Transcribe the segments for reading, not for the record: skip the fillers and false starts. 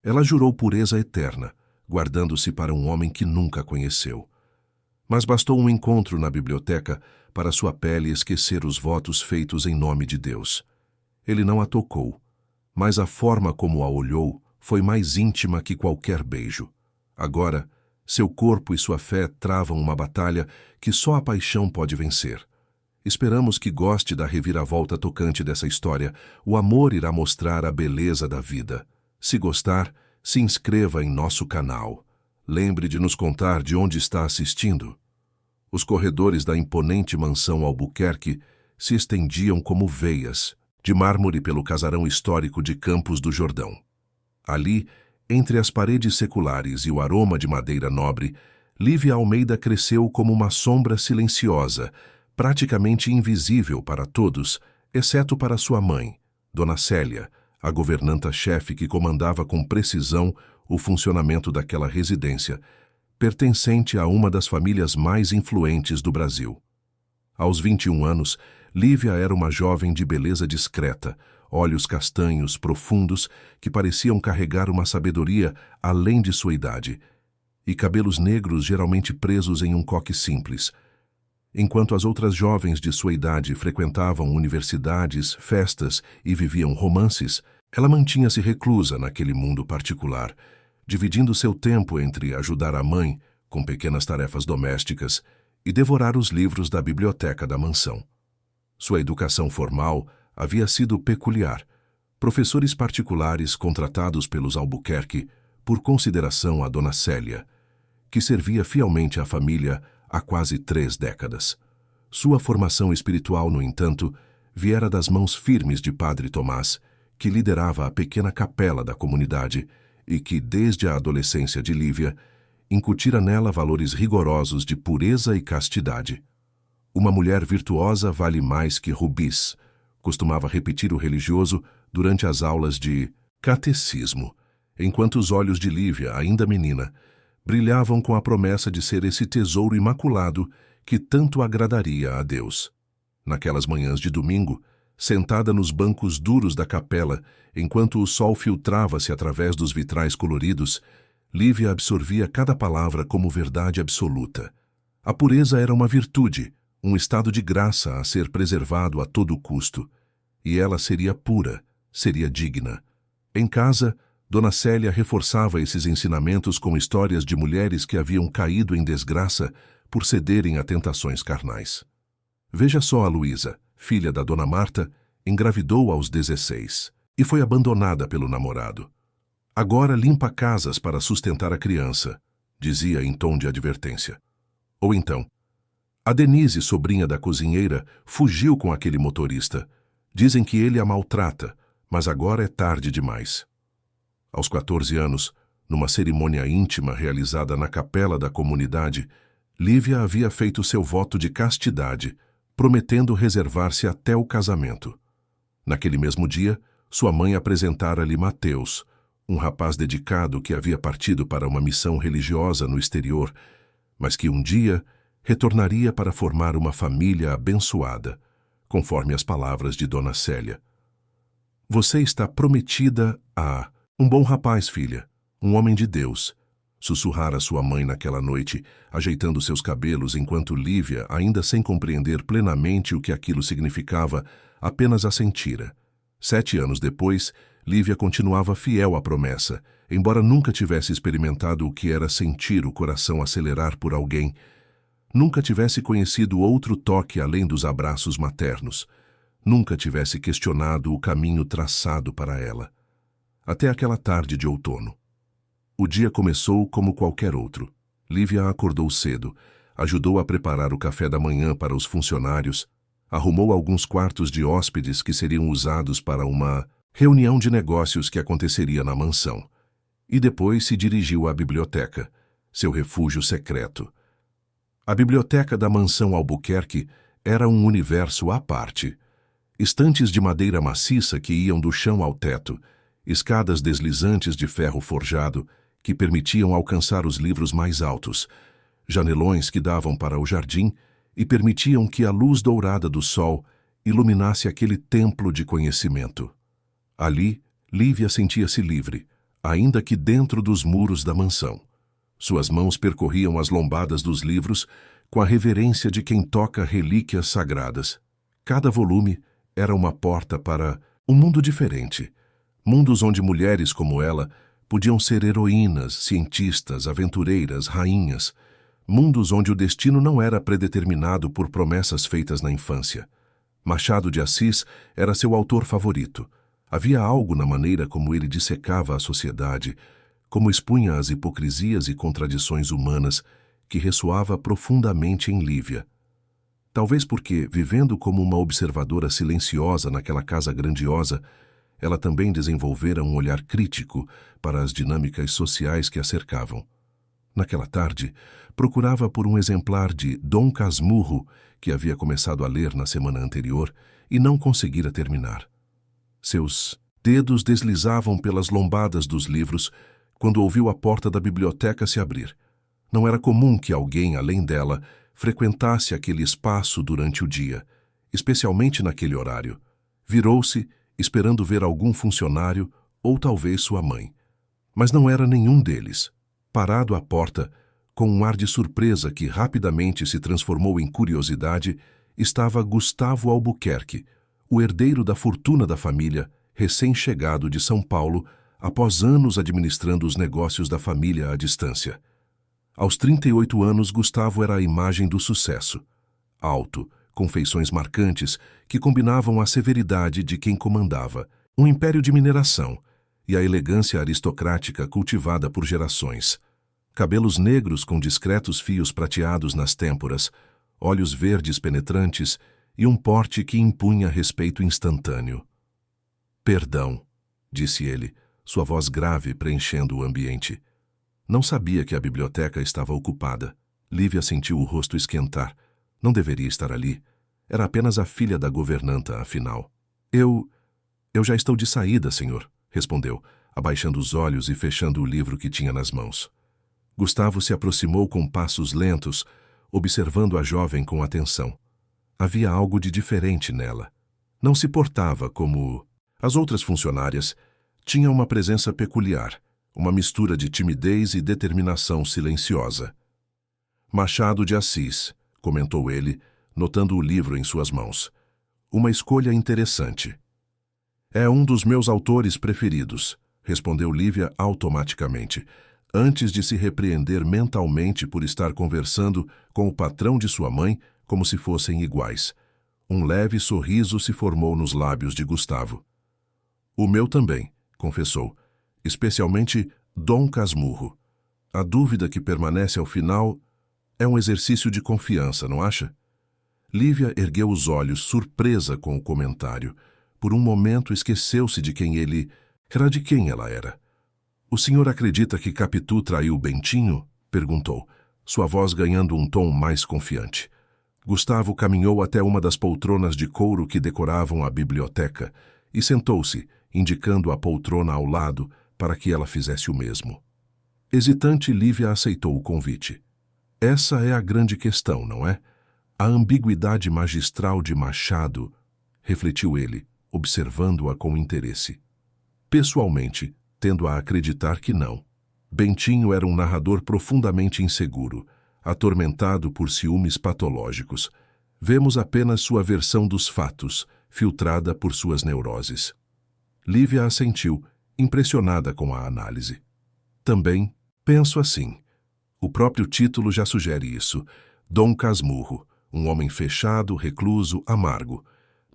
Ela jurou pureza eterna, guardando-se para um homem que nunca conheceu. Mas bastou um encontro na biblioteca para sua pele esquecer os votos feitos em nome de Deus. Ele não a tocou, mas a forma como a olhou foi mais íntima que qualquer beijo. Agora, seu corpo e sua fé travam uma batalha que só a paixão pode vencer. Esperamos que goste da reviravolta tocante dessa história. O amor irá mostrar a beleza da vida. Se gostar, se inscreva em nosso canal. Lembre de nos contar de onde está assistindo. Os corredores da imponente mansão Albuquerque se estendiam como veias, de mármore pelo casarão histórico de Campos do Jordão. Ali, entre as paredes seculares e o aroma de madeira nobre, Lívia Almeida cresceu como uma sombra silenciosa, praticamente invisível para todos, exceto para sua mãe, Dona Célia, a governanta-chefe que comandava com precisão o funcionamento daquela residência, pertencente a uma das famílias mais influentes do Brasil. Aos 21 anos, Lívia era uma jovem de beleza discreta, olhos castanhos profundos que pareciam carregar uma sabedoria além de sua idade, e cabelos negros geralmente presos em um coque simples. Enquanto as outras jovens de sua idade frequentavam universidades, festas e viviam romances, ela mantinha-se reclusa naquele mundo particular, dividindo seu tempo entre ajudar a mãe com pequenas tarefas domésticas e devorar os livros da biblioteca da mansão. Sua educação formal havia sido peculiar. Professores particulares contratados pelos Albuquerque por consideração a Dona Célia, que servia fielmente à família há quase 3 décadas. Sua formação espiritual, no entanto, viera das mãos firmes de Padre Tomás, que liderava a pequena capela da comunidade e que, desde a adolescência de Lívia, incutira nela valores rigorosos de pureza e castidade. Uma mulher virtuosa vale mais que rubis, costumava repetir o religioso durante as aulas de catecismo, enquanto os olhos de Lívia, ainda menina, brilhavam com a promessa de ser esse tesouro imaculado que tanto agradaria a Deus. Naquelas manhãs de domingo, sentada nos bancos duros da capela, enquanto o sol filtrava-se através dos vitrais coloridos, Lívia absorvia cada palavra como verdade absoluta. A pureza era uma virtude, um estado de graça a ser preservado a todo custo. E ela seria pura, seria digna. Em casa, Dona Célia reforçava esses ensinamentos com histórias de mulheres que haviam caído em desgraça por cederem a tentações carnais. Veja só a Luísa, filha da Dona Marta, engravidou aos 16 e foi abandonada pelo namorado. Agora limpa casas para sustentar a criança, dizia em tom de advertência. Ou então, a Denise, sobrinha da cozinheira, fugiu com aquele motorista. Dizem que ele a maltrata, mas agora é tarde demais. Aos 14 anos, numa cerimônia íntima realizada na capela da comunidade, Lívia havia feito seu voto de castidade, prometendo reservar-se até o casamento. Naquele mesmo dia, sua mãe apresentara-lhe Mateus, um rapaz dedicado que havia partido para uma missão religiosa no exterior, mas que um dia retornaria para formar uma família abençoada, conforme as palavras de Dona Célia. Você está prometida a um bom rapaz, filha, um homem de Deus, sussurrara sua mãe naquela noite, ajeitando seus cabelos enquanto Lívia, ainda sem compreender plenamente o que aquilo significava, apenas assentira. 7 anos depois, Lívia continuava fiel à promessa, embora nunca tivesse experimentado o que era sentir o coração acelerar por alguém, nunca tivesse conhecido outro toque além dos abraços maternos, nunca tivesse questionado o caminho traçado para ela. Até aquela tarde de outono. O dia começou como qualquer outro. Lívia acordou cedo, ajudou a preparar o café da manhã para os funcionários, arrumou alguns quartos de hóspedes que seriam usados para uma reunião de negócios que aconteceria na mansão, e depois se dirigiu à biblioteca, seu refúgio secreto. A biblioteca da mansão Albuquerque era um universo à parte. Estantes de madeira maciça que iam do chão ao teto, escadas deslizantes de ferro forjado que permitiam alcançar os livros mais altos, janelões que davam para o jardim e permitiam que a luz dourada do sol iluminasse aquele templo de conhecimento. Ali, Lívia sentia-se livre, ainda que dentro dos muros da mansão. Suas mãos percorriam as lombadas dos livros com a reverência de quem toca relíquias sagradas. Cada volume era uma porta para um mundo diferente. Mundos onde mulheres como ela podiam ser heroínas, cientistas, aventureiras, rainhas. Mundos onde o destino não era predeterminado por promessas feitas na infância. Machado de Assis era seu autor favorito. Havia algo na maneira como ele dissecava a sociedade, como expunha as hipocrisias e contradições humanas, que ressoava profundamente em Lívia. Talvez porque, vivendo como uma observadora silenciosa naquela casa grandiosa, ela também desenvolvera um olhar crítico para as dinâmicas sociais que a cercavam. Naquela tarde, procurava por um exemplar de Dom Casmurro, que havia começado a ler na semana anterior e não conseguira terminar. Seus dedos deslizavam pelas lombadas dos livros quando ouviu a porta da biblioteca se abrir. Não era comum que alguém, além dela, frequentasse aquele espaço durante o dia, especialmente naquele horário. Virou-se, esperando ver algum funcionário ou talvez sua mãe. Mas não era nenhum deles. Parado à porta, com um ar de surpresa que rapidamente se transformou em curiosidade, estava Gustavo Albuquerque, o herdeiro da fortuna da família, recém-chegado de São Paulo, após anos administrando os negócios da família à distância. Aos 38 anos, Gustavo era a imagem do sucesso. Alto, com feições marcantes que combinavam a severidade de quem comandava, um império de mineração, e a elegância aristocrática cultivada por gerações. Cabelos negros com discretos fios prateados nas têmporas, olhos verdes penetrantes e um porte que impunha respeito instantâneo. "Perdão", disse ele, sua voz grave preenchendo o ambiente. Não sabia que a biblioteca estava ocupada. Lívia sentiu o rosto esquentar. Não deveria estar ali. Era apenas a filha da governanta, afinal. Eu já estou de saída, senhor", respondeu, abaixando os olhos e fechando o livro que tinha nas mãos. Gustavo se aproximou com passos lentos, observando a jovem com atenção. Havia algo de diferente nela. Não se portava como as outras funcionárias. Tinha uma presença peculiar, uma mistura de timidez e determinação silenciosa. "Machado de Assis", comentou ele, notando o livro em suas mãos. "Uma escolha interessante." "É um dos meus autores preferidos", respondeu Lívia automaticamente, antes de se repreender mentalmente por estar conversando com o patrão de sua mãe como se fossem iguais. Um leve sorriso se formou nos lábios de Gustavo. "O meu também", confessou, "especialmente Dom Casmurro. A dúvida que permanece ao final é um exercício de confiança, não acha?" Lívia ergueu os olhos, surpresa com o comentário. Por um momento esqueceu-se de quem ele era, de quem ela era. "O senhor acredita que Capitu traiu Bentinho?" perguntou, sua voz ganhando um tom mais confiante. Gustavo caminhou até uma das poltronas de couro que decoravam a biblioteca e sentou-se, indicando a poltrona ao lado para que ela fizesse o mesmo. Hesitante, Lívia aceitou o convite. Essa é a grande questão, não é? A ambiguidade magistral de Machado, refletiu ele, observando-a com interesse. Pessoalmente, tendo a acreditar que não. Bentinho era um narrador profundamente inseguro, atormentado por ciúmes patológicos. Vemos apenas sua versão dos fatos, filtrada por suas neuroses. Lívia assentiu, impressionada com a análise. Também penso assim. O próprio título já sugere isso. Dom Casmurro, um homem fechado, recluso, amargo.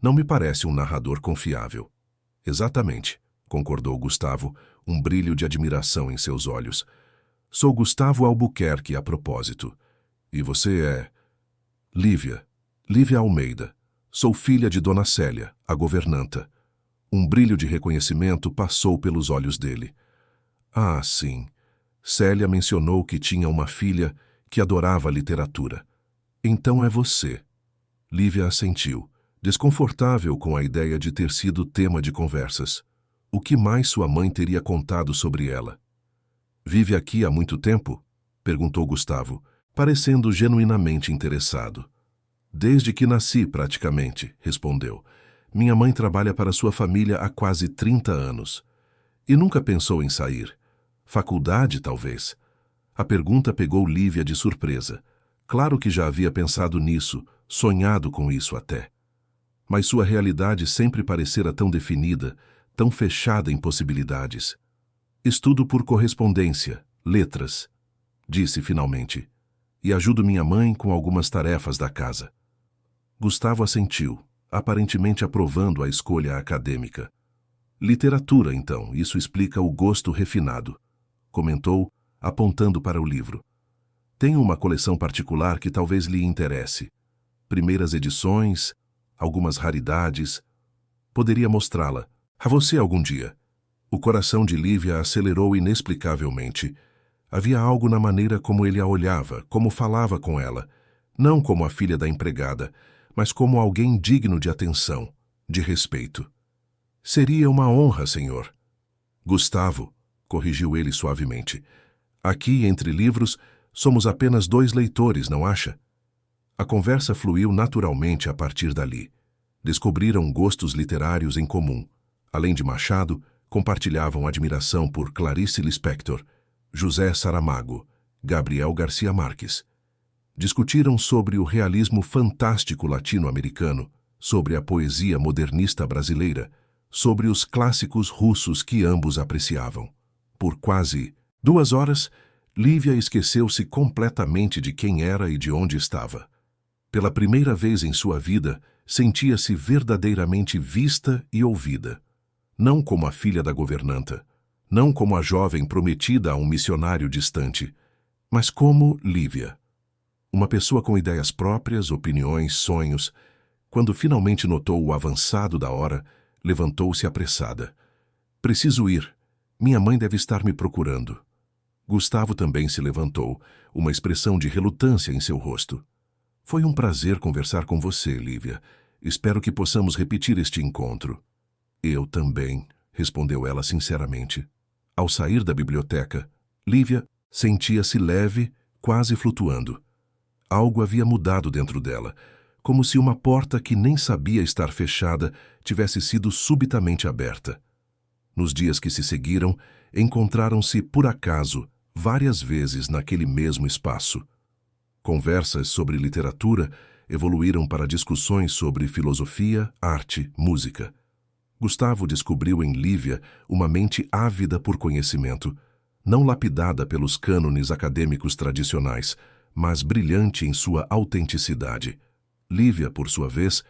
Não me parece um narrador confiável. Exatamente, concordou Gustavo, um brilho de admiração em seus olhos. Sou Gustavo Albuquerque, a propósito. E você é... Lívia Almeida. Sou filha de Dona Célia, a governanta. Um brilho de reconhecimento passou pelos olhos dele. Ah, sim. Célia mencionou que tinha uma filha que adorava literatura. Então é você. Lívia assentiu, desconfortável com a ideia de ter sido tema de conversas. O que mais sua mãe teria contado sobre ela? Vive aqui há muito tempo? Perguntou Gustavo, parecendo genuinamente interessado. Desde que nasci, praticamente, respondeu. Minha mãe trabalha para sua família há quase 30 anos. E nunca pensou em sair? Faculdade, talvez? A pergunta pegou Lívia de surpresa. Claro que já havia pensado nisso, sonhado com isso até. Mas sua realidade sempre parecera tão definida, tão fechada em possibilidades. Estudo por correspondência, letras, disse finalmente, e ajudo minha mãe com algumas tarefas da casa. Gustavo assentiu, aparentemente aprovando a escolha acadêmica. Literatura, então, isso explica o gosto refinado, comentou, apontando para o livro. Tenho uma coleção particular que talvez lhe interesse. Primeiras edições, algumas raridades. Poderia mostrá-la a você algum dia. O coração de Lívia acelerou inexplicavelmente. Havia algo na maneira como ele a olhava, como falava com ela, não como a filha da empregada, mas como alguém digno de atenção, de respeito. Seria uma honra, senhor. Gustavo, corrigiu ele suavemente. Aqui, entre livros, somos apenas 2 leitores, não acha? A conversa fluiu naturalmente a partir dali. Descobriram gostos literários em comum. Além de Machado, compartilhavam admiração por Clarice Lispector, José Saramago, Gabriel Garcia Marques. Discutiram sobre o realismo fantástico latino-americano, sobre a poesia modernista brasileira, sobre os clássicos russos que ambos apreciavam. Por quase 2 horas, Lívia esqueceu-se completamente de quem era e de onde estava. Pela primeira vez em sua vida, sentia-se verdadeiramente vista e ouvida. Não como a filha da governanta, não como a jovem prometida a um missionário distante, mas como Lívia. Uma pessoa com ideias próprias, opiniões, sonhos. Quando finalmente notou o avançado da hora, levantou-se apressada. Preciso ir. Minha mãe deve estar me procurando. Gustavo também se levantou, uma expressão de relutância em seu rosto. Foi um prazer conversar com você, Lívia. Espero que possamos repetir este encontro. Eu também, respondeu ela sinceramente. Ao sair da biblioteca, Lívia sentia-se leve, quase flutuando. Algo havia mudado dentro dela, como se uma porta que nem sabia estar fechada tivesse sido subitamente aberta. Nos dias que se seguiram, encontraram-se, por acaso, várias vezes naquele mesmo espaço. Conversas sobre literatura evoluíram para discussões sobre filosofia, arte, música. Gustavo descobriu em Lívia uma mente ávida por conhecimento, não lapidada pelos cânones acadêmicos tradicionais, mas brilhante em sua autenticidade. Lívia, por sua vez,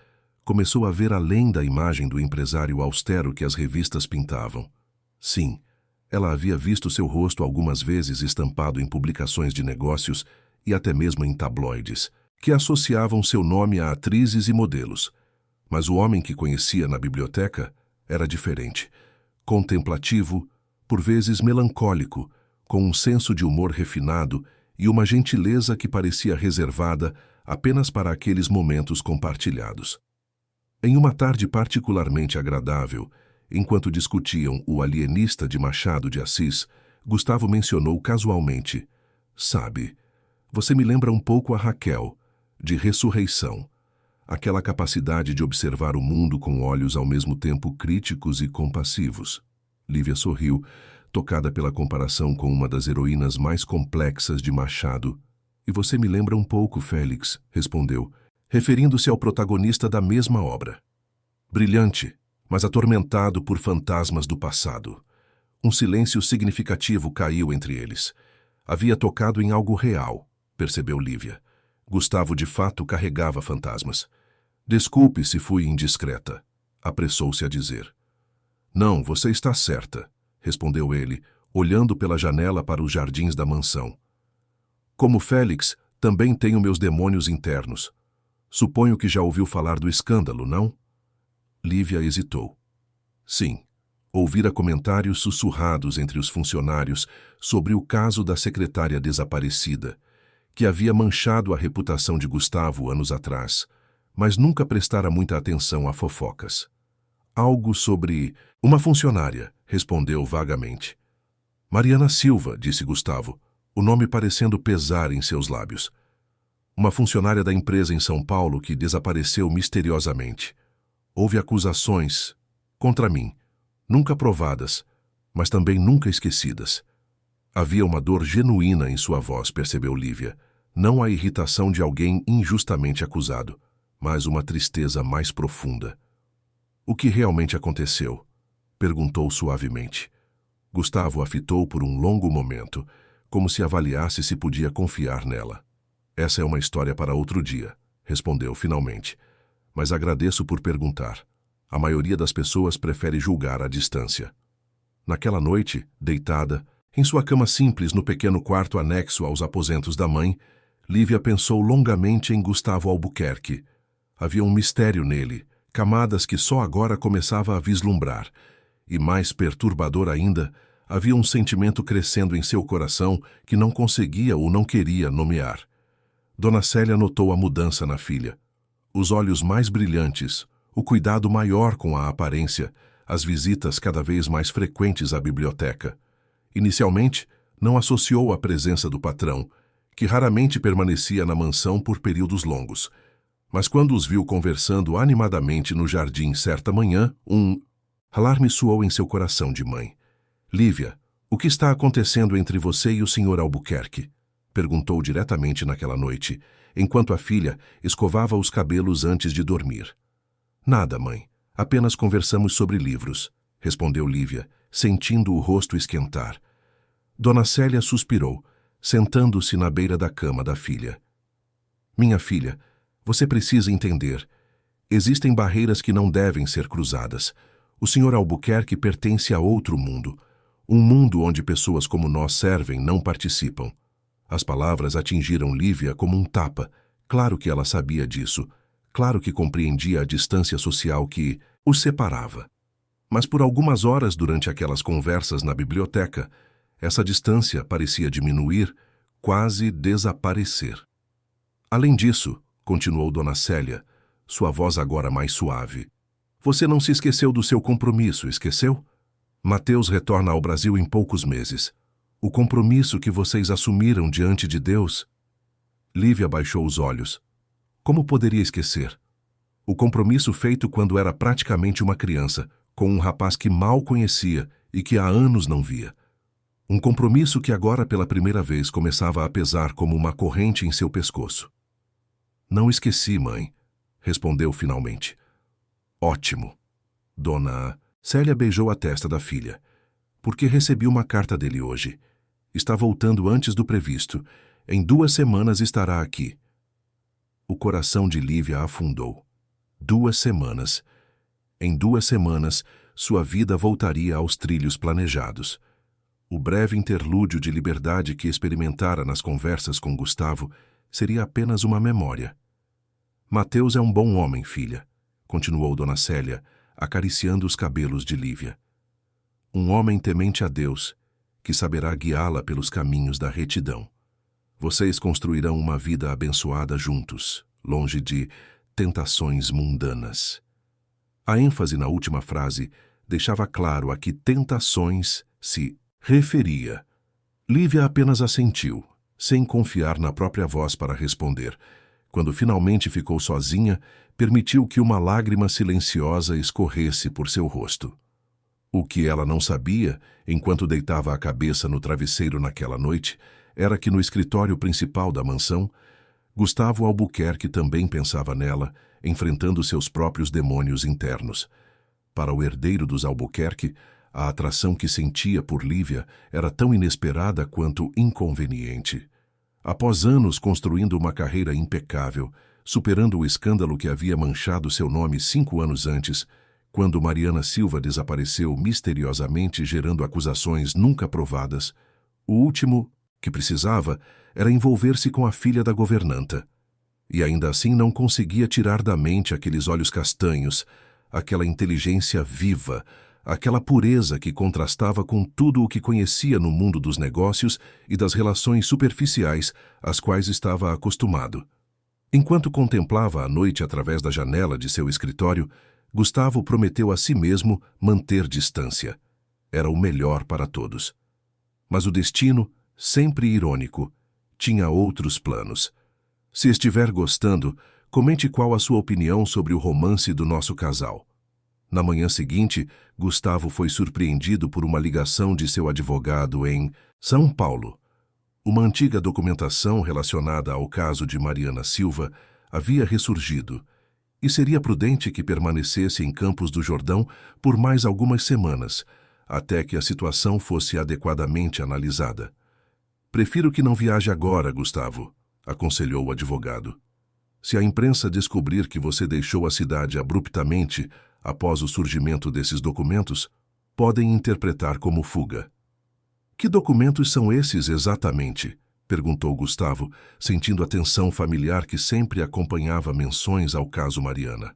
começou a ver além da imagem do empresário austero que as revistas pintavam. Sim, ela havia visto seu rosto algumas vezes estampado em publicações de negócios e até mesmo em tabloides, que associavam seu nome a atrizes e modelos. Mas o homem que conhecia na biblioteca era diferente. Contemplativo, por vezes melancólico, com um senso de humor refinado e uma gentileza que parecia reservada apenas para aqueles momentos compartilhados. Em uma tarde particularmente agradável, enquanto discutiam O Alienista de Machado de Assis, Gustavo mencionou casualmente: "Sabe, você me lembra um pouco a Raquel, de Ressurreição. Aquela capacidade de observar o mundo com olhos ao mesmo tempo críticos e compassivos." Lívia sorriu, tocada pela comparação com uma das heroínas mais complexas de Machado. "E você me lembra um pouco, Félix", respondeu, referindo-se ao protagonista da mesma obra. Brilhante, mas atormentado por fantasmas do passado. Um silêncio significativo caiu entre eles. Havia tocado em algo real, percebeu Lívia. Gustavo de fato carregava fantasmas. "Desculpe se fui indiscreta", apressou-se a dizer. "Não, você está certa", respondeu ele, olhando pela janela para os jardins da mansão. "Como Félix, também tenho meus demônios internos. Suponho que já ouviu falar do escândalo, não?" Lívia hesitou. Sim, ouvira comentários sussurrados entre os funcionários sobre o caso da secretária desaparecida, que havia manchado a reputação de Gustavo anos atrás, mas nunca prestara muita atenção a fofocas. "Algo sobre uma funcionária", respondeu vagamente. "Mariana Silva", disse Gustavo, o nome parecendo pesar em seus lábios. "Uma funcionária da empresa em São Paulo que desapareceu misteriosamente. Houve acusações contra mim, nunca provadas, mas também nunca esquecidas. Havia uma dor genuína em sua voz, percebeu Lívia. Não a irritação de alguém injustamente acusado, mas uma tristeza mais profunda. O que realmente aconteceu? Perguntou suavemente. Gustavo a fitou por um longo momento, como se avaliasse se podia confiar nela. Essa é uma história para outro dia, respondeu finalmente. Mas agradeço por perguntar. A maioria das pessoas prefere julgar à distância. Naquela noite, deitada, em sua cama simples no pequeno quarto anexo aos aposentos da mãe, Lívia pensou longamente em Gustavo Albuquerque. Havia um mistério nele, camadas que só agora começava a vislumbrar. E mais perturbador ainda, havia um sentimento crescendo em seu coração que não conseguia ou não queria nomear. Dona Célia notou a mudança na filha. Os olhos mais brilhantes, o cuidado maior com a aparência, as visitas cada vez mais frequentes à biblioteca. Inicialmente, não associou a presença do patrão, que raramente permanecia na mansão por períodos longos. Mas quando os viu conversando animadamente no jardim certa manhã, um alarme soou em seu coração de mãe. Lívia, o que está acontecendo entre você e o Sr. Albuquerque? Perguntou diretamente naquela noite, enquanto a filha escovava os cabelos antes de dormir. Nada, mãe. Apenas conversamos sobre livros, respondeu Lívia, sentindo o rosto esquentar. Dona Célia suspirou, sentando-se na beira da cama da filha. Minha filha, você precisa entender. Existem barreiras que não devem ser cruzadas. O Sr. Albuquerque pertence a outro mundo. Um mundo onde pessoas como nós servem não participam. As palavras atingiram Lívia como um tapa. Claro que ela sabia disso. Claro que compreendia a distância social que os separava. Mas por algumas horas durante aquelas conversas na biblioteca, essa distância parecia diminuir, quase desaparecer. Além disso, continuou Dona Célia, sua voz agora mais suave, você não se esqueceu do seu compromisso, esqueceu? Mateus retorna ao Brasil em poucos meses. O compromisso que vocês assumiram diante de Deus. Lívia baixou os olhos. Como poderia esquecer? O compromisso feito quando era praticamente uma criança, com um rapaz que mal conhecia e que há anos não via. Um compromisso que agora pela primeira vez começava a pesar como uma corrente em seu pescoço. Não esqueci, mãe, respondeu finalmente. Ótimo. Dona Célia beijou a testa da filha. Porque recebi uma carta dele hoje. Está voltando antes do previsto. Em 2 semanas estará aqui. O coração de Lívia afundou. 2 semanas. Em 2 semanas, sua vida voltaria aos trilhos planejados. O breve interlúdio de liberdade que experimentara nas conversas com Gustavo seria apenas uma memória. Mateus é um bom homem, filha, continuou Dona Célia, acariciando os cabelos de Lívia. Um homem temente a Deus, que saberá guiá-la pelos caminhos da retidão. Vocês construirão uma vida abençoada juntos, longe de tentações mundanas. A ênfase na última frase deixava claro a que tentações se referia. Lívia apenas assentiu, sem confiar na própria voz para responder. Quando finalmente ficou sozinha, permitiu que uma lágrima silenciosa escorresse por seu rosto. O que ela não sabia, enquanto deitava a cabeça no travesseiro naquela noite, era que no escritório principal da mansão, Gustavo Albuquerque também pensava nela, enfrentando seus próprios demônios internos. Para o herdeiro dos Albuquerque, a atração que sentia por Lívia era tão inesperada quanto inconveniente. Após anos construindo uma carreira impecável, superando o escândalo que havia manchado seu nome 5 anos antes, quando Mariana Silva desapareceu misteriosamente gerando acusações nunca provadas, o último que precisava era envolver-se com a filha da governanta. E ainda assim não conseguia tirar da mente aqueles olhos castanhos, aquela inteligência viva, aquela pureza que contrastava com tudo o que conhecia no mundo dos negócios e das relações superficiais às quais estava acostumado. Enquanto contemplava a noite através da janela de seu escritório, Gustavo prometeu a si mesmo manter distância. Era o melhor para todos. Mas o destino, sempre irônico, tinha outros planos. Se estiver gostando, comente qual a sua opinião sobre o romance do nosso casal. Na manhã seguinte, Gustavo foi surpreendido por uma ligação de seu advogado em São Paulo. Uma antiga documentação relacionada ao caso de Mariana Silva havia ressurgido, e seria prudente que permanecesse em Campos do Jordão por mais algumas semanas, até que a situação fosse adequadamente analisada. Prefiro que não viaje agora, Gustavo, aconselhou o advogado. Se a imprensa descobrir que você deixou a cidade abruptamente após o surgimento desses documentos, podem interpretar como fuga. Que documentos são esses exatamente? Perguntou Gustavo, sentindo a tensão familiar que sempre acompanhava menções ao caso Mariana.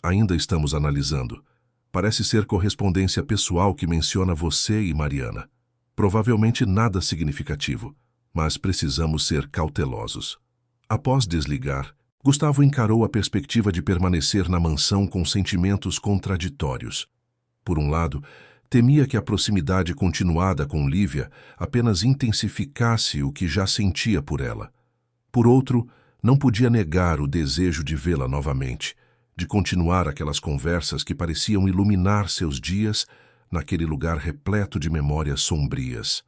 Ainda estamos analisando. Parece ser correspondência pessoal que menciona você e Mariana. Provavelmente nada significativo, mas precisamos ser cautelosos. Após desligar, Gustavo encarou a perspectiva de permanecer na mansão com sentimentos contraditórios. Por um lado, temia que a proximidade continuada com Lívia apenas intensificasse o que já sentia por ela. Por outro, não podia negar o desejo de vê-la novamente, de continuar aquelas conversas que pareciam iluminar seus dias naquele lugar repleto de memórias sombrias.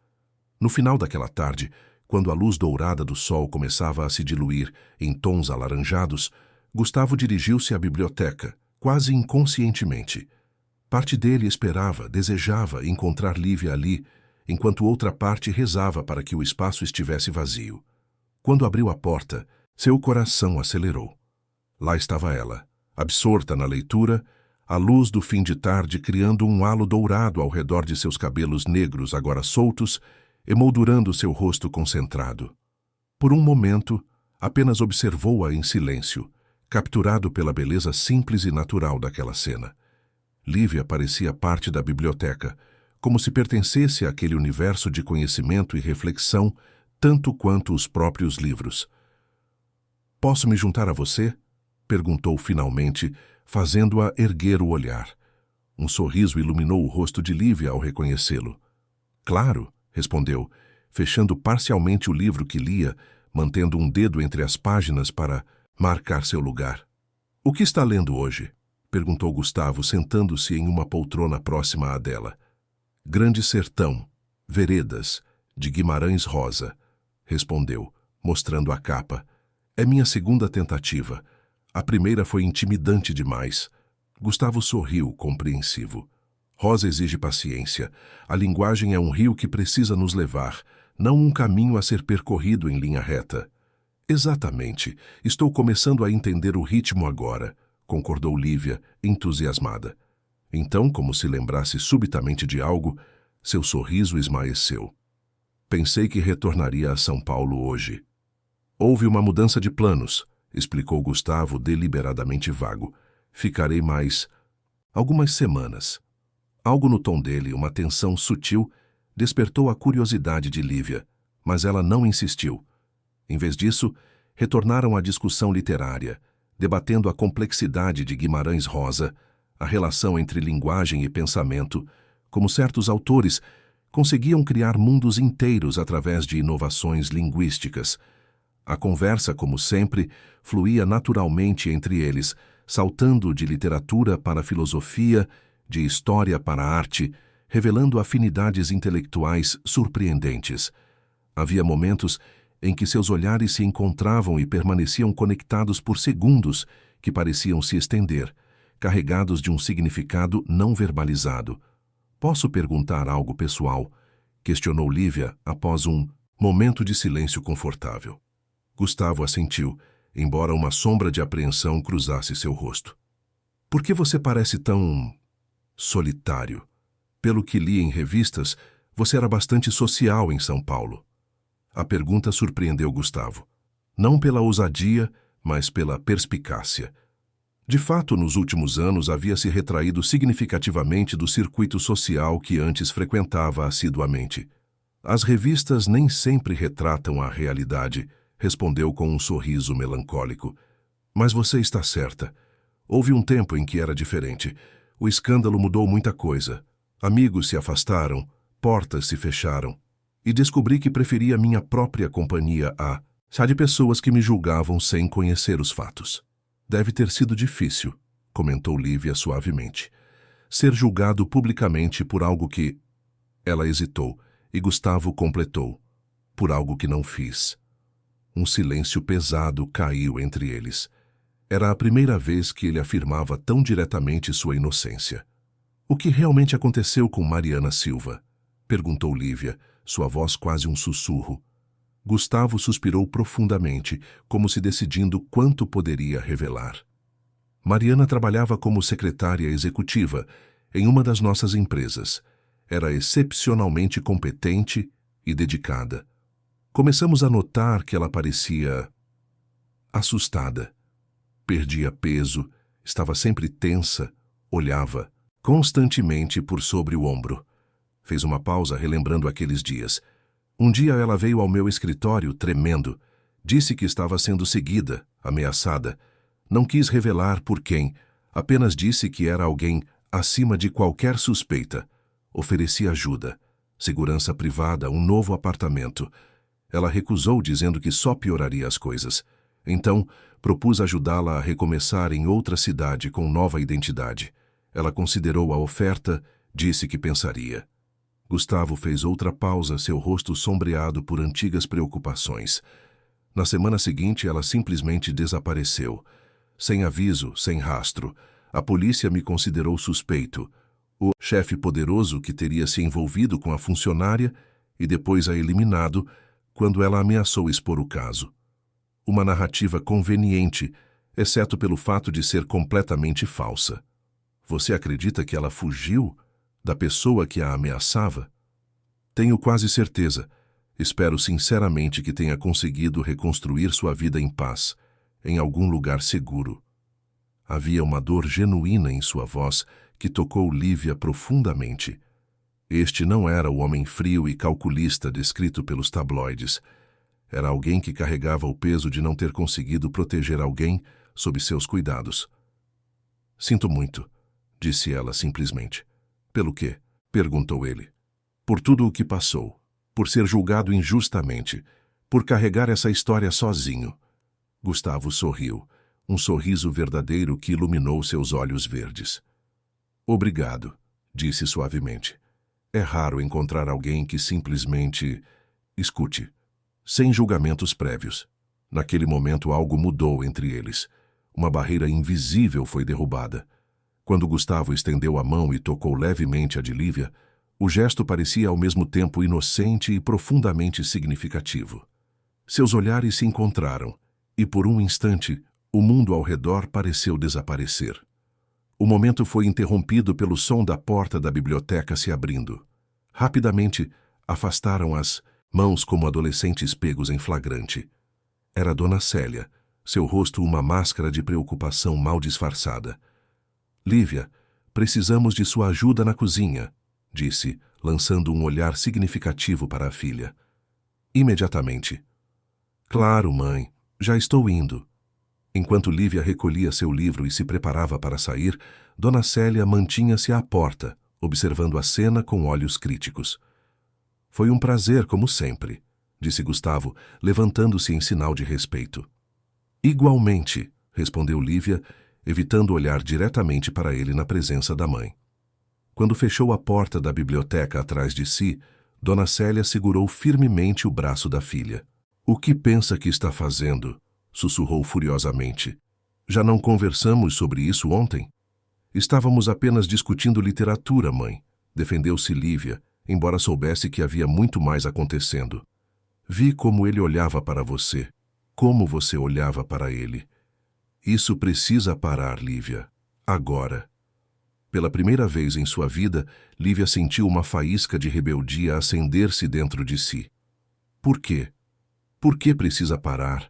No final daquela tarde, quando a luz dourada do sol começava a se diluir em tons alaranjados, Gustavo dirigiu-se à biblioteca, quase inconscientemente. Parte dele esperava, desejava encontrar Lívia ali, enquanto outra parte rezava para que o espaço estivesse vazio. Quando abriu a porta, seu coração acelerou. Lá estava ela, absorta na leitura, a luz do fim de tarde criando um halo dourado ao redor de seus cabelos negros agora soltos, emoldurando seu rosto concentrado. Por um momento, apenas observou-a em silêncio, capturado pela beleza simples e natural daquela cena. Lívia parecia parte da biblioteca, como se pertencesse àquele universo de conhecimento e reflexão tanto quanto os próprios livros. "Posso me juntar a você?" perguntou finalmente, fazendo-a erguer o olhar. Um sorriso iluminou o rosto de Lívia ao reconhecê-lo. "Claro", respondeu, fechando parcialmente o livro que lia, mantendo um dedo entre as páginas para marcar seu lugar. "O que está lendo hoje?" perguntou Gustavo, sentando-se em uma poltrona próxima à dela. "Grande Sertão, Veredas, de Guimarães Rosa", respondeu, mostrando a capa. "É minha segunda tentativa. A primeira foi intimidante demais." Gustavo sorriu, compreensivo. "Rosa exige paciência. A linguagem é um rio que precisa nos levar, não um caminho a ser percorrido em linha reta." "Exatamente. Estou começando a entender o ritmo agora", concordou Lívia, entusiasmada. Então, como se lembrasse subitamente de algo, seu sorriso esmaeceu. "Pensei que retornaria a São Paulo hoje." "Houve uma mudança de planos", explicou Gustavo deliberadamente vago. "Ficarei mais algumas semanas." Algo no tom dele, uma tensão sutil, despertou a curiosidade de Lívia, mas ela não insistiu. Em vez disso, retornaram à discussão literária, debatendo a complexidade de Guimarães Rosa, a relação entre linguagem e pensamento, como certos autores conseguiam criar mundos inteiros através de inovações linguísticas. A conversa, como sempre, fluía naturalmente entre eles, saltando de literatura para filosofia, de história para arte, revelando afinidades intelectuais surpreendentes. Havia momentos em que seus olhares se encontravam e permaneciam conectados por segundos que pareciam se estender, carregados de um significado não verbalizado. "Posso perguntar algo pessoal?" questionou Lívia após um momento de silêncio confortável. Gustavo assentiu, embora uma sombra de apreensão cruzasse seu rosto. "Por que você parece tão solitário? Pelo que li em revistas, você era bastante social em São Paulo." A pergunta surpreendeu Gustavo. Não pela ousadia, mas pela perspicácia. De fato, nos últimos anos havia se retraído significativamente do circuito social que antes frequentava assiduamente. "As revistas nem sempre retratam a realidade", respondeu com um sorriso melancólico. "Mas você está certa. Houve um tempo em que era diferente. O escândalo mudou muita coisa. Amigos se afastaram, portas se fecharam. E descobri que preferia minha própria companhia a de pessoas que me julgavam sem conhecer os fatos." "Deve ter sido difícil", comentou Lívia suavemente. ser julgado publicamente por algo que... Ela hesitou, e Gustavo completou. Por algo que não fiz. Um silêncio pesado caiu entre eles. Era a primeira vez que ele afirmava tão diretamente sua inocência. O que realmente aconteceu com Mariana Silva? Perguntou Lívia, sua voz quase um sussurro. Gustavo suspirou profundamente, como se decidindo quanto poderia revelar. Mariana trabalhava como secretária executiva em uma das nossas empresas. Era excepcionalmente competente e dedicada. Começamos a notar que ela parecia assustada. Perdia peso, estava sempre tensa, olhava constantemente por sobre o ombro. Fez uma pausa relembrando aqueles dias. Um dia ela veio ao meu escritório tremendo. Disse que estava sendo seguida, ameaçada. Não quis revelar por quem, apenas disse que era alguém acima de qualquer suspeita. Ofereci ajuda, segurança privada, um novo apartamento. Ela recusou, dizendo que só pioraria as coisas. Então, propus ajudá-la a recomeçar em outra cidade com nova identidade. Ela considerou a oferta, disse que pensaria. Gustavo fez outra pausa, seu rosto sombreado por antigas preocupações. Na semana seguinte, ela simplesmente desapareceu. Sem aviso, sem rastro. A polícia me considerou suspeito. O chefe poderoso que teria se envolvido com a funcionária e depois a eliminado quando ela ameaçou expor o caso. Uma narrativa conveniente, exceto pelo fato de ser completamente falsa. Você acredita que ela fugiu da pessoa que a ameaçava? Tenho quase certeza. Espero sinceramente que tenha conseguido reconstruir sua vida em paz, em algum lugar seguro. Havia uma dor genuína em sua voz que tocou Lívia profundamente. Este não era o homem frio e calculista descrito pelos tabloides. Era alguém que carregava o peso de não ter conseguido proteger alguém sob seus cuidados. Sinto muito, disse ela simplesmente. Pelo quê? Perguntou ele. Por tudo o que passou, por ser julgado injustamente, por carregar essa história sozinho. Gustavo sorriu, um sorriso verdadeiro que iluminou seus olhos verdes. Obrigado, disse suavemente. É raro encontrar alguém que simplesmente escute, sem julgamentos prévios. Naquele momento algo mudou entre eles. Uma barreira invisível foi derrubada. Quando Gustavo estendeu a mão e tocou levemente a de Lívia, o gesto parecia ao mesmo tempo inocente e profundamente significativo. Seus olhares se encontraram, e por um instante, o mundo ao redor pareceu desaparecer. O momento foi interrompido pelo som da porta da biblioteca se abrindo. Rapidamente, afastaram as mãos como adolescentes pegos em flagrante. Era Dona Célia, seu rosto uma máscara de preocupação mal disfarçada. Lívia, precisamos de sua ajuda na cozinha, disse, lançando um olhar significativo para a filha. Imediatamente. Claro, mãe, já estou indo. Enquanto Lívia recolhia seu livro e se preparava para sair, Dona Célia mantinha-se à porta, observando a cena com olhos críticos. Foi um prazer, como sempre, disse Gustavo, levantando-se em sinal de respeito. Igualmente, respondeu Lívia, evitando olhar diretamente para ele na presença da mãe. Quando fechou a porta da biblioteca atrás de si, Dona Célia segurou firmemente o braço da filha. O que pensa que está fazendo? Sussurrou furiosamente. Já não conversamos sobre isso ontem? Estávamos apenas discutindo literatura, mãe, defendeu-se Lívia, embora soubesse que havia muito mais acontecendo. Vi como ele olhava para você, como você olhava para ele. Isso precisa parar, Lívia. Agora. Pela primeira vez em sua vida, Lívia sentiu uma faísca de rebeldia acender-se dentro de si. Por quê? Por que precisa parar?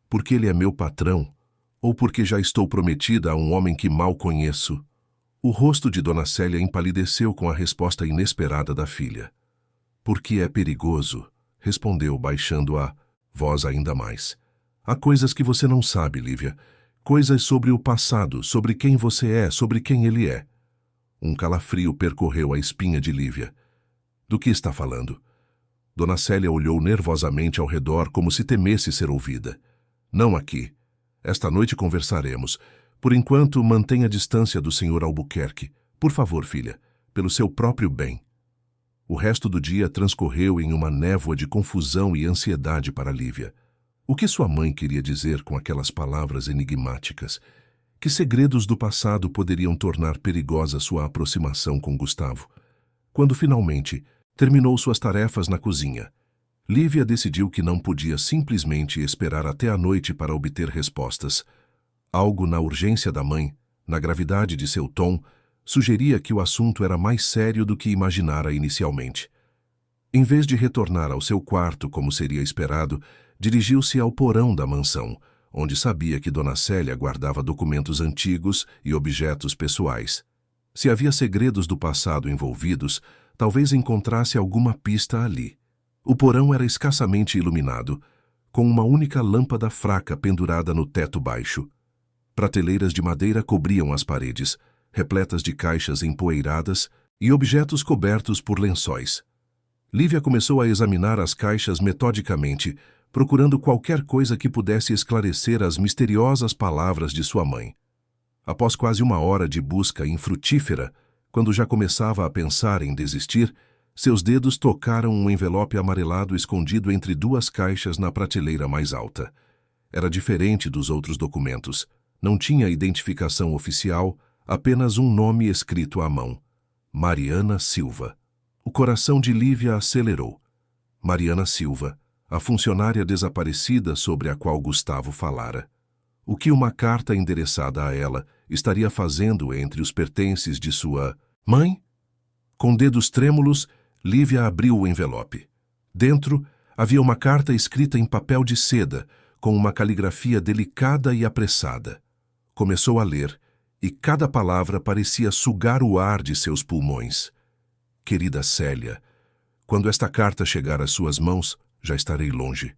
Porque ele é meu patrão? Ou porque já estou prometida a um homem que mal conheço? O rosto de Dona Célia empalideceu com a resposta inesperada da filha. Porque é perigoso, respondeu, baixando a voz ainda mais. Há coisas que você não sabe, Lívia. Coisas sobre o passado, sobre quem você é, sobre quem ele é. Um calafrio percorreu a espinha de Lívia. Do que está falando? Dona Célia olhou nervosamente ao redor como se temesse ser ouvida. Não aqui. Esta noite conversaremos. Por enquanto, mantenha a distância do Sr. Albuquerque. Por favor, filha, pelo seu próprio bem. O resto do dia transcorreu em uma névoa de confusão e ansiedade para Lívia. O que sua mãe queria dizer com aquelas palavras enigmáticas? Que segredos do passado poderiam tornar perigosa sua aproximação com Gustavo? Quando finalmente terminou suas tarefas na cozinha, Lívia decidiu que não podia simplesmente esperar até a noite para obter respostas. Algo na urgência da mãe, na gravidade de seu tom, sugeria que o assunto era mais sério do que imaginara inicialmente. Em vez de retornar ao seu quarto como seria esperado, dirigiu-se ao porão da mansão, onde sabia que Dona Célia guardava documentos antigos e objetos pessoais. Se havia segredos do passado envolvidos, talvez encontrasse alguma pista ali. O porão era escassamente iluminado, com uma única lâmpada fraca pendurada no teto baixo. Prateleiras de madeira cobriam as paredes, repletas de caixas empoeiradas e objetos cobertos por lençóis. Lívia começou a examinar as caixas metodicamente, procurando qualquer coisa que pudesse esclarecer as misteriosas palavras de sua mãe. Após quase uma hora de busca infrutífera, quando já começava a pensar em desistir, seus dedos tocaram um envelope amarelado escondido entre duas caixas na prateleira mais alta. Era diferente dos outros documentos. Não tinha identificação oficial, apenas um nome escrito à mão. Mariana Silva. O coração de Lívia acelerou. Mariana Silva, a funcionária desaparecida sobre a qual Gustavo falara. O que uma carta endereçada a ela estaria fazendo entre os pertences de sua mãe? Com dedos trêmulos, Lívia abriu o envelope. Dentro, havia uma carta escrita em papel de seda, com uma caligrafia delicada e apressada. Começou a ler, e cada palavra parecia sugar o ar de seus pulmões. Querida Célia, quando esta carta chegar às suas mãos, já estarei longe.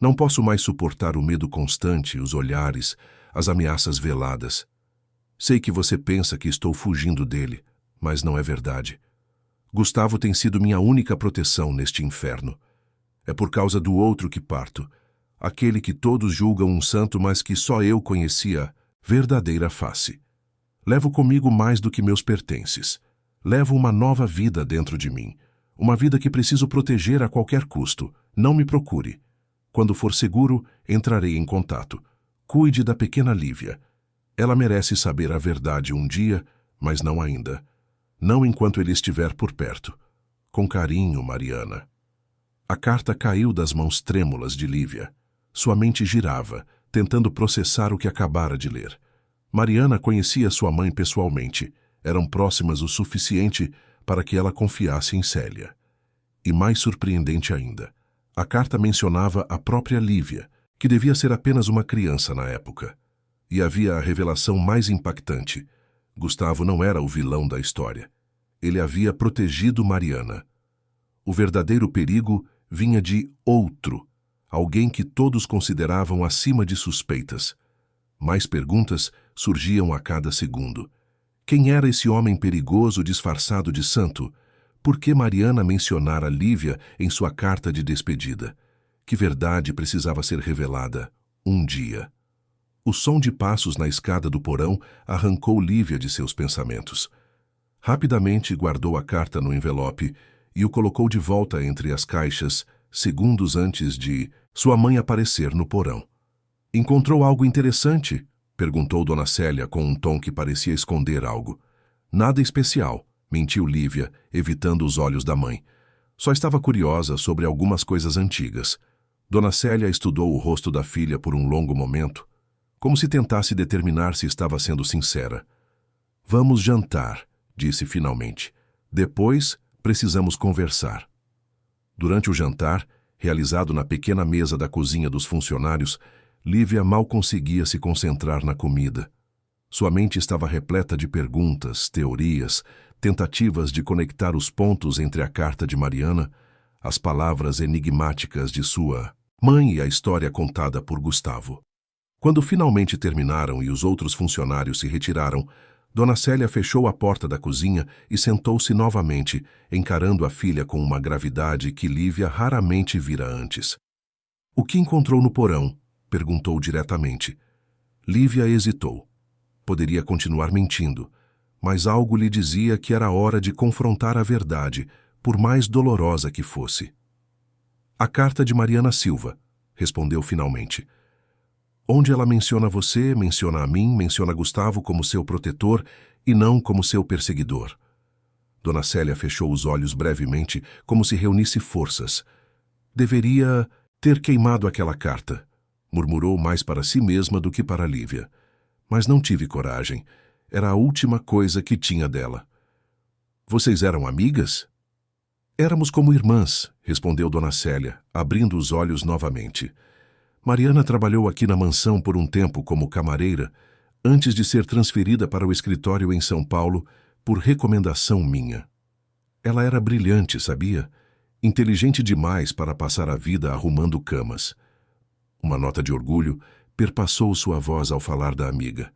Não posso mais suportar o medo constante, os olhares, as ameaças veladas. Sei que você pensa que estou fugindo dele, mas não é verdade. Gustavo tem sido minha única proteção neste inferno. É por causa do outro que parto, aquele que todos julgam um santo, mas que só eu conhecia verdadeira face. Levo comigo mais do que meus pertences. Levo uma nova vida dentro de mim, uma vida que preciso proteger a qualquer custo. Não me procure. Quando for seguro, entrarei em contato. Cuide da pequena Lívia. Ela merece saber a verdade um dia, mas não ainda. Não enquanto ele estiver por perto. Com carinho, Mariana. A carta caiu das mãos trêmulas de Lívia. Sua mente girava, tentando processar o que acabara de ler. Mariana conhecia sua mãe pessoalmente. Eram próximas o suficiente para que ela confiasse em Célia. E mais surpreendente ainda, a carta mencionava a própria Lívia, que devia ser apenas uma criança na época. E havia a revelação mais impactante. Gustavo não era o vilão da história. Ele havia protegido Mariana. O verdadeiro perigo vinha de outro, alguém que todos consideravam acima de suspeitas. Mais perguntas surgiam a cada segundo. Quem era esse homem perigoso disfarçado de santo? Por que Mariana mencionara Lívia em sua carta de despedida? Que verdade precisava ser revelada um dia? O som de passos na escada do porão arrancou Lívia de seus pensamentos. Rapidamente guardou a carta no envelope e o colocou de volta entre as caixas, segundos antes de sua mãe aparecer no porão. Encontrou algo interessante? Perguntou Dona Célia com um tom que parecia esconder algo. Nada especial, mentiu Lívia, evitando os olhos da mãe. Só estava curiosa sobre algumas coisas antigas. Dona Célia estudou o rosto da filha por um longo momento, como se tentasse determinar se estava sendo sincera. Vamos jantar, disse finalmente. Depois, precisamos conversar. Durante o jantar, realizado na pequena mesa da cozinha dos funcionários, Lívia mal conseguia se concentrar na comida. Sua mente estava repleta de perguntas, teorias, tentativas de conectar os pontos entre a carta de Mariana, as palavras enigmáticas de sua mãe e a história contada por Gustavo. Quando finalmente terminaram e os outros funcionários se retiraram, Dona Célia fechou a porta da cozinha e sentou-se novamente, encarando a filha com uma gravidade que Lívia raramente vira antes. O que encontrou no porão? Perguntou diretamente. Lívia hesitou. Poderia continuar mentindo, mas algo lhe dizia que era hora de confrontar a verdade, por mais dolorosa que fosse. A carta de Mariana Silva, respondeu finalmente. Onde ela menciona você, menciona a mim, menciona Gustavo como seu protetor e não como seu perseguidor. Dona Célia fechou os olhos brevemente, como se reunisse forças. Deveria ter queimado aquela carta, murmurou mais para si mesma do que para Lívia. Mas não tive coragem. Era a última coisa que tinha dela. Vocês eram amigas? Éramos como irmãs, respondeu Dona Célia, abrindo os olhos novamente. Mariana trabalhou aqui na mansão por um tempo como camareira, antes de ser transferida para o escritório em São Paulo por recomendação minha. Ela era brilhante, sabia? Inteligente demais para passar a vida arrumando camas. Uma nota de orgulho perpassou sua voz ao falar da amiga.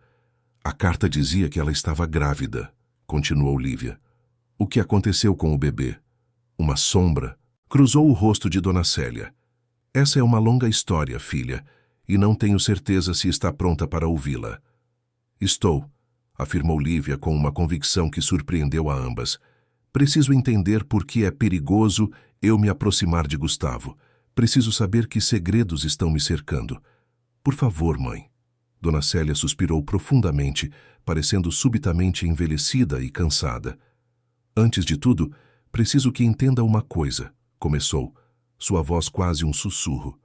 A carta dizia que ela estava grávida, continuou Lívia. O que aconteceu com o bebê? Uma sombra cruzou o rosto de Dona Célia. Essa é uma longa história, filha, e não tenho certeza se está pronta para ouvi-la. Estou, afirmou Lívia com uma convicção que surpreendeu a ambas. Preciso entender por que é perigoso eu me aproximar de Gustavo. Preciso saber que segredos estão me cercando. Por favor, mãe. Dona Célia suspirou profundamente, parecendo subitamente envelhecida e cansada. Antes de tudo, preciso que entenda uma coisa, começou, sua voz quase um sussurro.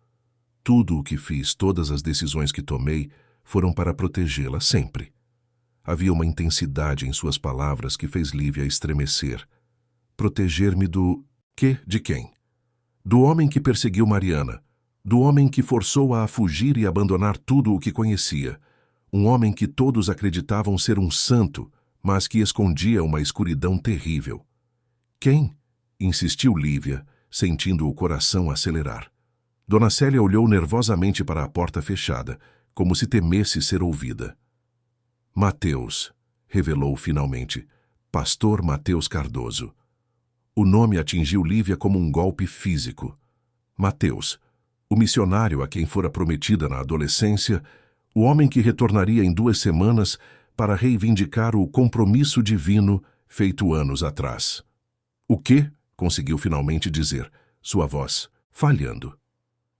Tudo o que fiz, todas as decisões que tomei, foram para protegê-la sempre. Havia uma intensidade em suas palavras que fez Lívia estremecer. Proteger-me do... quê? De quem? Do homem que perseguiu Mariana, do homem que forçou-a a fugir e abandonar tudo o que conhecia, um homem que todos acreditavam ser um santo, mas que escondia uma escuridão terrível. Quem? Insistiu Lívia, sentindo o coração acelerar. Dona Célia olhou nervosamente para a porta fechada, como se temesse ser ouvida. Mateus, revelou finalmente. Pastor Mateus Cardoso. O nome atingiu Lívia como um golpe físico. Mateus, o missionário a quem fora prometida na adolescência, o homem que retornaria em 2 semanas para reivindicar o compromisso divino feito anos atrás. O quê? Conseguiu finalmente dizer, sua voz falhando.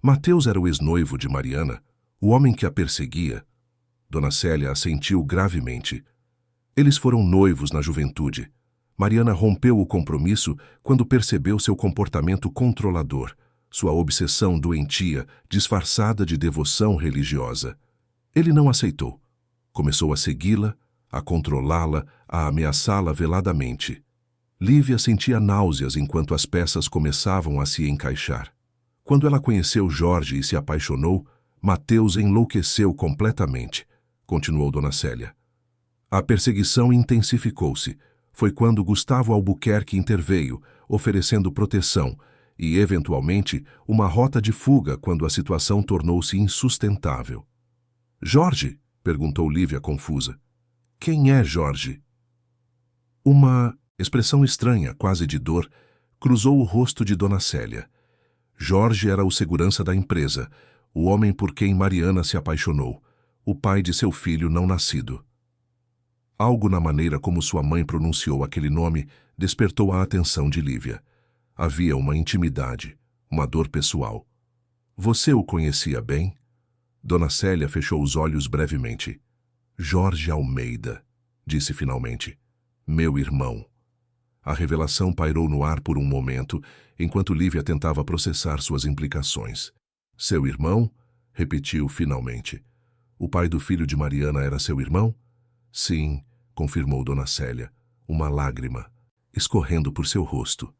Mateus era o ex-noivo de Mariana, o homem que a perseguia. Dona Célia assentiu gravemente. Eles foram noivos na juventude. Mariana rompeu o compromisso quando percebeu seu comportamento controlador, sua obsessão doentia, disfarçada de devoção religiosa. Ele não aceitou. Começou a segui-la, a controlá-la, a ameaçá-la veladamente. Lívia sentia náuseas enquanto as peças começavam a se encaixar. Quando ela conheceu Jorge e se apaixonou, Mateus enlouqueceu completamente, continuou Dona Célia. A perseguição intensificou-se. Foi quando Gustavo Albuquerque interveio, oferecendo proteção e, eventualmente, uma rota de fuga quando a situação tornou-se insustentável. Jorge? Perguntou Lívia confusa. Quem é Jorge? Uma expressão estranha, quase de dor, cruzou o rosto de Dona Célia. Jorge era o segurança da empresa, o homem por quem Mariana se apaixonou, o pai de seu filho não nascido. Algo na maneira como sua mãe pronunciou aquele nome despertou a atenção de Lívia. Havia uma intimidade, uma dor pessoal. Você o conhecia bem? Dona Célia fechou os olhos brevemente. Jorge Almeida, disse finalmente. Meu irmão. A revelação pairou no ar por um momento, enquanto Lívia tentava processar suas implicações. Seu irmão? Repetiu finalmente. O pai do filho de Mariana era seu irmão? Sim, confirmou Dona Célia, uma lágrima, escorrendo por seu rosto.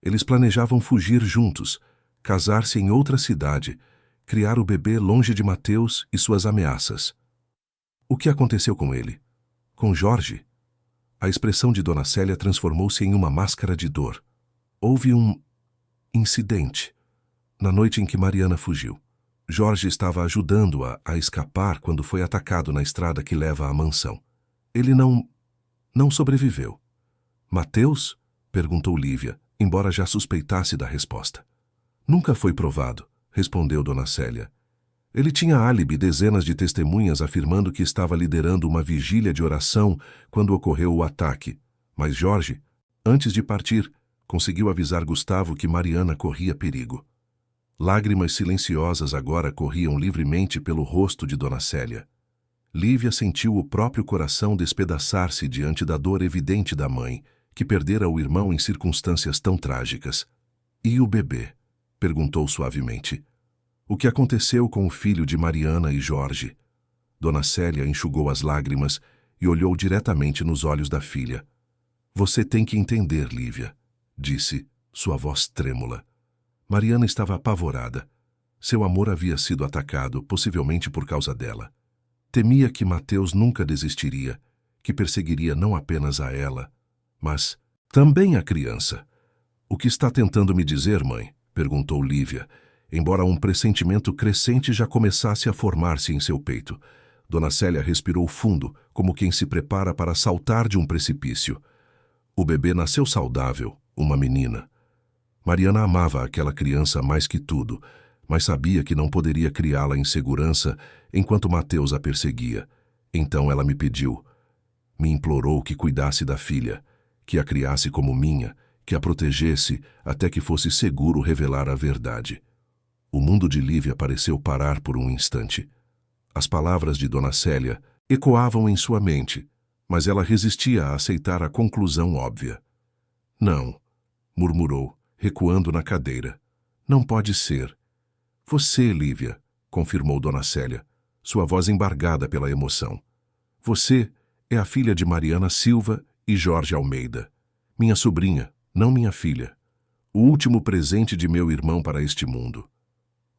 Eles planejavam fugir juntos, casar-se em outra cidade, criar o bebê longe de Mateus e suas ameaças. O que aconteceu com ele? Com Jorge? A expressão de Dona Célia transformou-se em uma máscara de dor. Houve um incidente na noite em que Mariana fugiu. Jorge estava ajudando-a a escapar quando foi atacado na estrada que leva à mansão. Ele não sobreviveu. Mateus? Perguntou Lívia, embora já suspeitasse da resposta. Nunca foi provado, respondeu Dona Célia. Ele tinha álibi, dezenas de testemunhas afirmando que estava liderando uma vigília de oração quando ocorreu o ataque. Mas Jorge, antes de partir, conseguiu avisar Gustavo que Mariana corria perigo. Lágrimas silenciosas agora corriam livremente pelo rosto de Dona Célia. Lívia sentiu o próprio coração despedaçar-se diante da dor evidente da mãe, que perdera o irmão em circunstâncias tão trágicas. E o bebê? Perguntou suavemente. O que aconteceu com o filho de Mariana e Jorge? Dona Célia enxugou as lágrimas e olhou diretamente nos olhos da filha. Você tem que entender, Lívia, disse, sua voz trêmula. Mariana estava apavorada. Seu amor havia sido atacado, possivelmente por causa dela. Temia que Mateus nunca desistiria, que perseguiria não apenas a ela, mas também a criança. O que está tentando me dizer, mãe? Perguntou Lívia, embora um pressentimento crescente já começasse a formar-se em seu peito. Dona Célia respirou fundo, como quem se prepara para saltar de um precipício. O bebê nasceu saudável, uma menina. Mariana amava aquela criança mais que tudo, mas sabia que não poderia criá-la em segurança enquanto Mateus a perseguia. Então ela me pediu, me implorou que cuidasse da filha, que a criasse como minha, que a protegesse até que fosse seguro revelar a verdade. O mundo de Lívia pareceu parar por um instante. As palavras de Dona Célia ecoavam em sua mente, mas ela resistia a aceitar a conclusão óbvia. Não, murmurou, recuando na cadeira. Não pode ser. Você, Lívia, confirmou Dona Célia, sua voz embargada pela emoção. Você é a filha de Mariana Silva e Jorge Almeida. Minha sobrinha, não minha filha. O último presente de meu irmão para este mundo.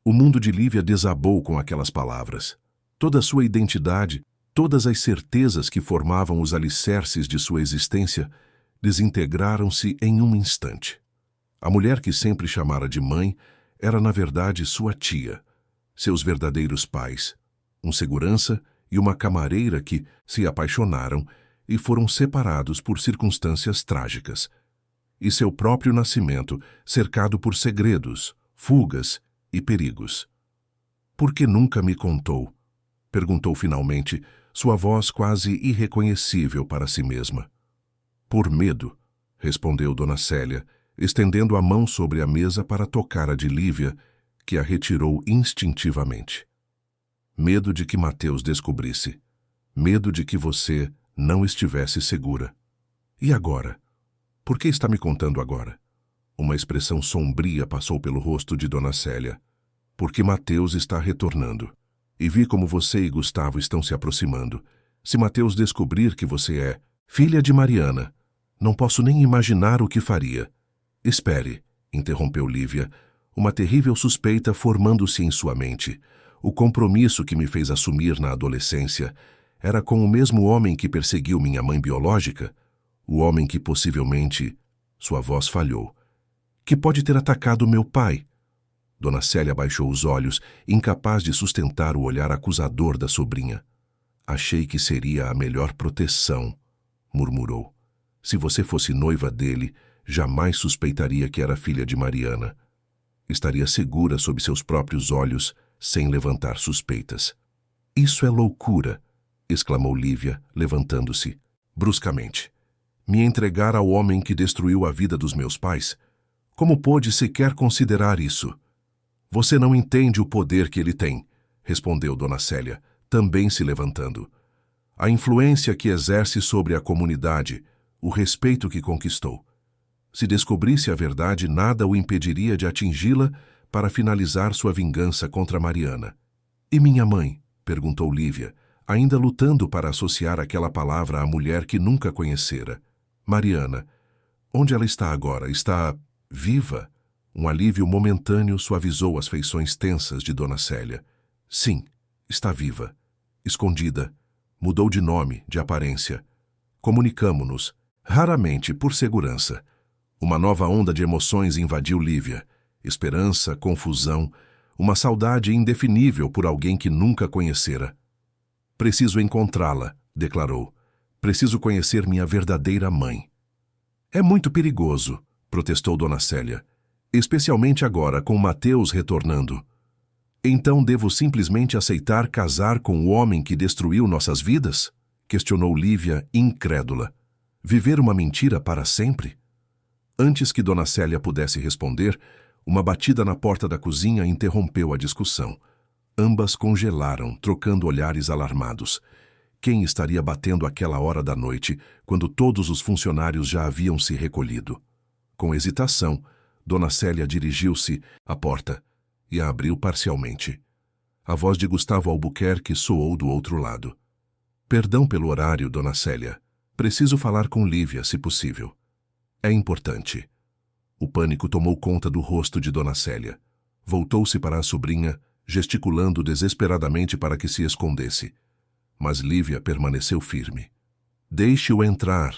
O mundo de Lívia desabou com aquelas palavras. Toda a sua identidade, todas as certezas que formavam os alicerces de sua existência, desintegraram-se em um instante. A mulher que sempre chamara de mãe era, na verdade, sua tia, seus verdadeiros pais, um segurança e uma camareira que se apaixonaram e foram separados por circunstâncias trágicas. E seu próprio nascimento, cercado por segredos, fugas e perigos. Por que nunca me contou? Perguntou finalmente, sua voz quase irreconhecível para si mesma. Por medo, respondeu Dona Célia, estendendo a mão sobre a mesa para tocar a de Lívia, que a retirou instintivamente. Medo de que Mateus descobrisse. Medo de que você não estivesse segura. E agora? Por que está me contando agora? Uma expressão sombria passou pelo rosto de Dona Célia. Porque Mateus está retornando. E vi como você e Gustavo estão se aproximando. Se Mateus descobrir que você é filha de Mariana, não posso nem imaginar o que faria. Espere, interrompeu Lívia, uma terrível suspeita formando-se em sua mente. O compromisso que me fez assumir na adolescência era com o mesmo homem que perseguiu minha mãe biológica, o homem que possivelmente, sua voz falhou, que pode ter atacado meu pai. Dona Célia baixou os olhos, incapaz de sustentar o olhar acusador da sobrinha. Achei que seria a melhor proteção, murmurou. Se você fosse noiva dele, jamais suspeitaria que era filha de Mariana. Estaria segura sob seus próprios olhos, sem levantar suspeitas. Isso é loucura, exclamou Lívia, levantando-se, bruscamente. Me entregar ao homem que destruiu a vida dos meus pais? Como pôde sequer considerar isso? Você não entende o poder que ele tem, respondeu Dona Célia, também se levantando. A influência que exerce sobre a comunidade, o respeito que conquistou. Se descobrisse a verdade, nada o impediria de atingi-la para finalizar sua vingança contra Mariana. E minha mãe? Perguntou Lívia, ainda lutando para associar aquela palavra à mulher que nunca conhecera. Mariana. Onde ela está agora? Está viva? Um alívio momentâneo suavizou as feições tensas de Dona Célia. Sim, está viva. Escondida. Mudou de nome, de aparência. Comunicamo-nos, raramente por segurança. Uma nova onda de emoções invadiu Lívia. Esperança, confusão, uma saudade indefinível por alguém que nunca conhecera. Preciso encontrá-la, declarou. Preciso conhecer minha verdadeira mãe. É muito perigoso, protestou Dona Célia. Especialmente agora, com Mateus retornando. Então devo simplesmente aceitar casar com o homem que destruiu nossas vidas? Questionou Lívia, incrédula. Viver uma mentira para sempre? Antes que Dona Célia pudesse responder, uma batida na porta da cozinha interrompeu a discussão. Ambas congelaram, trocando olhares alarmados. Quem estaria batendo àquela hora da noite, quando todos os funcionários já haviam se recolhido? Com hesitação, Dona Célia dirigiu-se à porta e a abriu parcialmente. A voz de Gustavo Albuquerque soou do outro lado. Perdão pelo horário, Dona Célia. Preciso falar com Lívia, se possível. É importante. O pânico tomou conta do rosto de Dona Célia. Voltou-se para a sobrinha, gesticulando desesperadamente para que se escondesse. Mas Lívia permaneceu firme. Deixe-o entrar,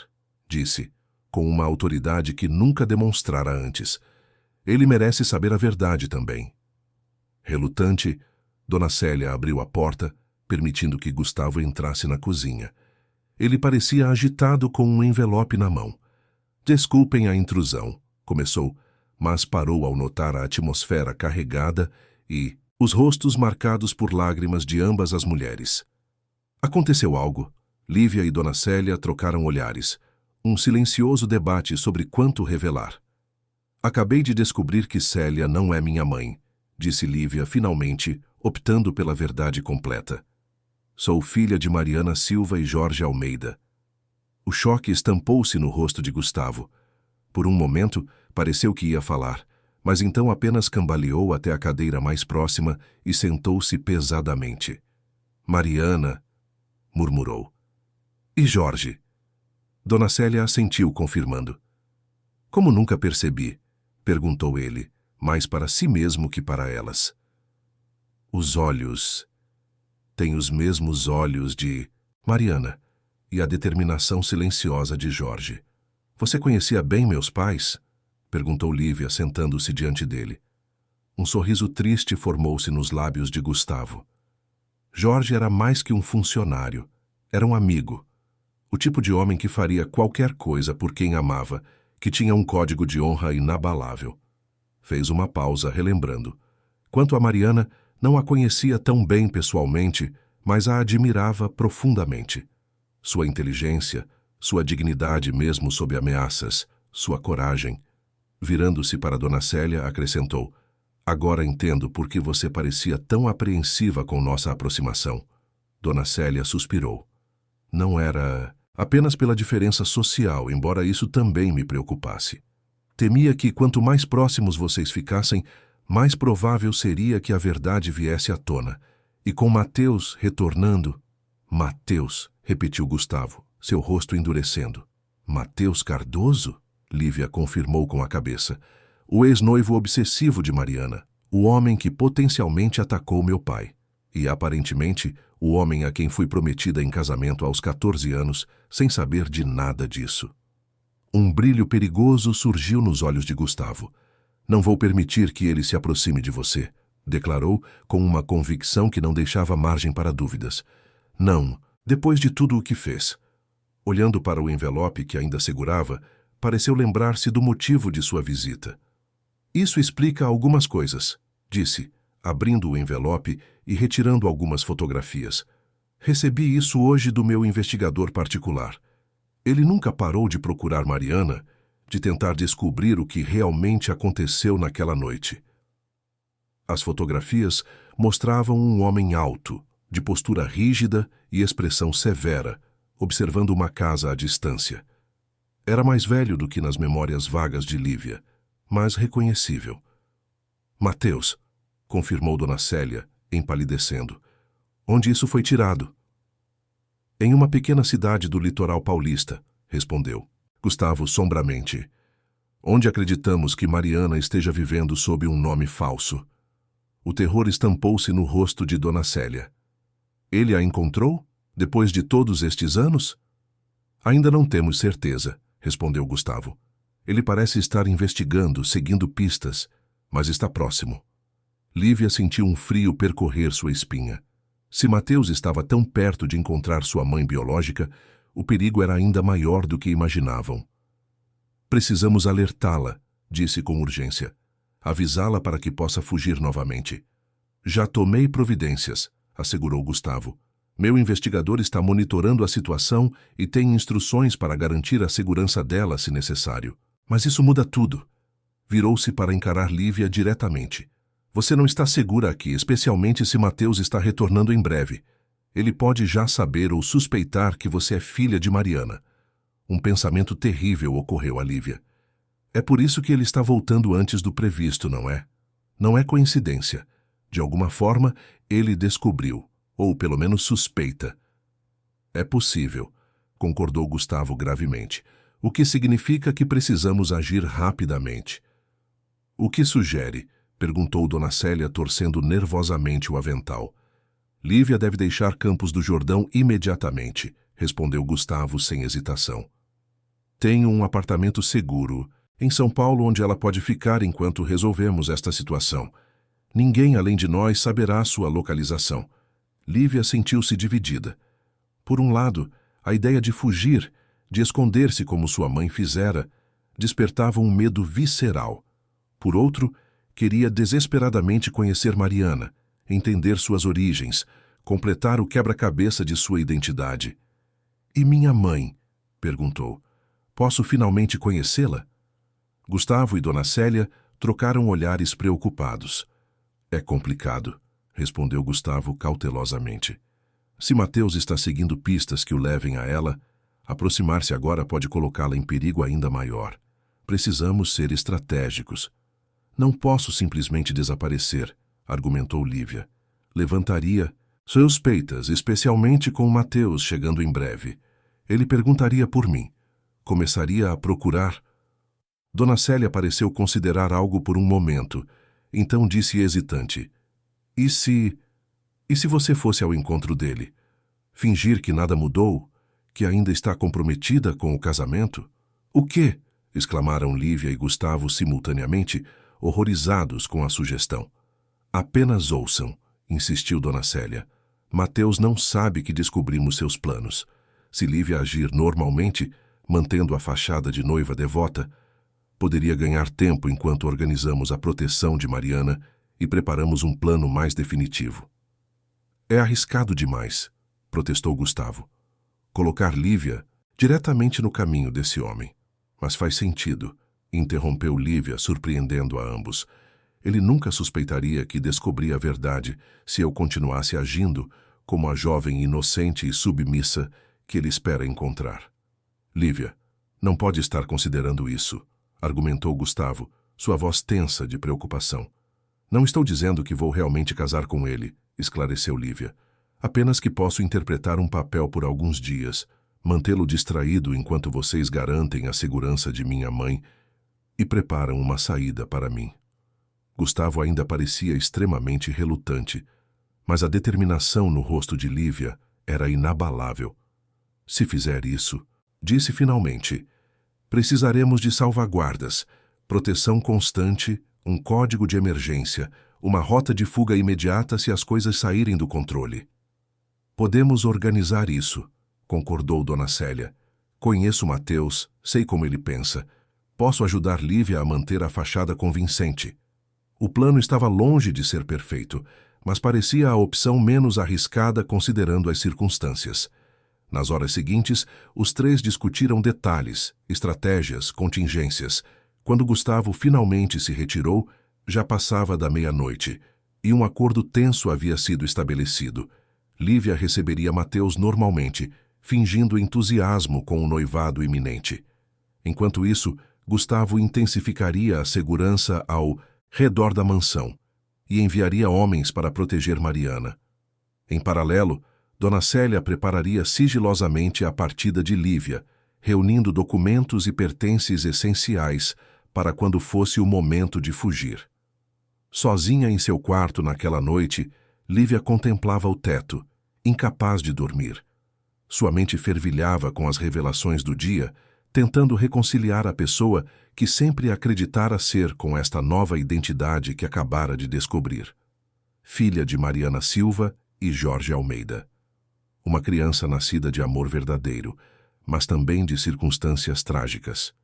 disse, com uma autoridade que nunca demonstrara antes. Ele merece saber a verdade também. Relutante, Dona Célia abriu a porta, permitindo que Gustavo entrasse na cozinha. Ele parecia agitado com um envelope na mão. Desculpem a intrusão, começou, mas parou ao notar a atmosfera carregada e os rostos marcados por lágrimas de ambas as mulheres. Aconteceu algo. Lívia e Dona Célia trocaram olhares. Um silencioso debate sobre quanto revelar. Acabei de descobrir que Célia não é minha mãe, disse Lívia finalmente, optando pela verdade completa. Sou filha de Mariana Silva e Jorge Almeida. O choque estampou-se no rosto de Gustavo. Por um momento, pareceu que ia falar, mas então apenas cambaleou até a cadeira mais próxima e sentou-se pesadamente. Mariana, murmurou. E Jorge? Dona Célia assentiu, confirmando. Como nunca percebi? Perguntou ele, mais para si mesmo que para elas. Os olhos. Tem os mesmos olhos de Mariana e a determinação silenciosa de Jorge. Você conhecia bem meus pais? Perguntou Lívia, sentando-se diante dele. Um sorriso triste formou-se nos lábios de Gustavo. Jorge era mais que um funcionário. Era um amigo. O tipo de homem que faria qualquer coisa por quem amava, que tinha um código de honra inabalável. Fez uma pausa, relembrando. Quanto a Mariana, não a conhecia tão bem pessoalmente, mas a admirava profundamente. Sua inteligência, sua dignidade mesmo sob ameaças, sua coragem. Virando-se para Dona Célia, acrescentou, agora entendo por que você parecia tão apreensiva com nossa aproximação. Dona Célia suspirou. Não era apenas pela diferença social, embora isso também me preocupasse. Temia que quanto mais próximos vocês ficassem, mais provável seria que a verdade viesse à tona. E com Mateus retornando... Mateus, repetiu Gustavo, seu rosto endurecendo. Mateus Cardoso? Lívia confirmou com a cabeça. O ex-noivo obsessivo de Mariana, o homem que potencialmente atacou meu pai. E, aparentemente, o homem a quem fui prometida em casamento aos 14 anos, sem saber de nada disso. Um brilho perigoso surgiu nos olhos de Gustavo. Não vou permitir que ele se aproxime de você, declarou com uma convicção que não deixava margem para dúvidas. Não, depois de tudo o que fez. Olhando para o envelope que ainda segurava, pareceu lembrar-se do motivo de sua visita. Isso explica algumas coisas, disse, abrindo o envelope e retirando algumas fotografias. Recebi isso hoje do meu investigador particular. Ele nunca parou de procurar Mariana, de tentar descobrir o que realmente aconteceu naquela noite. As fotografias mostravam um homem alto, de postura rígida e expressão severa, observando uma casa à distância. Era mais velho do que nas memórias vagas de Lívia, mas reconhecível. Mateus, confirmou Dona Célia, empalidecendo. Onde isso foi tirado? Em uma pequena cidade do litoral paulista, respondeu. Gustavo sombramente. Onde acreditamos que Mariana esteja vivendo sob um nome falso. O terror estampou-se no rosto de Dona Célia. Ele a encontrou, depois de todos estes anos? Ainda não temos certeza, respondeu Gustavo. Ele parece estar investigando, seguindo pistas, mas está próximo. Lívia sentiu um frio percorrer sua espinha. Se Mateus estava tão perto de encontrar sua mãe biológica, o perigo era ainda maior do que imaginavam. Precisamos alertá-la, disse com urgência. Avisá-la para que possa fugir novamente. Já tomei providências, assegurou Gustavo. Meu investigador está monitorando a situação e tem instruções para garantir a segurança dela se necessário. Mas isso muda tudo. Virou-se para encarar Lívia diretamente. Você não está segura aqui, especialmente se Mateus está retornando em breve. Ele pode já saber ou suspeitar que você é filha de Mariana. Um pensamento terrível ocorreu a Lívia. É por isso que ele está voltando antes do previsto, não é? Não é coincidência. De alguma forma, ele descobriu, ou pelo menos suspeita. É possível, concordou Gustavo gravemente, o que significa que precisamos agir rapidamente. O que sugere? Perguntou Dona Célia, torcendo nervosamente o avental. Lívia deve deixar Campos do Jordão imediatamente, respondeu Gustavo sem hesitação. Tenho um apartamento seguro em São Paulo onde ela pode ficar enquanto resolvemos esta situação. Ninguém além de nós saberá sua localização. Lívia sentiu-se dividida. Por um lado, a ideia de fugir, de esconder-se como sua mãe fizera, despertava um medo visceral. Por outro, queria desesperadamente conhecer Mariana, entender suas origens, completar o quebra-cabeça de sua identidade. E minha mãe? Perguntou. Posso finalmente conhecê-la? Gustavo e Dona Célia trocaram olhares preocupados. É complicado, respondeu Gustavo cautelosamente. Se Mateus está seguindo pistas que o levem a ela, aproximar-se agora pode colocá-la em perigo ainda maior. Precisamos ser estratégicos. Não posso simplesmente desaparecer, argumentou Lívia. Levantaria suspeitas, especialmente com Mateus chegando em breve. Ele perguntaria por mim. Começaria a procurar. Dona Célia pareceu considerar algo por um momento, então disse hesitante. E se você fosse ao encontro dele? Fingir que nada mudou? Que ainda está comprometida com o casamento? O quê? Exclamaram Lívia e Gustavo simultaneamente, horrorizados com a sugestão. Apenas ouçam, insistiu Dona Célia. Mateus não sabe que descobrimos seus planos. Se Lívia agir normalmente, mantendo a fachada de noiva devota, poderia ganhar tempo enquanto organizamos a proteção de Mariana e preparamos um plano mais definitivo. É arriscado demais, protestou Gustavo. Colocar Lívia diretamente no caminho desse homem. Mas faz sentido, interrompeu Lívia, surpreendendo a ambos. Ele nunca suspeitaria que descobri a verdade se eu continuasse agindo como a jovem inocente e submissa que ele espera encontrar. Lívia, não pode estar considerando isso, argumentou Gustavo, sua voz tensa de preocupação. Não estou dizendo que vou realmente casar com ele, esclareceu Lívia. Apenas que posso interpretar um papel por alguns dias, mantê-lo distraído enquanto vocês garantem a segurança de minha mãe e preparam uma saída para mim. Gustavo ainda parecia extremamente relutante, mas a determinação no rosto de Lívia era inabalável. Se fizer isso, disse finalmente, precisaremos de salvaguardas, proteção constante, um código de emergência, uma rota de fuga imediata se as coisas saírem do controle. Podemos organizar isso, concordou Dona Célia. Conheço Mateus, sei como ele pensa. Posso ajudar Lívia a manter a fachada convincente. O plano estava longe de ser perfeito, mas parecia a opção menos arriscada considerando as circunstâncias. Nas horas seguintes, os três discutiram detalhes, estratégias, contingências. Quando Gustavo finalmente se retirou, já passava da meia-noite, e um acordo tenso havia sido estabelecido. Lívia receberia Mateus normalmente, fingindo entusiasmo com o noivado iminente. Enquanto isso, Gustavo intensificaria a segurança ao redor da mansão e enviaria homens para proteger Mariana. Em paralelo, Dona Célia prepararia sigilosamente a partida de Lívia, reunindo documentos e pertences essenciais para quando fosse o momento de fugir. Sozinha em seu quarto naquela noite, Lívia contemplava o teto, incapaz de dormir. Sua mente fervilhava com as revelações do dia, tentando reconciliar a pessoa que sempre acreditara ser com esta nova identidade que acabara de descobrir. Filha de Mariana Silva e Jorge Almeida. Uma criança nascida de amor verdadeiro, mas também de circunstâncias trágicas.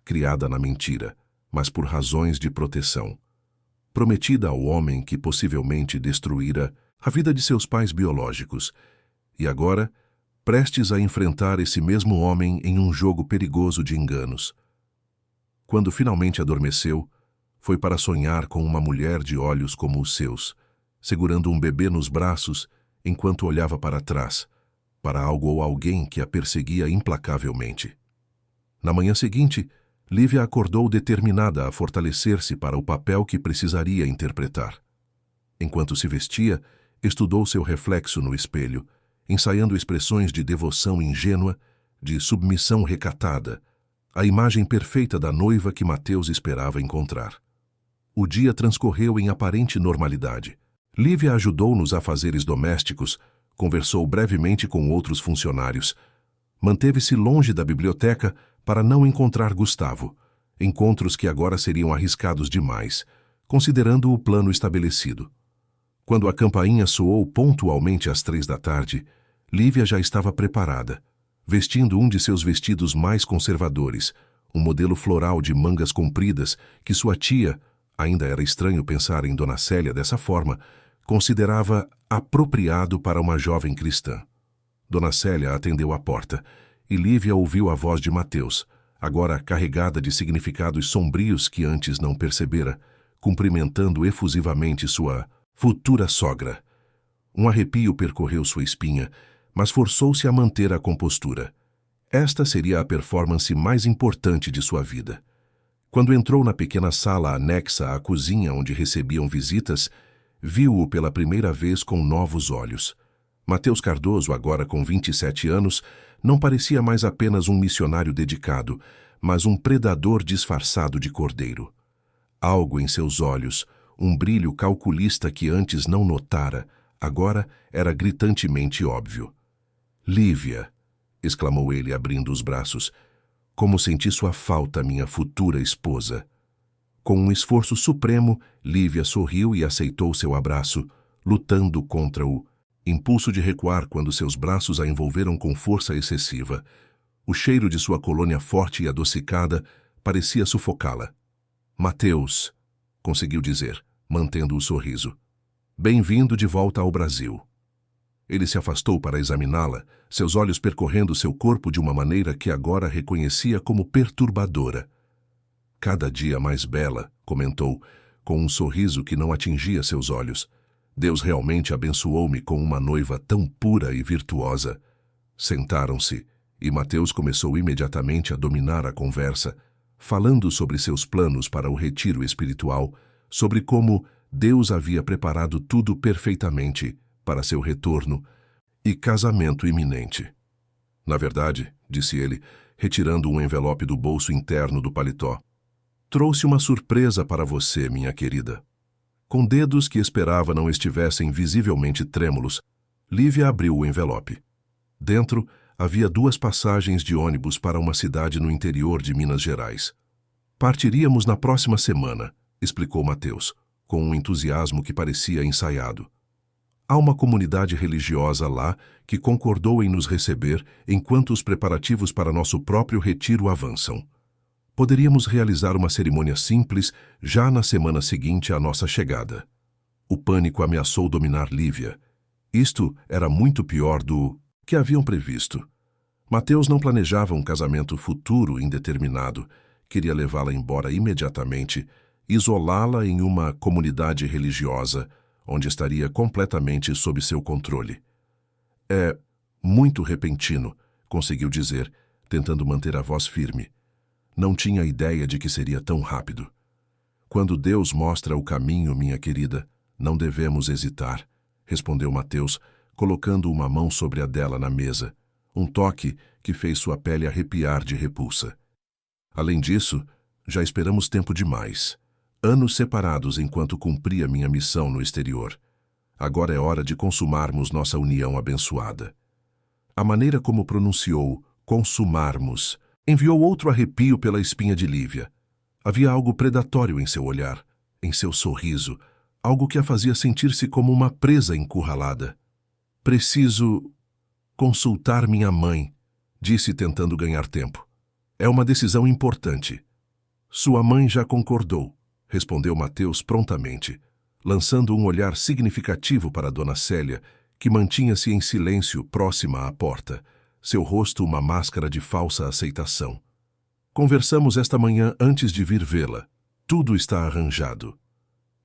Criada na mentira, mas por razões de proteção. prometida ao homem que possivelmente destruíra a vida de seus pais biológicos, e agora, prestes a enfrentar esse mesmo homem em um jogo perigoso de enganos. Quando finalmente adormeceu, foi para sonhar com uma mulher de olhos como os seus, segurando um bebê nos braços enquanto olhava para trás, para algo ou alguém que a perseguia implacavelmente. Na manhã seguinte, Lívia acordou determinada a fortalecer-se para o papel que precisaria interpretar. Enquanto se vestia, estudou seu reflexo no espelho, ensaiando expressões de devoção ingênua, de submissão recatada, a imagem perfeita da noiva que Mateus esperava encontrar. O dia transcorreu em aparente normalidade. Lívia ajudou nos afazeres domésticos, conversou brevemente com outros funcionários, manteve-se longe da biblioteca para não encontrar Gustavo, encontros que agora seriam arriscados demais, considerando o plano estabelecido. Quando a campainha soou pontualmente às 3 da tarde, Lívia já estava preparada, vestindo um de seus vestidos mais conservadores, um modelo floral de mangas compridas que sua tia, ainda era estranho pensar em Dona Célia dessa forma, considerava apropriado para uma jovem cristã. Dona Célia atendeu à porta, e Lívia ouviu a voz de Mateus, agora carregada de significados sombrios que antes não percebera, cumprimentando efusivamente sua futura sogra. Um arrepio percorreu sua espinha, mas forçou-se a manter a compostura. Esta seria a performance mais importante de sua vida. Quando entrou na pequena sala anexa à cozinha onde recebiam visitas, viu-o pela primeira vez com novos olhos. Mateus Cardoso, agora com 27 anos, não parecia mais apenas um missionário dedicado, mas um predador disfarçado de cordeiro. Algo em seus olhos, um brilho calculista que antes não notara, agora era gritantemente óbvio. "Lívia!" exclamou ele, abrindo os braços. "Como senti sua falta, minha futura esposa." Com um esforço supremo, Lívia sorriu e aceitou seu abraço, lutando contra o impulso de recuar quando seus braços a envolveram com força excessiva. O cheiro de sua colônia forte e adocicada parecia sufocá-la. "Mateus", conseguiu dizer, mantendo o sorriso. "Bem-vindo de volta ao Brasil." Ele se afastou para examiná-la, seus olhos percorrendo seu corpo de uma maneira que agora reconhecia como perturbadora. "Cada dia mais bela", comentou, com um sorriso que não atingia seus olhos. "Deus realmente abençoou-me com uma noiva tão pura e virtuosa." Sentaram-se, e Mateus começou imediatamente a dominar a conversa, falando sobre seus planos para o retiro espiritual, sobre como Deus havia preparado tudo perfeitamente para seu retorno e casamento iminente. "Na verdade", disse ele, retirando um envelope do bolso interno do paletó, "trouxe uma surpresa para você, minha querida." Com dedos que esperava não estivessem visivelmente trêmulos, Lívia abriu o envelope. Dentro havia 2 passagens de ônibus para uma cidade no interior de Minas Gerais. "Partiríamos na próxima semana", explicou Mateus, com um entusiasmo que parecia ensaiado. "Há uma comunidade religiosa lá que concordou em nos receber enquanto os preparativos para nosso próprio retiro avançam. Poderíamos realizar uma cerimônia simples já na semana seguinte à nossa chegada." O pânico ameaçou dominar Lívia. Isto era muito pior do que haviam previsto. Mateus não planejava um casamento futuro indeterminado. Queria levá-la embora imediatamente, isolá-la em uma comunidade religiosa, onde estaria completamente sob seu controle. "É muito repentino", conseguiu dizer, tentando manter a voz firme. "Não tinha ideia de que seria tão rápido." "Quando Deus mostra o caminho, minha querida, não devemos hesitar", respondeu Mateus, colocando uma mão sobre a dela na mesa, um toque que fez sua pele arrepiar de repulsa. "Além disso, já esperamos tempo demais. Anos separados enquanto cumpria minha missão no exterior. Agora é hora de consumarmos nossa união abençoada." A maneira como pronunciou "consumarmos" enviou outro arrepio pela espinha de Lívia. Havia algo predatório em seu olhar, em seu sorriso, algo que a fazia sentir-se como uma presa encurralada. "Preciso consultar minha mãe", disse tentando ganhar tempo. "É uma decisão importante." "Sua mãe já concordou", respondeu Mateus prontamente, lançando um olhar significativo para Dona Célia, que mantinha-se em silêncio próxima à porta, seu rosto uma máscara de falsa aceitação. Conversamos esta manhã antes de vir vê-la. Tudo está arranjado.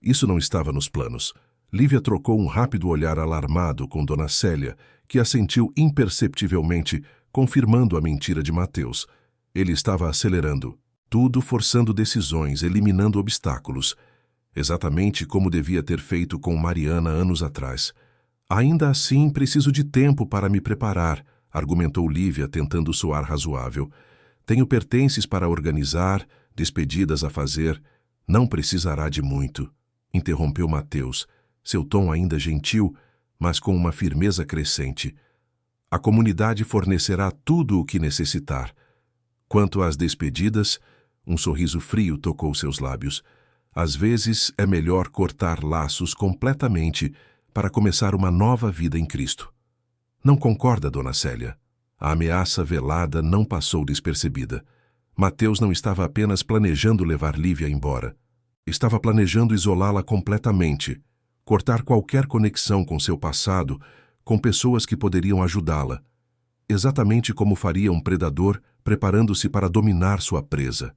Isso não estava nos planos. Lívia trocou um rápido olhar alarmado com Dona Célia, que assentiu imperceptivelmente, confirmando a mentira de Mateus. Ele estava acelerando, tudo forçando decisões, eliminando obstáculos, exatamente como devia ter feito com Mariana anos atrás. Ainda assim, preciso de tempo para me preparar, argumentou Lívia, tentando soar razoável. Tenho pertences para organizar, despedidas a fazer. Não precisará de muito, interrompeu Mateus, seu tom ainda gentil, mas com uma firmeza crescente. A comunidade fornecerá tudo o que necessitar. Quanto às despedidas, um sorriso frio tocou seus lábios. Às vezes é melhor cortar laços completamente para começar uma nova vida em Cristo. Não concorda, Dona Célia? A ameaça velada não passou despercebida. Mateus não estava apenas planejando levar Lívia embora. Estava planejando isolá-la completamente, cortar qualquer conexão com seu passado, com pessoas que poderiam ajudá-la, exatamente como faria um predador preparando-se para dominar sua presa.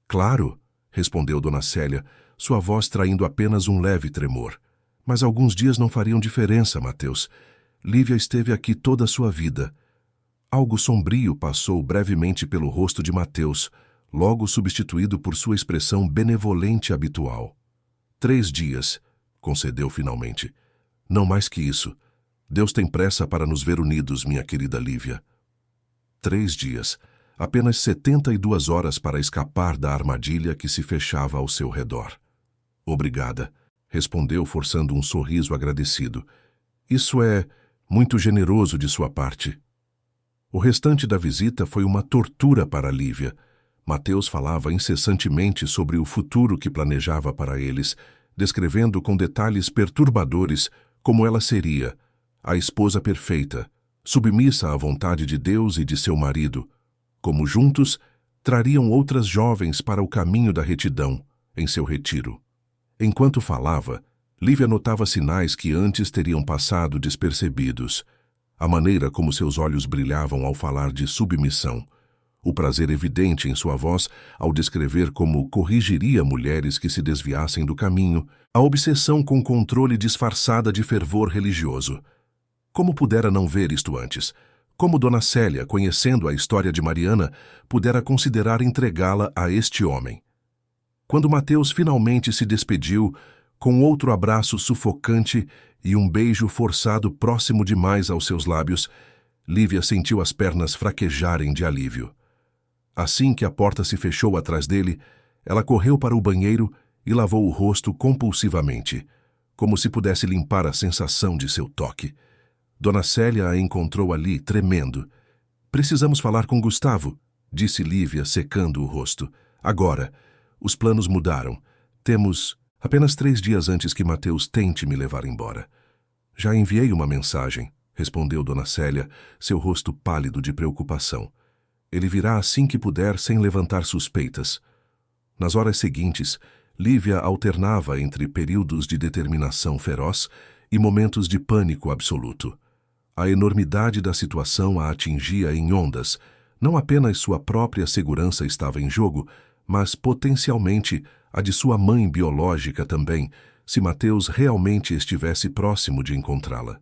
Claro, respondeu Dona Célia, sua voz traindo apenas um leve tremor. Mas alguns dias não fariam diferença, Mateus. Lívia esteve aqui toda a sua vida. Algo sombrio passou brevemente pelo rosto de Mateus, logo substituído por sua expressão benevolente habitual. 3 dias, concedeu finalmente. Não mais que isso. Deus tem pressa para nos ver unidos, minha querida Lívia. 3 dias. Apenas 72 horas para escapar da armadilha que se fechava ao seu redor. Obrigada, respondeu forçando um sorriso agradecido. Isso é muito generoso de sua parte. O restante da visita foi uma tortura para Lívia. Mateus falava incessantemente sobre o futuro que planejava para eles, descrevendo com detalhes perturbadores como ela seria, a esposa perfeita, submissa à vontade de Deus e de seu marido, como juntos trariam outras jovens para o caminho da retidão, em seu retiro. Enquanto falava, Lívia notava sinais que antes teriam passado despercebidos. A maneira como seus olhos brilhavam ao falar de submissão, o prazer evidente em sua voz ao descrever como corrigiria mulheres que se desviassem do caminho, a obsessão com controle disfarçada de fervor religioso. Como pudera não ver isto antes? Como Dona Célia, conhecendo a história de Mariana, pudera considerar entregá-la a este homem? Quando Mateus finalmente se despediu, com outro abraço sufocante e um beijo forçado próximo demais aos seus lábios, Lívia sentiu as pernas fraquejarem de alívio. Assim que a porta se fechou atrás dele, ela correu para o banheiro e lavou o rosto compulsivamente, como se pudesse limpar a sensação de seu toque. Dona Célia a encontrou ali, tremendo. Precisamos falar com Gustavo, disse Lívia, secando o rosto. Agora. Os planos mudaram. Temos apenas 3 dias antes que Mateus tente me levar embora. Já enviei uma mensagem, respondeu Dona Célia, seu rosto pálido de preocupação. Ele virá assim que puder, sem levantar suspeitas. Nas horas seguintes, Lívia alternava entre períodos de determinação feroz e momentos de pânico absoluto. A enormidade da situação a atingia em ondas. Não apenas sua própria segurança estava em jogo, mas potencialmente a de sua mãe biológica também, se Mateus realmente estivesse próximo de encontrá-la.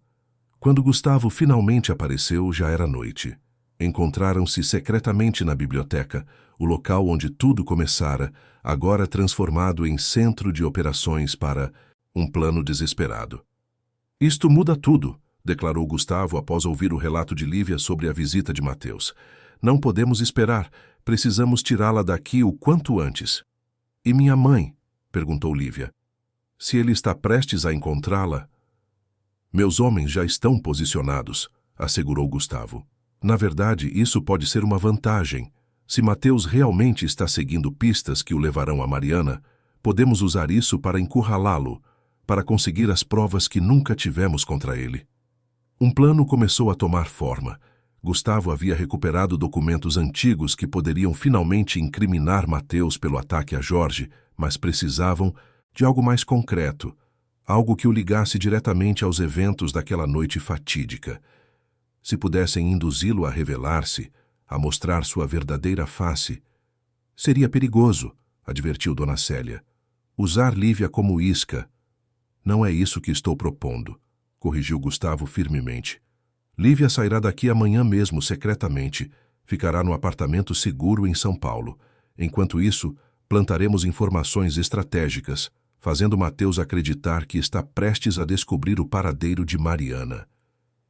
Quando Gustavo finalmente apareceu, já era noite. Encontraram-se secretamente na biblioteca, o local onde tudo começara, agora transformado em centro de operações para um plano desesperado. Isto muda tudo, declarou Gustavo após ouvir o relato de Lívia sobre a visita de Mateus. Não podemos esperar, precisamos tirá-la daqui o quanto antes. E minha mãe? Perguntou Lívia. Se ele está prestes a encontrá-la... Meus homens já estão posicionados, assegurou Gustavo. Na verdade, isso pode ser uma vantagem. Se Mateus realmente está seguindo pistas que o levarão a Mariana, podemos usar isso para encurralá-lo, para conseguir as provas que nunca tivemos contra ele. Um plano começou a tomar forma. Gustavo havia recuperado documentos antigos que poderiam finalmente incriminar Mateus pelo ataque a Jorge, mas precisavam de algo mais concreto, algo que o ligasse diretamente aos eventos daquela noite fatídica. Se pudessem induzi-lo a revelar-se, a mostrar sua verdadeira face, seria perigoso, advertiu Dona Célia. Usar Lívia como isca. Não é isso que estou propondo, corrigiu Gustavo firmemente. Lívia sairá daqui amanhã mesmo, secretamente. Ficará no apartamento seguro em São Paulo. Enquanto isso, plantaremos informações estratégicas, fazendo Mateus acreditar que está prestes a descobrir o paradeiro de Mariana.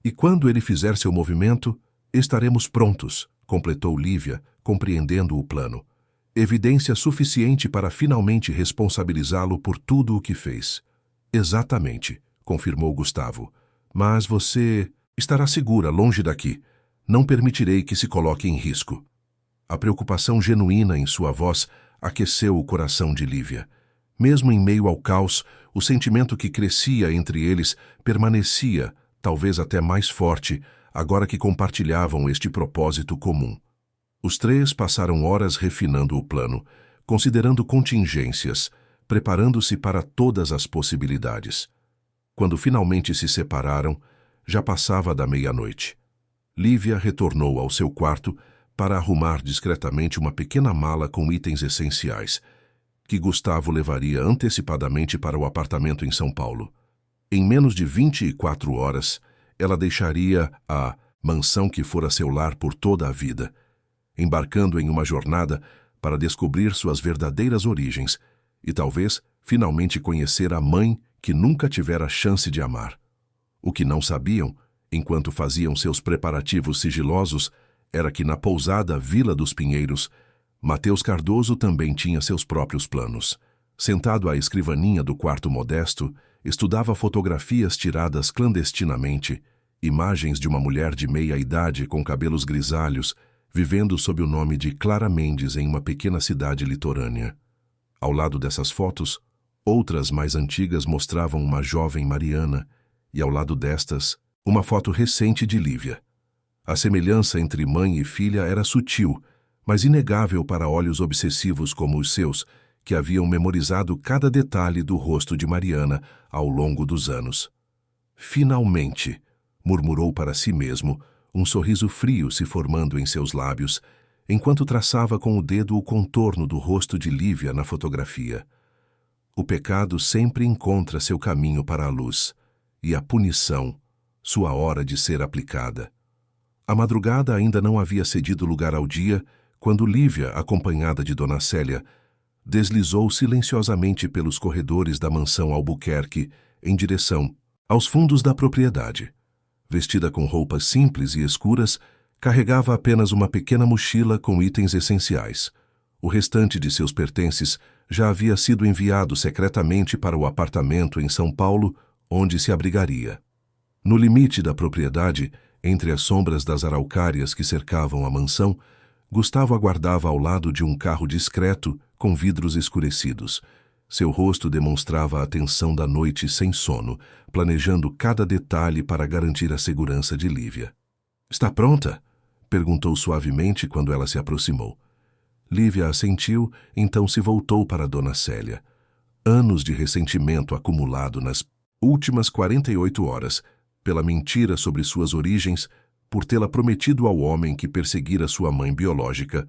E quando ele fizer seu movimento, estaremos prontos, completou Lívia, compreendendo o plano. Evidência suficiente para finalmente responsabilizá-lo por tudo o que fez. Exatamente, confirmou Gustavo. Mas você estará segura, longe daqui. Não permitirei que se coloque em risco. A preocupação genuína em sua voz aqueceu o coração de Lívia. Mesmo em meio ao caos, o sentimento que crescia entre eles permanecia, talvez até mais forte, agora que compartilhavam este propósito comum. Os três passaram horas refinando o plano, considerando contingências, preparando-se para todas as possibilidades. Quando finalmente se separaram, já passava da meia-noite. Lívia retornou ao seu quarto para arrumar discretamente uma pequena mala com itens essenciais, que Gustavo levaria antecipadamente para o apartamento em São Paulo. Em menos de 24 horas, ela deixaria a mansão que fora seu lar por toda a vida, embarcando em uma jornada para descobrir suas verdadeiras origens e talvez finalmente conhecer a mãe que nunca tivera chance de amar. O que não sabiam, enquanto faziam seus preparativos sigilosos, era que na pousada Vila dos Pinheiros, Mateus Cardoso também tinha seus próprios planos. Sentado à escrivaninha do quarto modesto, estudava fotografias tiradas clandestinamente, imagens de uma mulher de meia-idade com cabelos grisalhos, vivendo sob o nome de Clara Mendes em uma pequena cidade litorânea. Ao lado dessas fotos, outras mais antigas mostravam uma jovem Mariana, e ao lado destas, uma foto recente de Lívia. A semelhança entre mãe e filha era sutil, mas inegável para olhos obsessivos como os seus, que haviam memorizado cada detalhe do rosto de Mariana ao longo dos anos. Finalmente, murmurou para si mesmo, um sorriso frio se formando em seus lábios, enquanto traçava com o dedo o contorno do rosto de Lívia na fotografia. O pecado sempre encontra seu caminho para a luz, e a punição, sua hora de ser aplicada. A madrugada ainda não havia cedido lugar ao dia, quando Lívia, acompanhada de Dona Célia, deslizou silenciosamente pelos corredores da mansão Albuquerque em direção aos fundos da propriedade. Vestida com roupas simples e escuras, carregava apenas uma pequena mochila com itens essenciais. O restante de seus pertences já havia sido enviado secretamente para o apartamento em São Paulo, onde se abrigaria. No limite da propriedade, entre as sombras das araucárias que cercavam a mansão, Gustavo aguardava ao lado de um carro discreto com vidros escurecidos. Seu rosto demonstrava a tensão da noite sem sono, planejando cada detalhe para garantir a segurança de Lívia. "Está pronta?" perguntou suavemente quando ela se aproximou. Lívia assentiu, então se voltou para Dona Célia. Anos de ressentimento acumulado nas últimas 48 horas, pela mentira sobre suas origens, por tê-la prometido ao homem que perseguira sua mãe biológica,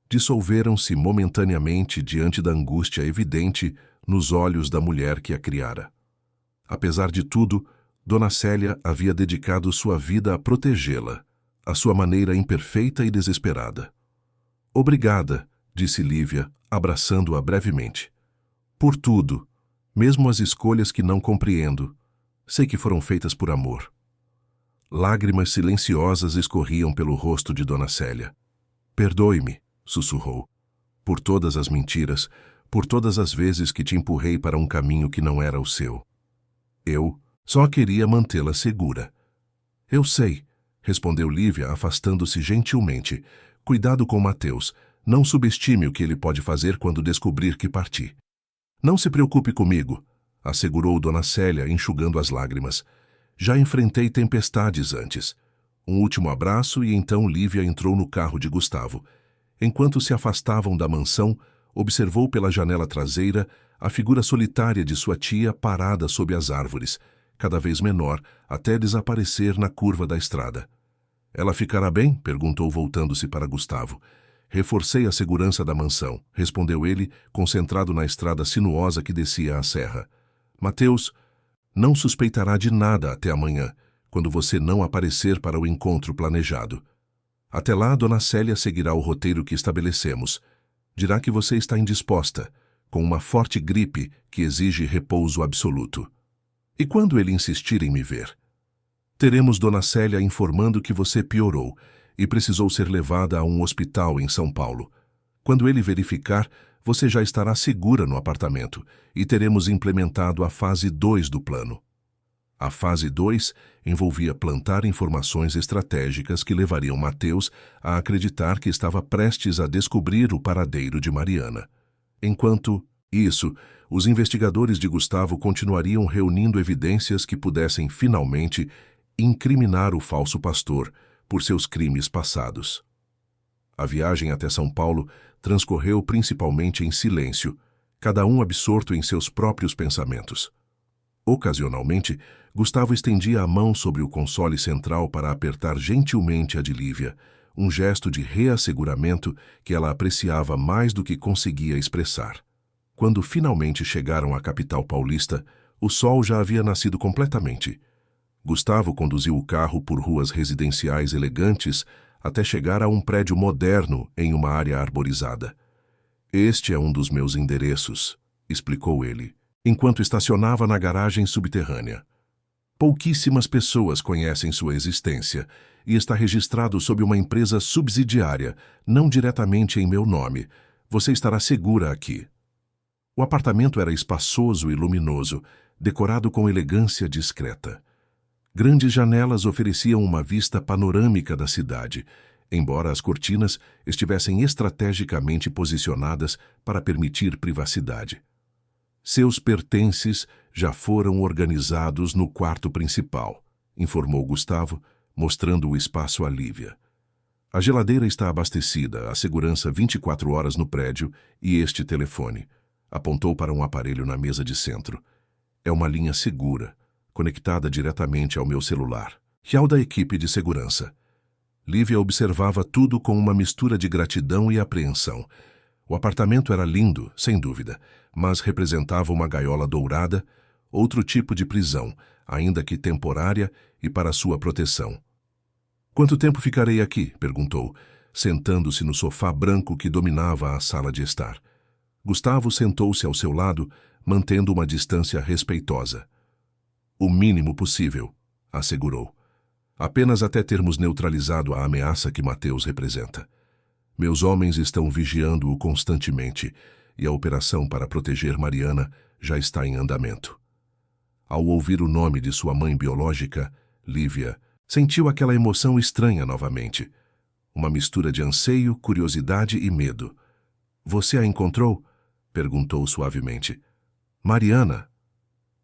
dissolveram-se momentaneamente diante da angústia evidente nos olhos da mulher que a criara. Apesar de tudo, Dona Célia havia dedicado sua vida a protegê-la, à sua maneira imperfeita e desesperada. "Obrigada", disse Lívia, abraçando-a brevemente. "Por tudo, mesmo as escolhas que não compreendo, sei que foram feitas por amor." Lágrimas silenciosas escorriam pelo rosto de Dona Célia. "Perdoe-me", sussurrou, "por todas as mentiras, por todas as vezes que te empurrei para um caminho que não era o seu. Eu só queria mantê-la segura." "Eu sei", respondeu Lívia, afastando-se gentilmente. "Cuidado com Mateus. Não subestime o que ele pode fazer quando descobrir que parti." "Não se preocupe comigo", assegurou Dona Célia, enxugando as lágrimas. "Já enfrentei tempestades antes. Um último abraço e então Lívia entrou no carro de Gustavo. Enquanto se afastavam da mansão, observou pela janela traseira a figura solitária de sua tia parada sob as árvores, cada vez menor, até desaparecer na curva da estrada. Ela ficará bem? Perguntou voltando-se para Gustavo. Reforcei a segurança da mansão, respondeu ele, concentrado na estrada sinuosa que descia a serra. Mateus não suspeitará de nada até amanhã, quando você não aparecer para o encontro planejado. Até lá, Dona Célia seguirá o roteiro que estabelecemos. Dirá que você está indisposta, com uma forte gripe que exige repouso absoluto. E quando ele insistir em me ver? Teremos Dona Célia informando que você piorou e precisou ser levada a um hospital em São Paulo. Quando ele verificar, você já estará segura no apartamento e teremos implementado a fase 2 do plano. A fase 2 envolvia plantar informações estratégicas que levariam Mateus a acreditar que estava prestes a descobrir o paradeiro de Mariana. Enquanto isso, os investigadores de Gustavo continuariam reunindo evidências que pudessem finalmente incriminar o falso pastor por seus crimes passados. A viagem até São Paulo transcorreu principalmente em silêncio, cada um absorto em seus próprios pensamentos. Ocasionalmente, Gustavo estendia a mão sobre o console central para apertar gentilmente a de Lívia, um gesto de reasseguramento que ela apreciava mais do que conseguia expressar. Quando finalmente chegaram à capital paulista, o sol já havia nascido completamente. Gustavo conduziu o carro por ruas residenciais elegantes até chegar a um prédio moderno em uma área arborizada. Este é um dos meus endereços, explicou ele, enquanto estacionava na garagem subterrânea. Pouquíssimas pessoas conhecem sua existência e está registrado sob uma empresa subsidiária, não diretamente em meu nome. Você estará segura aqui. O apartamento era espaçoso e luminoso, decorado com elegância discreta. Grandes janelas ofereciam uma vista panorâmica da cidade, embora as cortinas estivessem estrategicamente posicionadas para permitir privacidade. Seus pertences já foram organizados no quarto principal, informou Gustavo, mostrando o espaço a Lívia. A geladeira está abastecida, a segurança 24 horas no prédio e este telefone. Apontou para um aparelho na mesa de centro. É uma linha segura, conectada diretamente ao meu celular, e ao da equipe de segurança. Lívia observava tudo com uma mistura de gratidão e apreensão. O apartamento era lindo, sem dúvida, mas representava uma gaiola dourada, outro tipo de prisão, ainda que temporária e para sua proteção. Quanto tempo ficarei aqui? Perguntou, sentando-se no sofá branco que dominava a sala de estar. Gustavo sentou-se ao seu lado, mantendo uma distância respeitosa. O mínimo possível, assegurou. Apenas até termos neutralizado a ameaça que Mateus representa. Meus homens estão vigiando-o constantemente e a operação para proteger Mariana já está em andamento. Ao ouvir o nome de sua mãe biológica, Lívia sentiu aquela emoção estranha novamente. Uma mistura de anseio, curiosidade e medo. Você a encontrou? Perguntou suavemente. Mariana.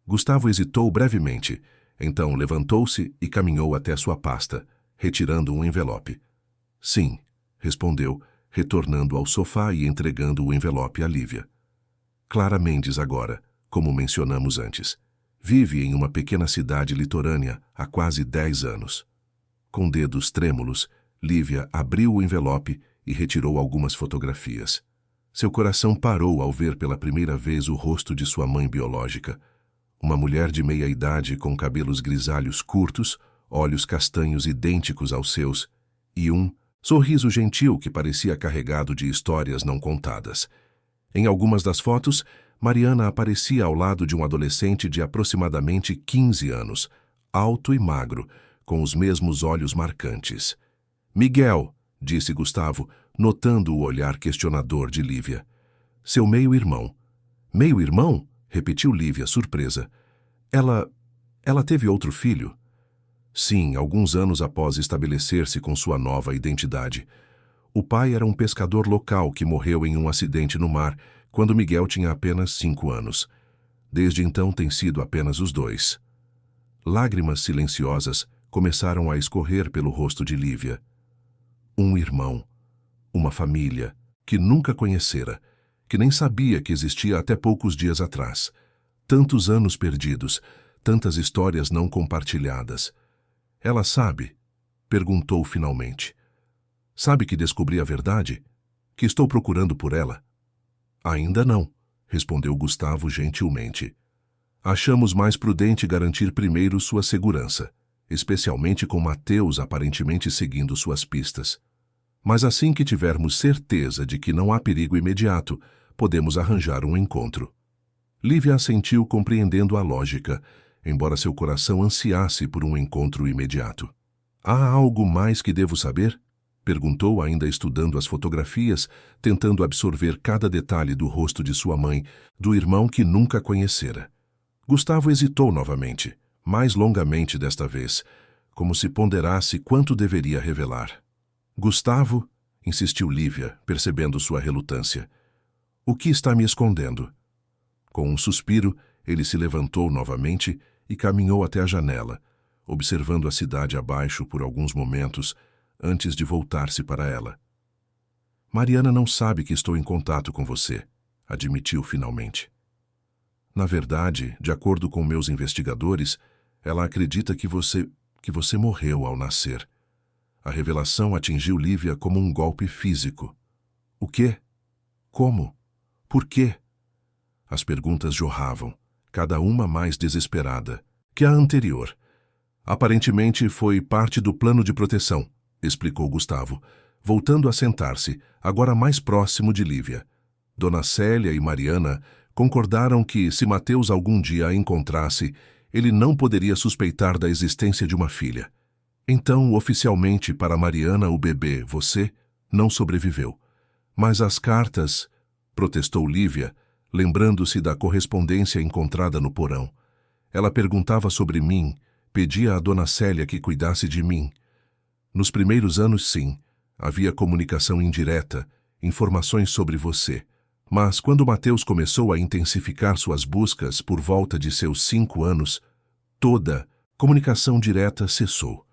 Gustavo hesitou brevemente, então levantou-se e caminhou até sua pasta, retirando um envelope. Sim, respondeu, retornando ao sofá e entregando o envelope a Lívia. Clara Mendes agora, como mencionamos antes. Vive em uma pequena cidade litorânea há quase 10 anos. Com dedos trêmulos, Lívia abriu o envelope e retirou algumas fotografias. Seu coração parou ao ver pela primeira vez o rosto de sua mãe biológica. Uma mulher de meia-idade com cabelos grisalhos curtos, olhos castanhos idênticos aos seus, e um sorriso gentil que parecia carregado de histórias não contadas. Em algumas das fotos, Mariana aparecia ao lado de um adolescente de aproximadamente 15 anos, alto e magro, com os mesmos olhos marcantes. Miguel, disse Gustavo, notando o olhar questionador de Lívia. Seu meio-irmão. Meio-irmão? Repetiu Lívia, surpresa. Ela teve outro filho? Sim, alguns anos após estabelecer-se com sua nova identidade. O pai era um pescador local que morreu em um acidente no mar, quando Miguel tinha apenas 5 anos. Desde então tem sido apenas os dois. Lágrimas silenciosas começaram a escorrer pelo rosto de Lívia. Um irmão, uma família, que nunca conhecera, que nem sabia que existia até poucos dias atrás. Tantos anos perdidos, tantas histórias não compartilhadas. Ela sabe? Perguntou finalmente. Sabe que descobri a verdade? Que estou procurando por ela? Ainda não, respondeu Gustavo gentilmente. Achamos mais prudente garantir primeiro sua segurança, especialmente com Mateus aparentemente seguindo suas pistas. Mas assim que tivermos certeza de que não há perigo imediato, podemos arranjar um encontro. Lívia assentiu compreendendo a lógica, embora seu coração ansiasse por um encontro imediato. Há algo mais que devo saber? Perguntou, ainda estudando as fotografias, tentando absorver cada detalhe do rosto de sua mãe, do irmão que nunca conhecera. Gustavo hesitou novamente, mais longamente desta vez, como se ponderasse quanto deveria revelar. Gustavo, insistiu Lívia, percebendo sua relutância. O que está me escondendo? Com um suspiro, ele se levantou novamente e caminhou até a janela, observando a cidade abaixo por alguns momentos, antes de voltar-se para ela. Mariana não sabe que estou em contato com você, admitiu finalmente. Na verdade, de acordo com meus investigadores, ela acredita que você morreu ao nascer. A revelação atingiu Lívia como um golpe físico. O quê? Como? Por quê? As perguntas jorravam, cada uma mais desesperada que a anterior. Aparentemente foi parte do plano de proteção, explicou Gustavo, voltando a sentar-se, agora mais próximo de Lívia. Dona Célia e Mariana concordaram que, se Mateus algum dia a encontrasse, ele não poderia suspeitar da existência de uma filha. Então, oficialmente, para Mariana, o bebê, você, não sobreviveu. Mas as cartas, protestou Lívia, lembrando-se da correspondência encontrada no porão. Ela perguntava sobre mim, pedia a Dona Célia que cuidasse de mim. Nos primeiros anos, sim, havia comunicação indireta, informações sobre você. Mas quando Mateus começou a intensificar suas buscas por volta de seus 5 anos, toda comunicação direta cessou.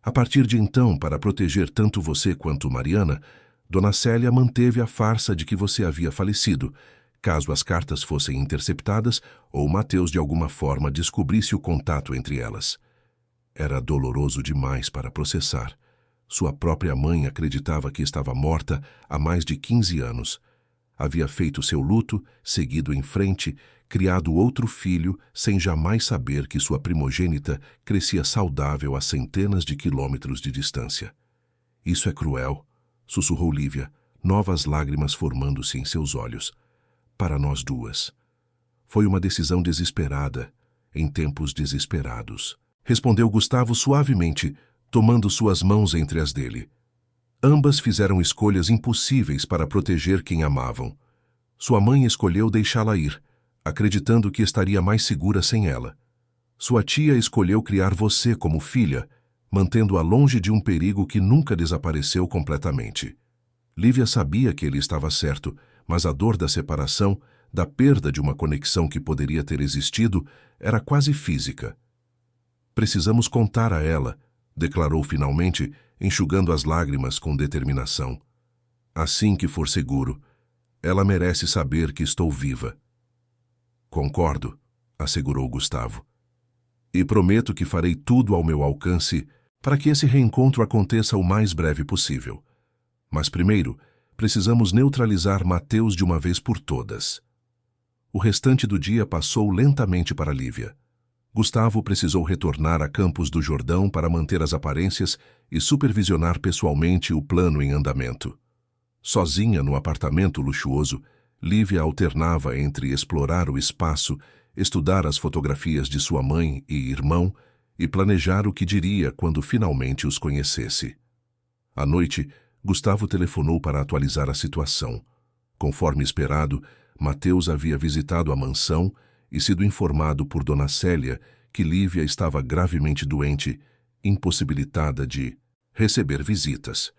A partir de então, para proteger tanto você quanto Mariana, Dona Célia manteve a farsa de que você havia falecido, caso as cartas fossem interceptadas ou Mateus de alguma forma descobrisse o contato entre elas. Era doloroso demais para processar. Sua própria mãe acreditava que estava morta há mais de 15 anos. Havia feito seu luto, seguido em frente, criado outro filho, sem jamais saber que sua primogênita crescia saudável a centenas de quilômetros de distância. Isso é cruel, sussurrou Lívia, novas lágrimas formando-se em seus olhos. Para nós duas. Foi uma decisão desesperada, em tempos desesperados. Respondeu Gustavo suavemente, tomando suas mãos entre as dele. Ambas fizeram escolhas impossíveis para proteger quem amavam. Sua mãe escolheu deixá-la ir, acreditando que estaria mais segura sem ela. Sua tia escolheu criar você como filha, mantendo-a longe de um perigo que nunca desapareceu completamente. Lívia sabia que ele estava certo, mas a dor da separação, da perda de uma conexão que poderia ter existido, era quase física. Precisamos contar a ela, declarou finalmente, enxugando as lágrimas com determinação. Assim que for seguro, ela merece saber que estou viva. Concordo, assegurou Gustavo. E prometo que farei tudo ao meu alcance para que esse reencontro aconteça o mais breve possível. Mas primeiro, precisamos neutralizar Mateus de uma vez por todas. O restante do dia passou lentamente para Lívia. Gustavo precisou retornar a Campos do Jordão para manter as aparências e supervisionar pessoalmente o plano em andamento. Sozinha no apartamento luxuoso, Lívia alternava entre explorar o espaço, estudar as fotografias de sua mãe e irmão e planejar o que diria quando finalmente os conhecesse. À noite, Gustavo telefonou para atualizar a situação. Conforme esperado, Mateus havia visitado a mansão e sido informado por Dona Célia que Lívia estava gravemente doente, impossibilitada de receber visitas.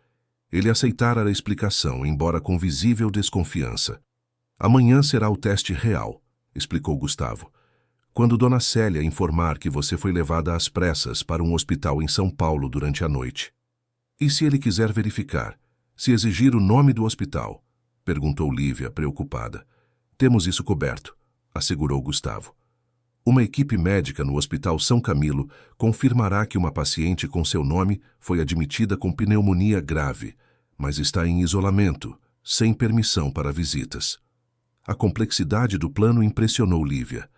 Ele aceitara a explicação, embora com visível desconfiança. Amanhã será o teste real, explicou Gustavo. quando Dona Célia informar que você foi levada às pressas para um hospital em São Paulo durante a noite. E se ele quiser verificar, se exigir o nome do hospital? Perguntou Lívia, preocupada. Temos isso coberto, assegurou Gustavo. Uma equipe médica no Hospital São Camilo confirmará que uma paciente com seu nome foi admitida com pneumonia grave, mas está em isolamento, sem permissão para visitas. A complexidade do plano impressionou Lívia.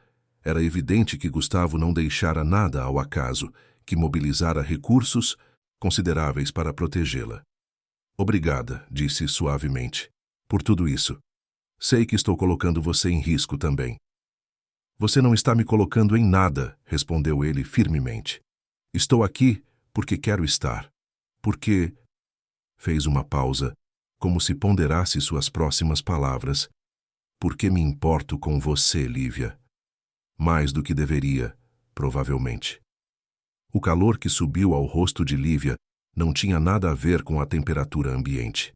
Era evidente que Gustavo não deixara nada ao acaso, que mobilizara recursos consideráveis para protegê-la. Obrigada, disse suavemente, por tudo isso. Sei que estou colocando você em risco também. Você não está me colocando em nada, respondeu ele firmemente. Estou aqui porque quero estar. Porque... Fez uma pausa, como se ponderasse suas próximas palavras. Porque me importo com você, Lívia. Mais do que deveria, provavelmente. O calor que subiu ao rosto de Lívia não tinha nada a ver com a temperatura ambiente.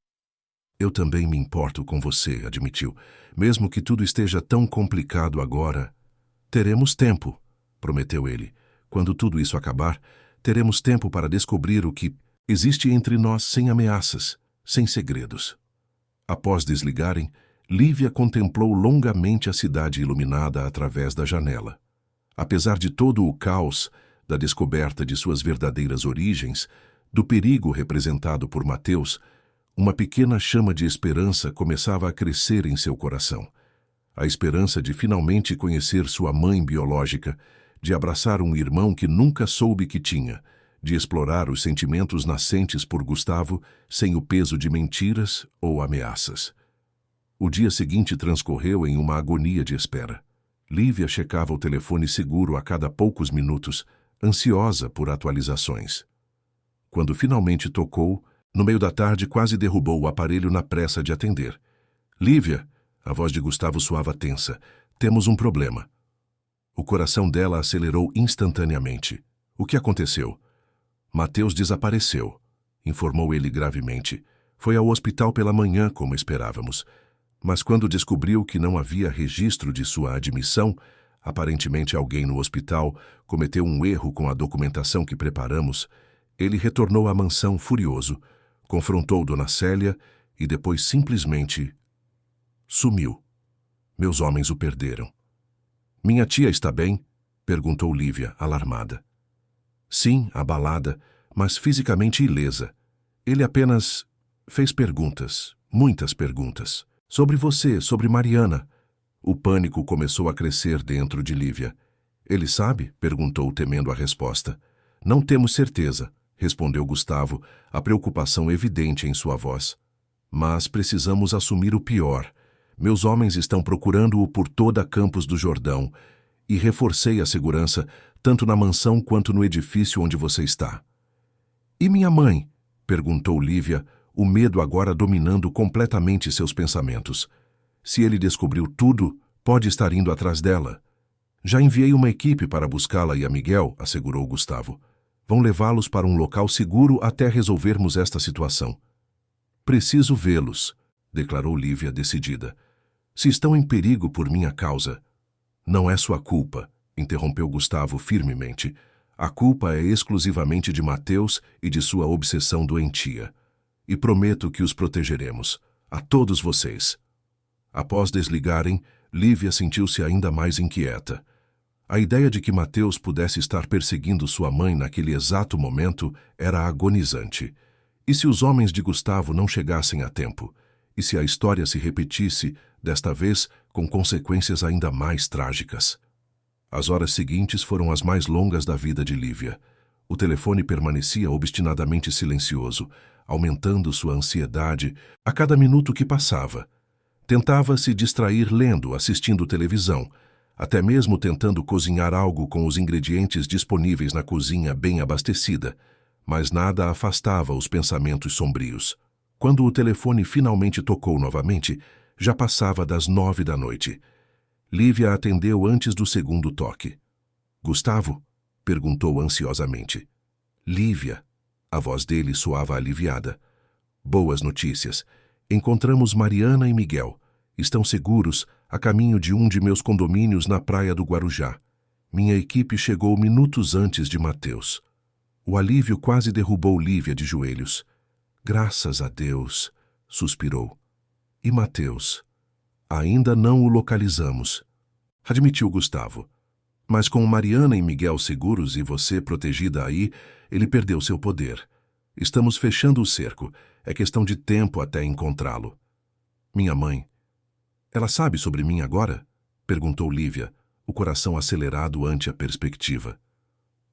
Eu também me importo com você, admitiu. Mesmo que tudo esteja tão complicado agora... Teremos tempo, prometeu ele. Quando tudo isso acabar, teremos tempo para descobrir o que existe entre nós sem ameaças, sem segredos. Após desligarem, Lívia contemplou longamente a cidade iluminada através da janela. Apesar de todo o caos, da descoberta de suas verdadeiras origens, do perigo representado por Mateus, uma pequena chama de esperança começava a crescer em seu coração. A esperança de finalmente conhecer sua mãe biológica, de abraçar um irmão que nunca soube que tinha, de explorar os sentimentos nascentes por Gustavo sem o peso de mentiras ou ameaças. O dia seguinte transcorreu em uma agonia de espera. Lívia checava o telefone seguro a cada poucos minutos, ansiosa por atualizações. Quando finalmente tocou, no meio da tarde quase derrubou o aparelho na pressa de atender. Lívia! A voz de Gustavo soava tensa. Temos um problema. O coração dela acelerou instantaneamente. O que aconteceu? Mateus desapareceu, informou ele gravemente. Foi ao hospital pela manhã, como esperávamos. Mas quando descobriu que não havia registro de sua admissão, aparentemente alguém no hospital cometeu um erro com a documentação que preparamos, ele retornou à mansão furioso, confrontou Dona Célia e depois simplesmente... sumiu. Meus homens o perderam. Minha tia está bem? Perguntou Lívia, alarmada. Sim, abalada, mas fisicamente ilesa. Ele apenas fez perguntas, muitas perguntas. Sobre você, sobre Mariana. O pânico começou a crescer dentro de Lívia. Ele sabe? Perguntou, temendo a resposta. Não temos certeza, respondeu Gustavo, a preocupação evidente em sua voz. Mas precisamos assumir o pior. Meus homens estão procurando-o por toda Campos do Jordão e reforcei a segurança tanto na mansão quanto no edifício onde você está. E minha mãe? Perguntou Lívia, o medo agora dominando completamente seus pensamentos. Se ele descobriu tudo, pode estar indo atrás dela. Já enviei uma equipe para buscá-la e a Miguel, assegurou Gustavo. Vão levá-los para um local seguro até resolvermos esta situação. Preciso vê-los, declarou Lívia decidida. Se estão em perigo por minha causa. Não é sua culpa, interrompeu Gustavo firmemente. A culpa é exclusivamente de Mateus e de sua obsessão doentia. E prometo que os protegeremos, a todos vocês. Após desligarem, Lívia sentiu-se ainda mais inquieta. A ideia de que Mateus pudesse estar perseguindo sua mãe naquele exato momento era agonizante. E se os homens de Gustavo não chegassem a tempo? E se a história se repetisse, desta vez com consequências ainda mais trágicas? As horas seguintes foram as mais longas da vida de Lívia. O telefone permanecia obstinadamente silencioso, aumentando sua ansiedade a cada minuto que passava. Tentava se distrair lendo, assistindo televisão, até mesmo tentando cozinhar algo com os ingredientes disponíveis na cozinha bem abastecida, mas nada afastava os pensamentos sombrios. Quando o telefone finalmente tocou novamente, já passava das 9 da noite. Lívia atendeu antes do segundo toque. Gustavo? Perguntou ansiosamente. Lívia. A voz dele soava aliviada. Boas notícias. Encontramos Mariana e Miguel. Estão seguros a caminho de um de meus condomínios na praia do Guarujá. Minha equipe chegou minutos antes de Mateus. O alívio quase derrubou Lívia de joelhos. Graças a Deus, suspirou. E Mateus? Ainda não o localizamos, admitiu Gustavo. Mas com Mariana e Miguel seguros e você protegida aí, ele perdeu seu poder. Estamos fechando o cerco. É questão de tempo até encontrá-lo. Minha mãe. Ela sabe sobre mim agora? Perguntou Lívia, o coração acelerado ante a perspectiva.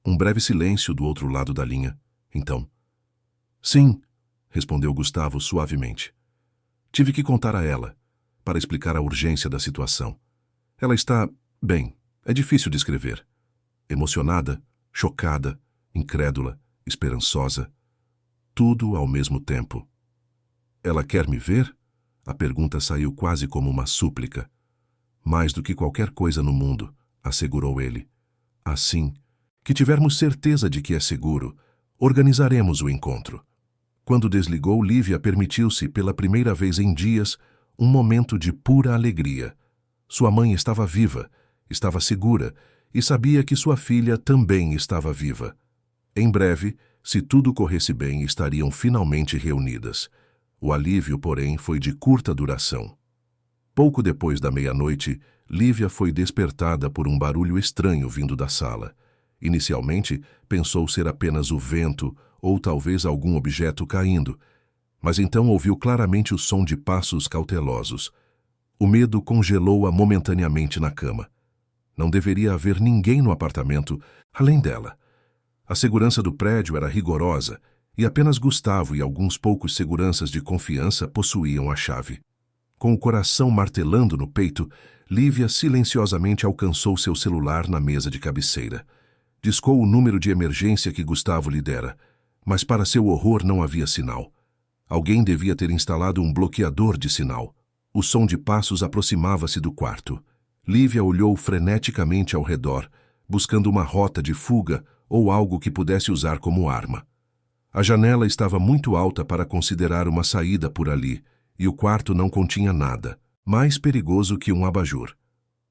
Um breve silêncio do outro lado da linha. Então. Sim, respondeu Gustavo suavemente. Tive que contar a ela, para explicar a urgência da situação. Ela está, bem, é difícil descrever. Emocionada, chocada, incrédula, esperançosa. Tudo ao mesmo tempo. Ela quer me ver? A pergunta saiu quase como uma súplica. Mais do que qualquer coisa no mundo, assegurou ele. Assim, que tivermos certeza de que é seguro, organizaremos o encontro. Quando desligou, Lívia permitiu-se, pela primeira vez em dias, um momento de pura alegria. Sua mãe estava viva, estava segura, e sabia que sua filha também estava viva. Em breve, se tudo corresse bem, estariam finalmente reunidas. O alívio, porém, foi de curta duração. Pouco depois da meia-noite, Lívia foi despertada por um barulho estranho vindo da sala. Inicialmente, pensou ser apenas o vento ou talvez algum objeto caindo, mas então ouviu claramente o som de passos cautelosos. O medo congelou-a momentaneamente na cama. Não deveria haver ninguém no apartamento além dela. A segurança do prédio era rigorosa e apenas Gustavo e alguns poucos seguranças de confiança possuíam a chave. Com o coração martelando no peito, Lívia silenciosamente alcançou seu celular na mesa de cabeceira. Discou o número de emergência que Gustavo lhe dera, mas para seu horror não havia sinal. Alguém devia ter instalado um bloqueador de sinal. O som de passos aproximava-se do quarto. Lívia olhou freneticamente ao redor, buscando uma rota de fuga ou algo que pudesse usar como arma. A janela estava muito alta para considerar uma saída por ali, e o quarto não continha nada, mais perigoso que um abajur.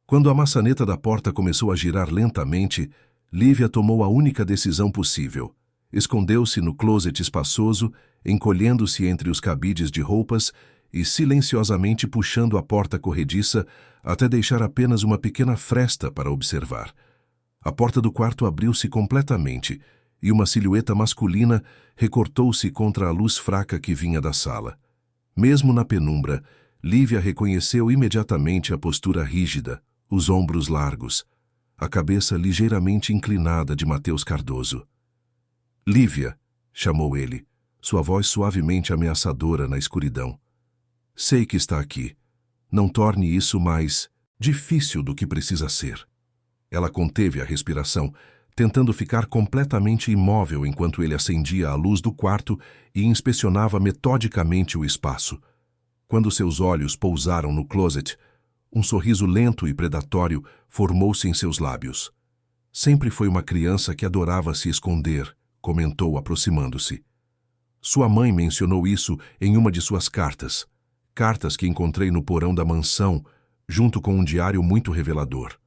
Quando a maçaneta da porta começou a girar lentamente, Lívia tomou a única decisão possível. Escondeu-se no closet espaçoso, encolhendo-se entre os cabides de roupas e silenciosamente puxando a porta corrediça até deixar apenas uma pequena fresta para observar. A porta do quarto abriu-se completamente e uma silhueta masculina recortou-se contra a luz fraca que vinha da sala. Mesmo na penumbra, Lívia reconheceu imediatamente a postura rígida, os ombros largos, a cabeça ligeiramente inclinada de Mateus Cardoso. Lívia, chamou ele, sua voz suavemente ameaçadora na escuridão. Sei que está aqui. Não torne isso mais difícil do que precisa ser. Ela conteve a respiração, tentando ficar completamente imóvel enquanto ele acendia a luz do quarto e inspecionava metodicamente o espaço. Quando seus olhos pousaram no closet, um sorriso lento e predatório formou-se em seus lábios. Sempre foi uma criança que adorava se esconder, comentou aproximando-se. Sua mãe mencionou isso em uma de suas cartas que encontrei no porão da mansão, junto com um diário muito revelador.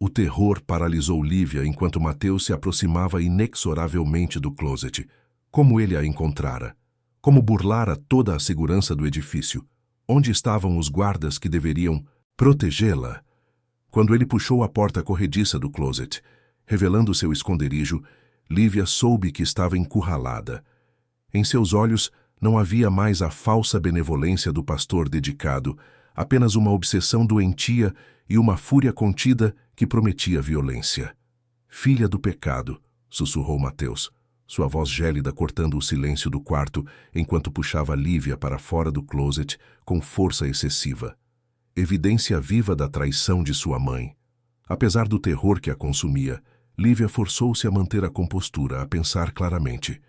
O terror paralisou Lívia enquanto Mateus se aproximava inexoravelmente do closet. Como ele a encontrara? Como burlara toda a segurança do edifício? Onde estavam os guardas que deveriam protegê-la? Quando ele puxou a porta corrediça do closet, revelando seu esconderijo, Lívia soube que estava encurralada. Em seus olhos não havia mais a falsa benevolência do pastor dedicado, apenas uma obsessão doentia e uma fúria contida que prometia violência. Filha do pecado, sussurrou Mateus, sua voz gélida cortando o silêncio do quarto enquanto puxava Lívia para fora do closet com força excessiva. Evidência viva da traição de sua mãe. Apesar do terror que a consumia, Lívia forçou-se a manter a compostura, a pensar claramente.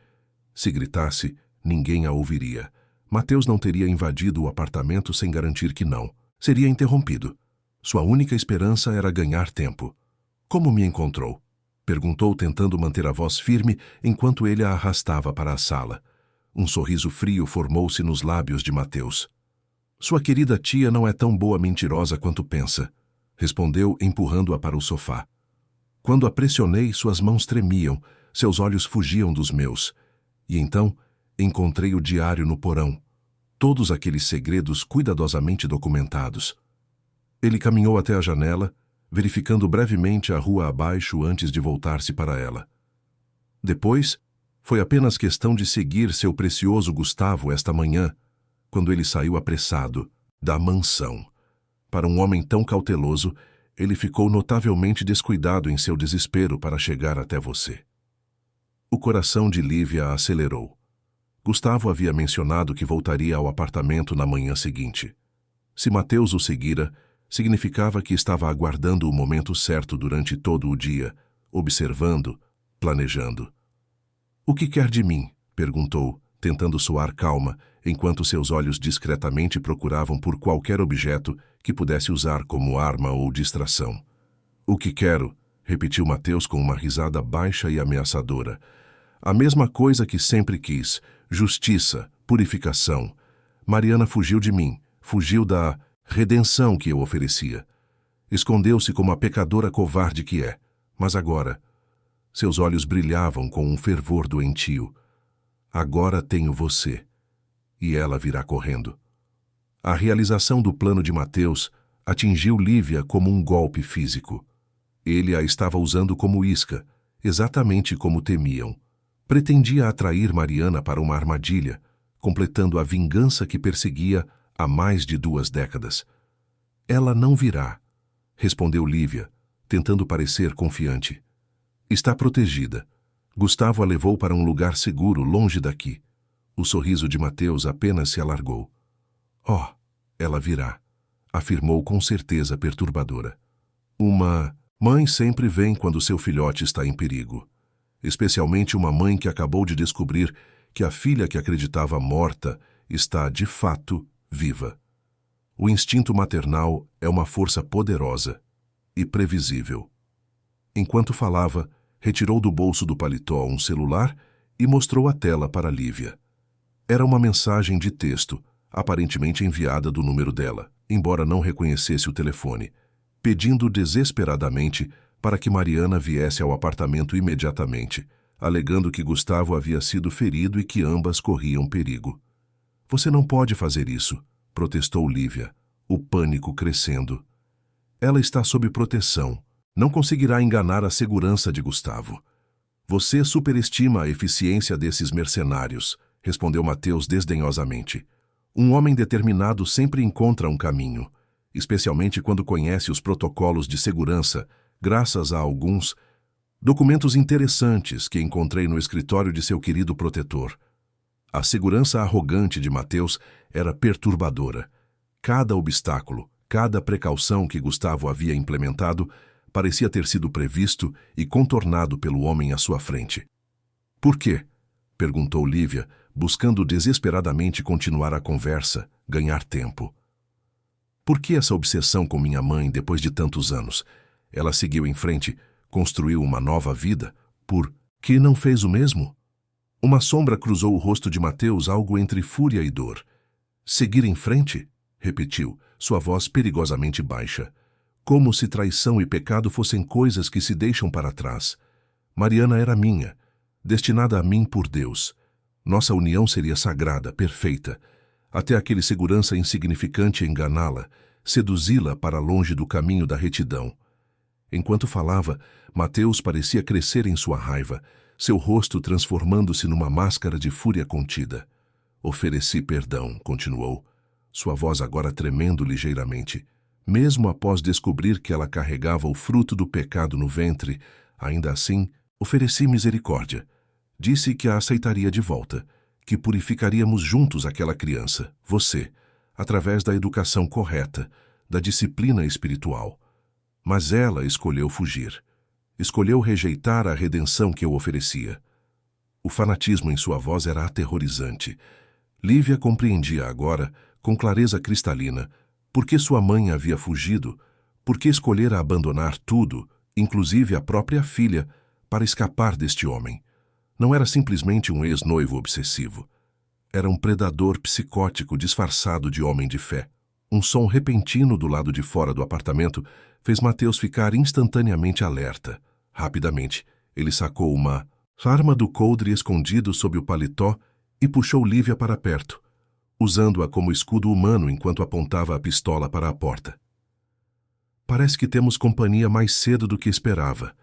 Se gritasse, ninguém a ouviria. Mateus não teria invadido o apartamento sem garantir que não. Seria interrompido. Sua única esperança era ganhar tempo. Como me encontrou? Perguntou, tentando manter a voz firme enquanto ele a arrastava para a sala. Um sorriso frio formou-se nos lábios de Mateus. Sua querida tia não é tão boa mentirosa quanto pensa, respondeu, empurrando-a para o sofá. Quando a pressionei, suas mãos tremiam, seus olhos fugiam dos meus. E então, encontrei o diário no porão. Todos aqueles segredos cuidadosamente documentados. Ele caminhou até a janela, verificando brevemente a rua abaixo antes de voltar-se para ela. Depois, foi apenas questão de seguir seu precioso Gustavo esta manhã, quando ele saiu apressado da mansão. Para um homem tão cauteloso, ele ficou notavelmente descuidado em seu desespero para chegar até você. O coração de Lívia acelerou. Gustavo havia mencionado que voltaria ao apartamento na manhã seguinte. Se Mateus o seguira, significava que estava aguardando o momento certo durante todo o dia, observando, planejando. "O que quer de mim?" perguntou, tentando soar calma, enquanto seus olhos discretamente procuravam por qualquer objeto que pudesse usar como arma ou distração. "O que quero?" repetiu Mateus com uma risada baixa e ameaçadora. "A mesma coisa que sempre quis: justiça, purificação. Mariana fugiu de mim, fugiu da redenção que eu oferecia. Escondeu-se como a pecadora covarde que é. Mas agora..." Seus olhos brilhavam com um fervor doentio. "Agora tenho você." E ela virá correndo. A realização do plano de Mateus atingiu Lívia como um golpe físico. Ele a estava usando como isca, exatamente como temiam. Pretendia atrair Mariana para uma armadilha, completando a vingança que perseguia há mais de 2 décadas. "Ela não virá", respondeu Lívia, tentando parecer confiante. "Está protegida. Gustavo a levou para um lugar seguro, longe daqui." O sorriso de Mateus apenas se alargou. "Oh, ela virá", afirmou com certeza perturbadora. Uma mãe sempre vem quando seu filhote está em perigo. Especialmente uma mãe que acabou de descobrir que a filha que acreditava morta está, de fato, viva. O instinto maternal é uma força poderosa e previsível. Enquanto falava, retirou do bolso do paletó um celular e mostrou a tela para Lívia. Era uma mensagem de texto, aparentemente enviada do número dela, embora não reconhecesse o telefone, pedindo desesperadamente para que Mariana viesse ao apartamento imediatamente, alegando que Gustavo havia sido ferido e que ambas corriam perigo. "Você não pode fazer isso", protestou Lívia, o pânico crescendo. "Ela está sob proteção. Não conseguirá enganar a segurança de Gustavo." "Você superestima a eficiência desses mercenários", respondeu Mateus desdenhosamente. "Um homem determinado sempre encontra um caminho, especialmente quando conhece os protocolos de segurança, graças a alguns documentos interessantes que encontrei no escritório de seu querido protetor." A segurança arrogante de Mateus era perturbadora. Cada obstáculo, cada precaução que Gustavo havia implementado parecia ter sido previsto e contornado pelo homem à sua frente. "Por quê?" perguntou Lívia, buscando desesperadamente continuar a conversa, ganhar tempo. "Por que essa obsessão com minha mãe depois de tantos anos? Ela seguiu em frente, construiu uma nova vida. Por que não fez o mesmo?" Uma sombra cruzou o rosto de Mateus, algo entre fúria e dor. "Seguir em frente?" repetiu, sua voz perigosamente baixa. Como se traição e pecado fossem coisas que se deixam para trás. Mariana era minha, destinada a mim por Deus. Nossa união seria sagrada, perfeita, até aquele segurança insignificante enganá-la, seduzi-la para longe do caminho da retidão. Enquanto falava, Mateus parecia crescer em sua raiva, seu rosto transformando-se numa máscara de fúria contida. "Ofereci perdão", continuou, sua voz agora tremendo ligeiramente. "Mesmo após descobrir que ela carregava o fruto do pecado no ventre, ainda assim, ofereci misericórdia. Disse que a aceitaria de volta, que purificaríamos juntos aquela criança, você, através da educação correta, da disciplina espiritual. Mas ela escolheu fugir. Escolheu rejeitar a redenção que eu oferecia." O fanatismo em sua voz era aterrorizante. Lívia compreendia agora, com clareza cristalina, por que sua mãe havia fugido, por que escolhera abandonar tudo, inclusive a própria filha, para escapar deste homem. Não era simplesmente um ex-noivo obsessivo. Era um predador psicótico disfarçado de homem de fé. Um som repentino do lado de fora do apartamento fez Mateus ficar instantaneamente alerta. Rapidamente, ele sacou uma arma do coldre escondido sob o paletó e puxou Lívia para perto, usando-a como escudo humano enquanto apontava a pistola para a porta. Parece que temos companhia mais cedo do que esperava,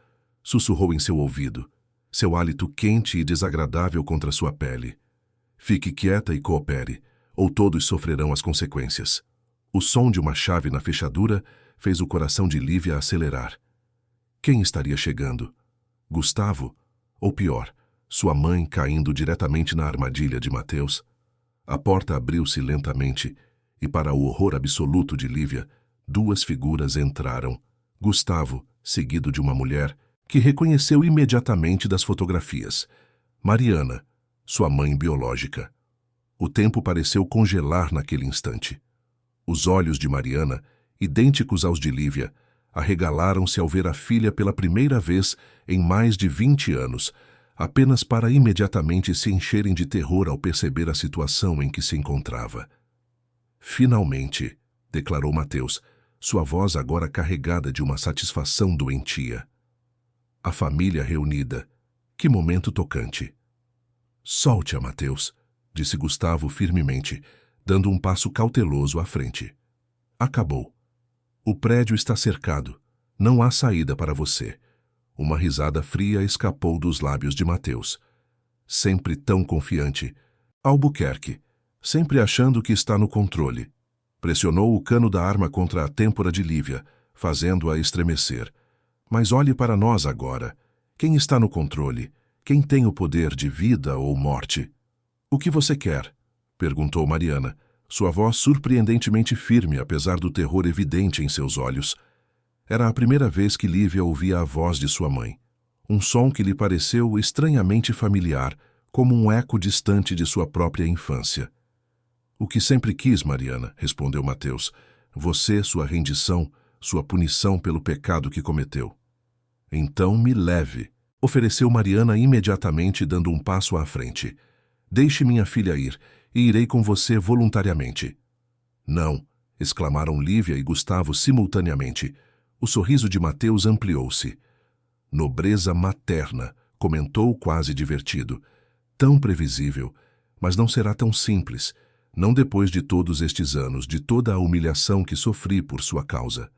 sussurrou em seu ouvido, seu hálito quente e desagradável contra sua pele. Fique quieta e coopere, ou todos sofrerão as consequências. O som de uma chave na fechadura fez o coração de Lívia acelerar. Quem estaria chegando? Gustavo? Ou pior, sua mãe caindo diretamente na armadilha de Mateus? A porta abriu-se lentamente e, para o horror absoluto de Lívia, duas figuras entraram. Gustavo, seguido de uma mulher, que reconheceu imediatamente das fotografias. Mariana, sua mãe biológica. O tempo pareceu congelar naquele instante. Os olhos de Mariana, idênticos aos de Lívia, arregalaram-se ao ver a filha pela primeira vez em mais de 20 anos, apenas para imediatamente se encherem de terror ao perceber a situação em que se encontrava. Finalmente, declarou Mateus, sua voz agora carregada de uma satisfação doentia. A família reunida. Que momento tocante. Solte-a, Mateus, disse Gustavo firmemente, dando um passo cauteloso à frente. Acabou. O prédio está cercado. Não há saída para você. Uma risada fria escapou dos lábios de Mateus. Sempre tão confiante. Albuquerque, sempre achando que está no controle. Pressionou o cano da arma contra a têmpora de Lívia, fazendo-a estremecer. Mas olhe para nós agora. Quem está no controle? Quem tem o poder de vida ou morte? O que você quer? Perguntou Mariana, sua voz surpreendentemente firme apesar do terror evidente em seus olhos. Era a primeira vez que Lívia ouvia a voz de sua mãe. Um som que lhe pareceu estranhamente familiar, como um eco distante de sua própria infância. O que sempre quis, Mariana, respondeu Mateus. Você, sua rendição, sua punição pelo pecado que cometeu. Então me leve, ofereceu Mariana imediatamente, dando um passo à frente. Deixe minha filha ir, e irei com você voluntariamente. Não, exclamaram Lívia e Gustavo simultaneamente. O sorriso de Mateus ampliou-se. Nobreza materna, comentou quase divertido. Tão previsível, mas não será tão simples, não depois de todos estes anos, de toda a humilhação que sofri por sua causa.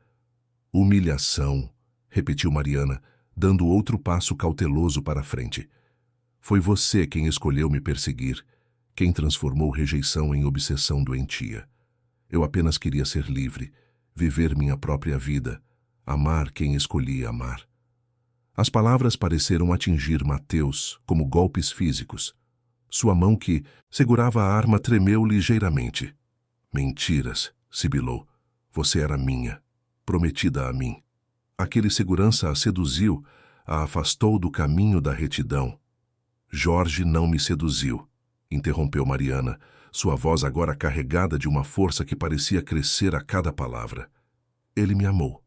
Humilhação, repetiu Mariana, dando outro passo cauteloso para a frente. Foi você quem escolheu me perseguir, quem transformou rejeição em obsessão doentia. Eu apenas queria ser livre, viver minha própria vida, amar quem escolhi amar. As palavras pareceram atingir Mateus como golpes físicos. Sua mão que segurava a arma tremeu ligeiramente. Mentiras, sibilou. Você era minha, prometida a mim. Aquele segurança a seduziu, a afastou do caminho da retidão. Jorge não me seduziu, interrompeu Mariana, sua voz agora carregada de uma força que parecia crescer a cada palavra. Ele me amou.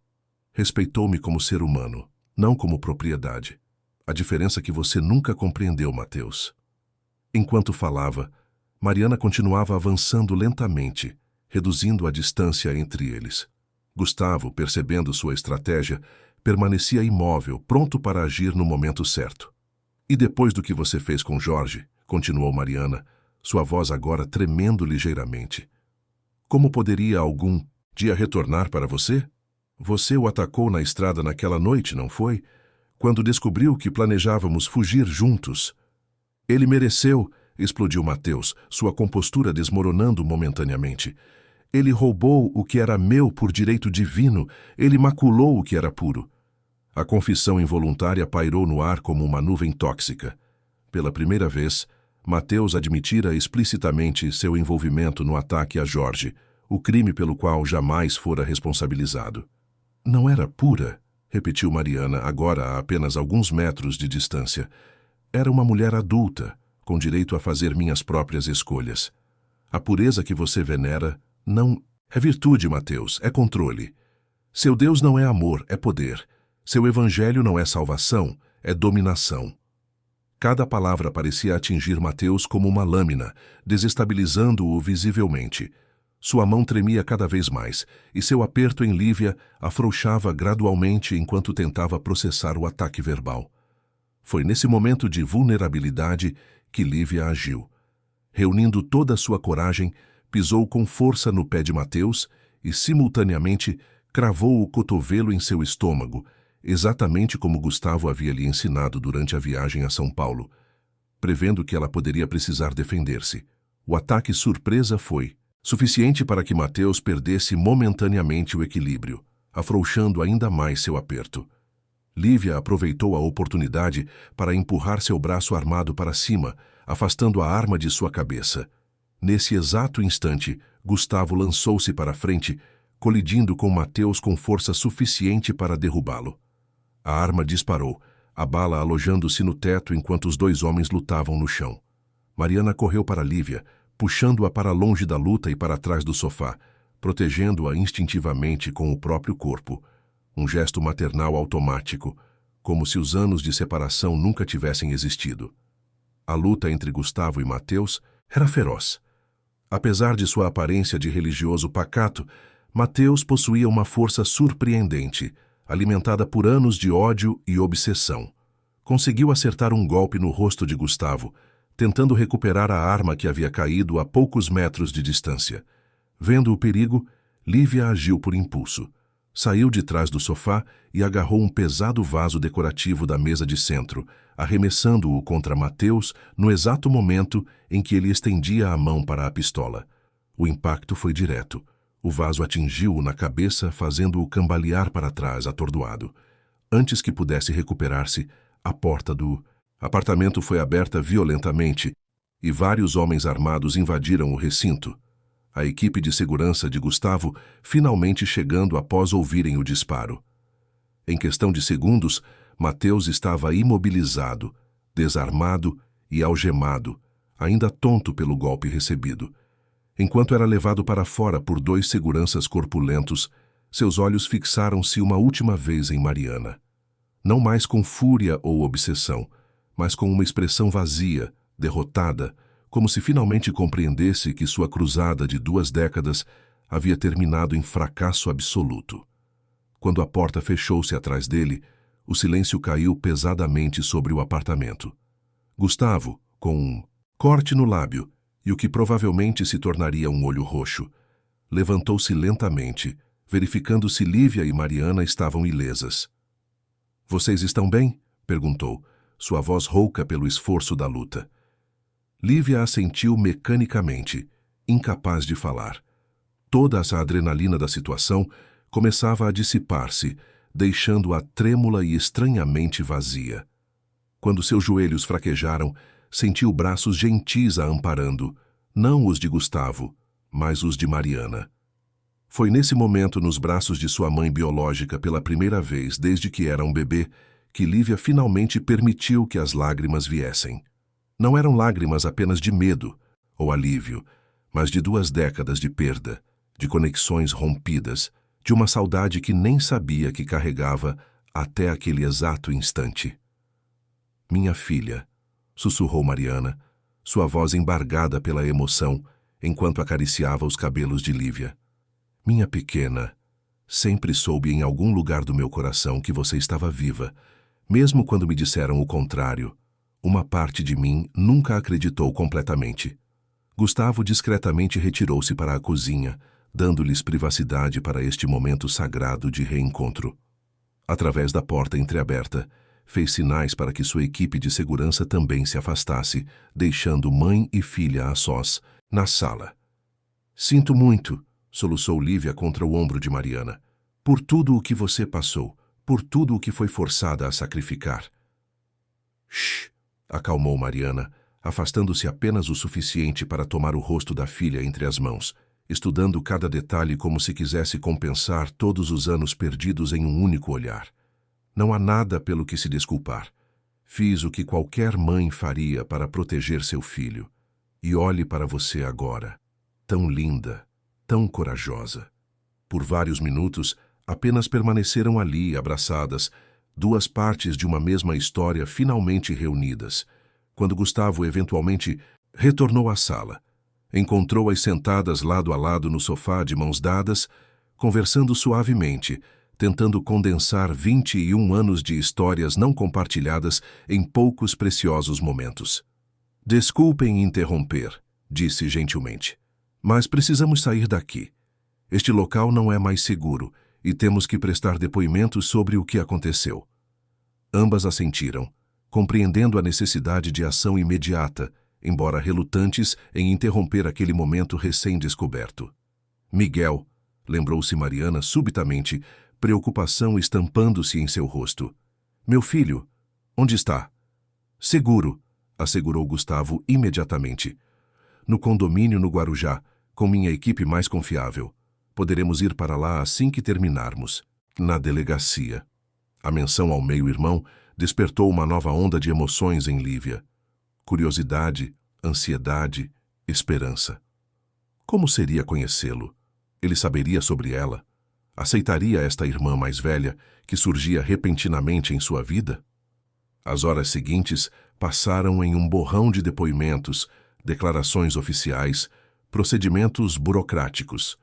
Respeitou-me como ser humano, não como propriedade. A diferença que você nunca compreendeu, Mateus. Enquanto falava, Mariana continuava avançando lentamente, reduzindo a distância entre eles. Gustavo, percebendo sua estratégia, permanecia imóvel, pronto para agir no momento certo. E depois do que você fez com Jorge, continuou Mariana, sua voz agora tremendo ligeiramente. Como poderia algum dia retornar para você? Você o atacou na estrada naquela noite, não foi? Quando descobriu que planejávamos fugir juntos. Ele mereceu, explodiu Mateus, sua compostura desmoronando momentaneamente. Ele roubou o que era meu por direito divino, ele maculou o que era puro. A confissão involuntária pairou no ar como uma nuvem tóxica. Pela primeira vez, Mateus admitira explicitamente seu envolvimento no ataque a Jorge, o crime pelo qual jamais fora responsabilizado. Não era pura, repetiu Mariana, agora a apenas alguns metros de distância. Era uma mulher adulta, com direito a fazer minhas próprias escolhas. A pureza que você venera não é virtude, Mateus, é controle. Seu Deus não é amor, é poder. Seu evangelho não é salvação, é dominação. Cada palavra parecia atingir Mateus como uma lâmina, desestabilizando-o visivelmente. Sua mão tremia cada vez mais, e seu aperto em Lívia afrouxava gradualmente enquanto tentava processar o ataque verbal. Foi nesse momento de vulnerabilidade que Lívia agiu. Reunindo toda a sua coragem, pisou com força no pé de Mateus e, simultaneamente, cravou o cotovelo em seu estômago, exatamente como Gustavo havia lhe ensinado durante a viagem a São Paulo, prevendo que ela poderia precisar defender-se. O ataque surpresa foi suficiente para que Mateus perdesse momentaneamente o equilíbrio, afrouxando ainda mais seu aperto. Lívia aproveitou a oportunidade para empurrar seu braço armado para cima, afastando a arma de sua cabeça. Nesse exato instante, Gustavo lançou-se para frente, colidindo com Mateus com força suficiente para derrubá-lo. A arma disparou, a bala alojando-se no teto enquanto os dois homens lutavam no chão. Mariana correu para Lívia, puxando-a para longe da luta e para trás do sofá, protegendo-a instintivamente com o próprio corpo. Um gesto maternal automático, como se os anos de separação nunca tivessem existido. A luta entre Gustavo e Mateus era feroz. Apesar de sua aparência de religioso pacato, Mateus possuía uma força surpreendente, alimentada por anos de ódio e obsessão. Conseguiu acertar um golpe no rosto de Gustavo, tentando recuperar a arma que havia caído a poucos metros de distância. Vendo o perigo, Lívia agiu por impulso. Saiu de trás do sofá e agarrou um pesado vaso decorativo da mesa de centro, arremessando-o contra Mateus no exato momento em que ele estendia a mão para a pistola. O impacto foi direto. O vaso atingiu-o na cabeça, fazendo-o cambalear para trás, atordoado. Antes que pudesse recuperar-se, a porta do apartamento foi aberta violentamente e vários homens armados invadiram o recinto. A equipe de segurança de Gustavo finalmente chegando após ouvirem o disparo. Em questão de segundos, Mateus estava imobilizado, desarmado e algemado, ainda tonto pelo golpe recebido. Enquanto era levado para fora por dois seguranças corpulentos, seus olhos fixaram-se uma última vez em Mariana. Não mais com fúria ou obsessão, mas com uma expressão vazia, derrotada, como se finalmente compreendesse que sua cruzada de 2 décadas havia terminado em fracasso absoluto. Quando a porta fechou-se atrás dele, o silêncio caiu pesadamente sobre o apartamento. Gustavo, com um corte no lábio e o que provavelmente se tornaria um olho roxo, levantou-se lentamente, verificando se Lívia e Mariana estavam ilesas. "Vocês estão bem?" perguntou, sua voz rouca pelo esforço da luta. Lívia assentiu mecanicamente, incapaz de falar. Toda essa adrenalina da situação começava a dissipar-se, deixando-a trêmula e estranhamente vazia. Quando seus joelhos fraquejaram, sentiu braços gentis a amparando, não os de Gustavo, mas os de Mariana. Foi nesse momento, nos braços de sua mãe biológica pela primeira vez desde que era um bebê, que Lívia finalmente permitiu que as lágrimas viessem. Não eram lágrimas apenas de medo ou alívio, mas de 2 décadas de perda, de conexões rompidas, de uma saudade que nem sabia que carregava até aquele exato instante. "Minha filha", sussurrou Mariana, sua voz embargada pela emoção, enquanto acariciava os cabelos de Lívia. "Minha pequena, sempre soube em algum lugar do meu coração que você estava viva, mesmo quando me disseram o contrário. Uma parte de mim nunca acreditou completamente." Gustavo discretamente retirou-se para a cozinha, dando-lhes privacidade para este momento sagrado de reencontro. Através da porta entreaberta, fez sinais para que sua equipe de segurança também se afastasse, deixando mãe e filha a sós, na sala. "Sinto muito", soluçou Lívia contra o ombro de Mariana, "por tudo o que você passou, por tudo o que foi forçada a sacrificar." "Shh", acalmou Mariana, afastando-se apenas o suficiente para tomar o rosto da filha entre as mãos, estudando cada detalhe como se quisesse compensar todos os anos perdidos em um único olhar. "Não há nada pelo que se desculpar. Fiz o que qualquer mãe faria para proteger seu filho. E olhe para você agora, tão linda, tão corajosa." Por vários minutos, apenas permaneceram ali, abraçadas, 2 partes de uma mesma história finalmente reunidas, quando Gustavo eventualmente retornou à sala. Encontrou-as sentadas lado a lado no sofá de mãos dadas, conversando suavemente, tentando condensar 21 anos de histórias não compartilhadas em poucos preciosos momentos. Desculpem interromper, disse gentilmente, mas precisamos sair daqui. Este local não é mais seguro e temos que prestar depoimentos sobre o que aconteceu. Ambas assentiram, compreendendo a necessidade de ação imediata, embora relutantes em interromper aquele momento recém-descoberto. Miguel, lembrou-se Mariana subitamente, preocupação estampando-se em seu rosto. Meu filho, onde está? Seguro, assegurou Gustavo imediatamente. No condomínio no Guarujá, com minha equipe mais confiável. Poderemos ir para lá assim que terminarmos. Na delegacia. A menção ao meio-irmão despertou uma nova onda de emoções em Lívia. Curiosidade, ansiedade, esperança. Como seria conhecê-lo? Ele saberia sobre ela? Aceitaria esta irmã mais velha que surgia repentinamente em sua vida? As horas seguintes passaram em um borrão de depoimentos, declarações oficiais, procedimentos burocráticos.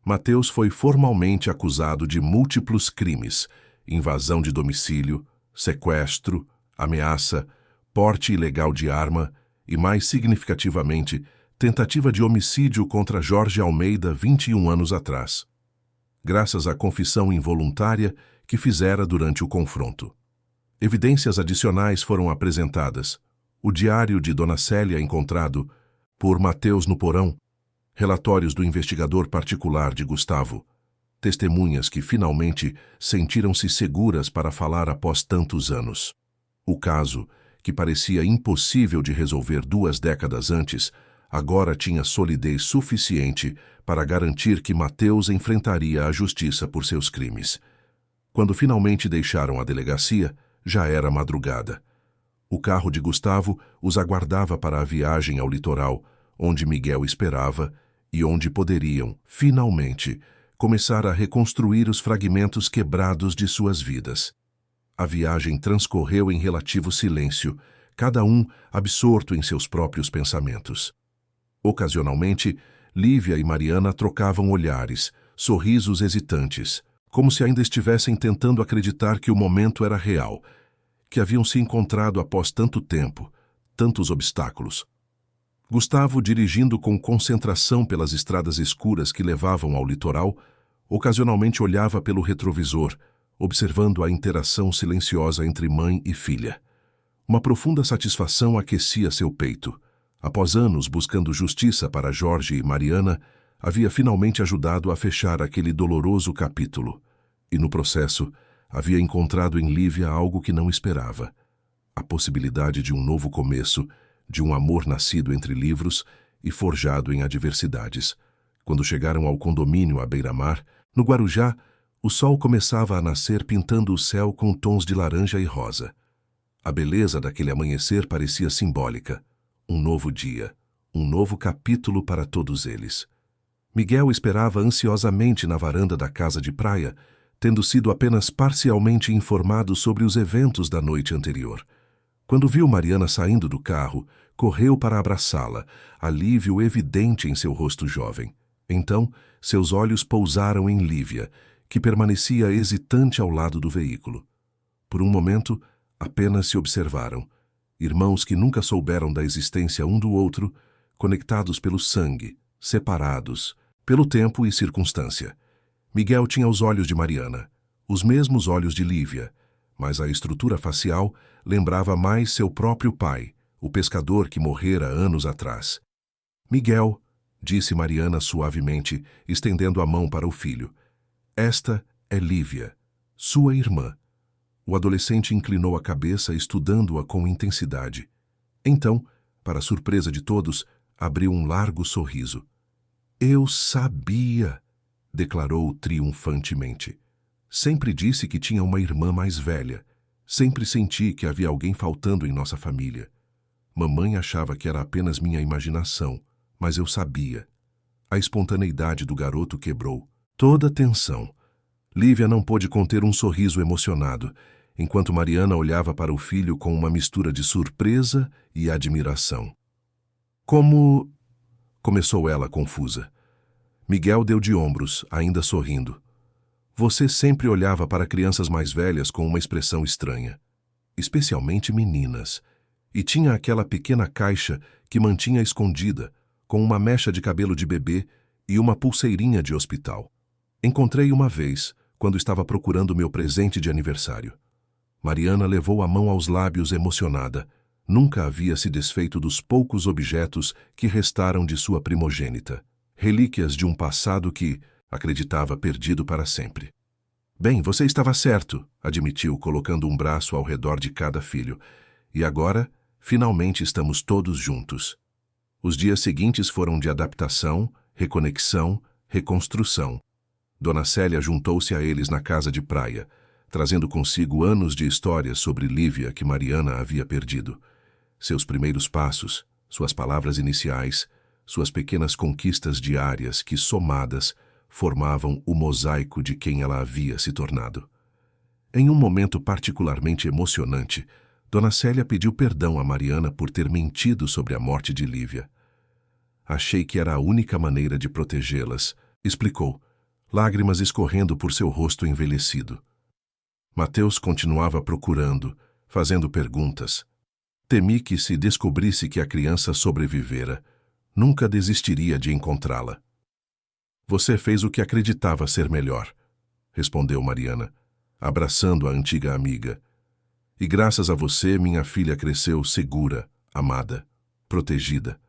Mateus foi formalmente acusado de múltiplos crimes: invasão de domicílio, sequestro, ameaça, porte ilegal de arma e, mais significativamente, tentativa de homicídio contra Jorge Almeida 21 anos atrás, graças à confissão involuntária que fizera durante o confronto. Evidências adicionais foram apresentadas: o diário de Dona Célia encontrado por Mateus no porão, relatórios do investigador particular de Gustavo, testemunhas que finalmente sentiram-se seguras para falar após tantos anos. O caso, que parecia impossível de resolver 2 décadas antes, agora tinha solidez suficiente para garantir que Mateus enfrentaria a justiça por seus crimes. Quando finalmente deixaram a delegacia, já era madrugada. O carro de Gustavo os aguardava para a viagem ao litoral, onde Miguel esperava e onde poderiam, finalmente, começar a reconstruir os fragmentos quebrados de suas vidas. A viagem transcorreu em relativo silêncio, cada um absorto em seus próprios pensamentos. Ocasionalmente, Lívia e Mariana trocavam olhares, sorrisos hesitantes, como se ainda estivessem tentando acreditar que o momento era real, que haviam se encontrado após tanto tempo, tantos obstáculos. Gustavo, dirigindo com concentração pelas estradas escuras que levavam ao litoral, ocasionalmente olhava pelo retrovisor, observando a interação silenciosa entre mãe e filha. Uma profunda satisfação aquecia seu peito. Após anos buscando justiça para Jorge e Mariana, havia finalmente ajudado a fechar aquele doloroso capítulo. E no processo, havia encontrado em Lívia algo que não esperava: a possibilidade de um novo começo, de um amor nascido entre livros e forjado em adversidades. Quando chegaram ao condomínio à beira-mar, no Guarujá, o sol começava a nascer pintando o céu com tons de laranja e rosa. A beleza daquele amanhecer parecia simbólica. Um novo dia, um novo capítulo para todos eles. Miguel esperava ansiosamente na varanda da casa de praia, tendo sido apenas parcialmente informado sobre os eventos da noite anterior. Quando viu Mariana saindo do carro, correu para abraçá-la, alívio evidente em seu rosto jovem. Então, seus olhos pousaram em Lívia, que permanecia hesitante ao lado do veículo. Por um momento, apenas se observaram, irmãos que nunca souberam da existência um do outro, conectados pelo sangue, separados, pelo tempo e circunstância. Miguel tinha os olhos de Mariana, os mesmos olhos de Lívia, mas a estrutura facial lembrava mais seu próprio pai, o pescador que morrera anos atrás. Miguel, disse Mariana suavemente, estendendo a mão para o filho. Esta é Lívia, sua irmã. O adolescente inclinou a cabeça, estudando-a com intensidade. Então, para surpresa de todos, abriu um largo sorriso. Eu sabia, declarou triunfantemente. Sempre disse que tinha uma irmã mais velha. Sempre senti que havia alguém faltando em nossa família. Mamãe achava que era apenas minha imaginação, mas eu sabia. A espontaneidade do garoto quebrou toda a tensão. Lívia não pôde conter um sorriso emocionado, enquanto Mariana olhava para o filho com uma mistura de surpresa e admiração. Como Começou ela confusa. Miguel deu de ombros, ainda sorrindo. Você sempre olhava para crianças mais velhas com uma expressão estranha, especialmente meninas, e tinha aquela pequena caixa que mantinha escondida, com uma mecha de cabelo de bebê e uma pulseirinha de hospital. Encontrei uma vez, quando estava procurando meu presente de aniversário. Mariana levou a mão aos lábios emocionada. Nunca havia se desfeito dos poucos objetos que restaram de sua primogênita, relíquias de um passado que acreditava perdido para sempre. Bem, você estava certo, admitiu, colocando um braço ao redor de cada filho. E agora, finalmente estamos todos juntos. Os dias seguintes foram de adaptação, reconexão, reconstrução. Dona Célia juntou-se a eles na casa de praia, trazendo consigo anos de histórias sobre Lívia que Mariana havia perdido. Seus primeiros passos, suas palavras iniciais, suas pequenas conquistas diárias que, somadas, formavam o mosaico de quem ela havia se tornado. Em um momento particularmente emocionante, Dona Célia pediu perdão a Mariana por ter mentido sobre a morte de Lívia. Achei que era a única maneira de protegê-las, explicou, lágrimas escorrendo por seu rosto envelhecido. Mateus continuava procurando, fazendo perguntas. Temi que, se descobrisse que a criança sobrevivera, nunca desistiria de encontrá-la. Você fez o que acreditava ser melhor, respondeu Mariana, abraçando a antiga amiga. E graças a você, minha filha cresceu segura, amada, protegida.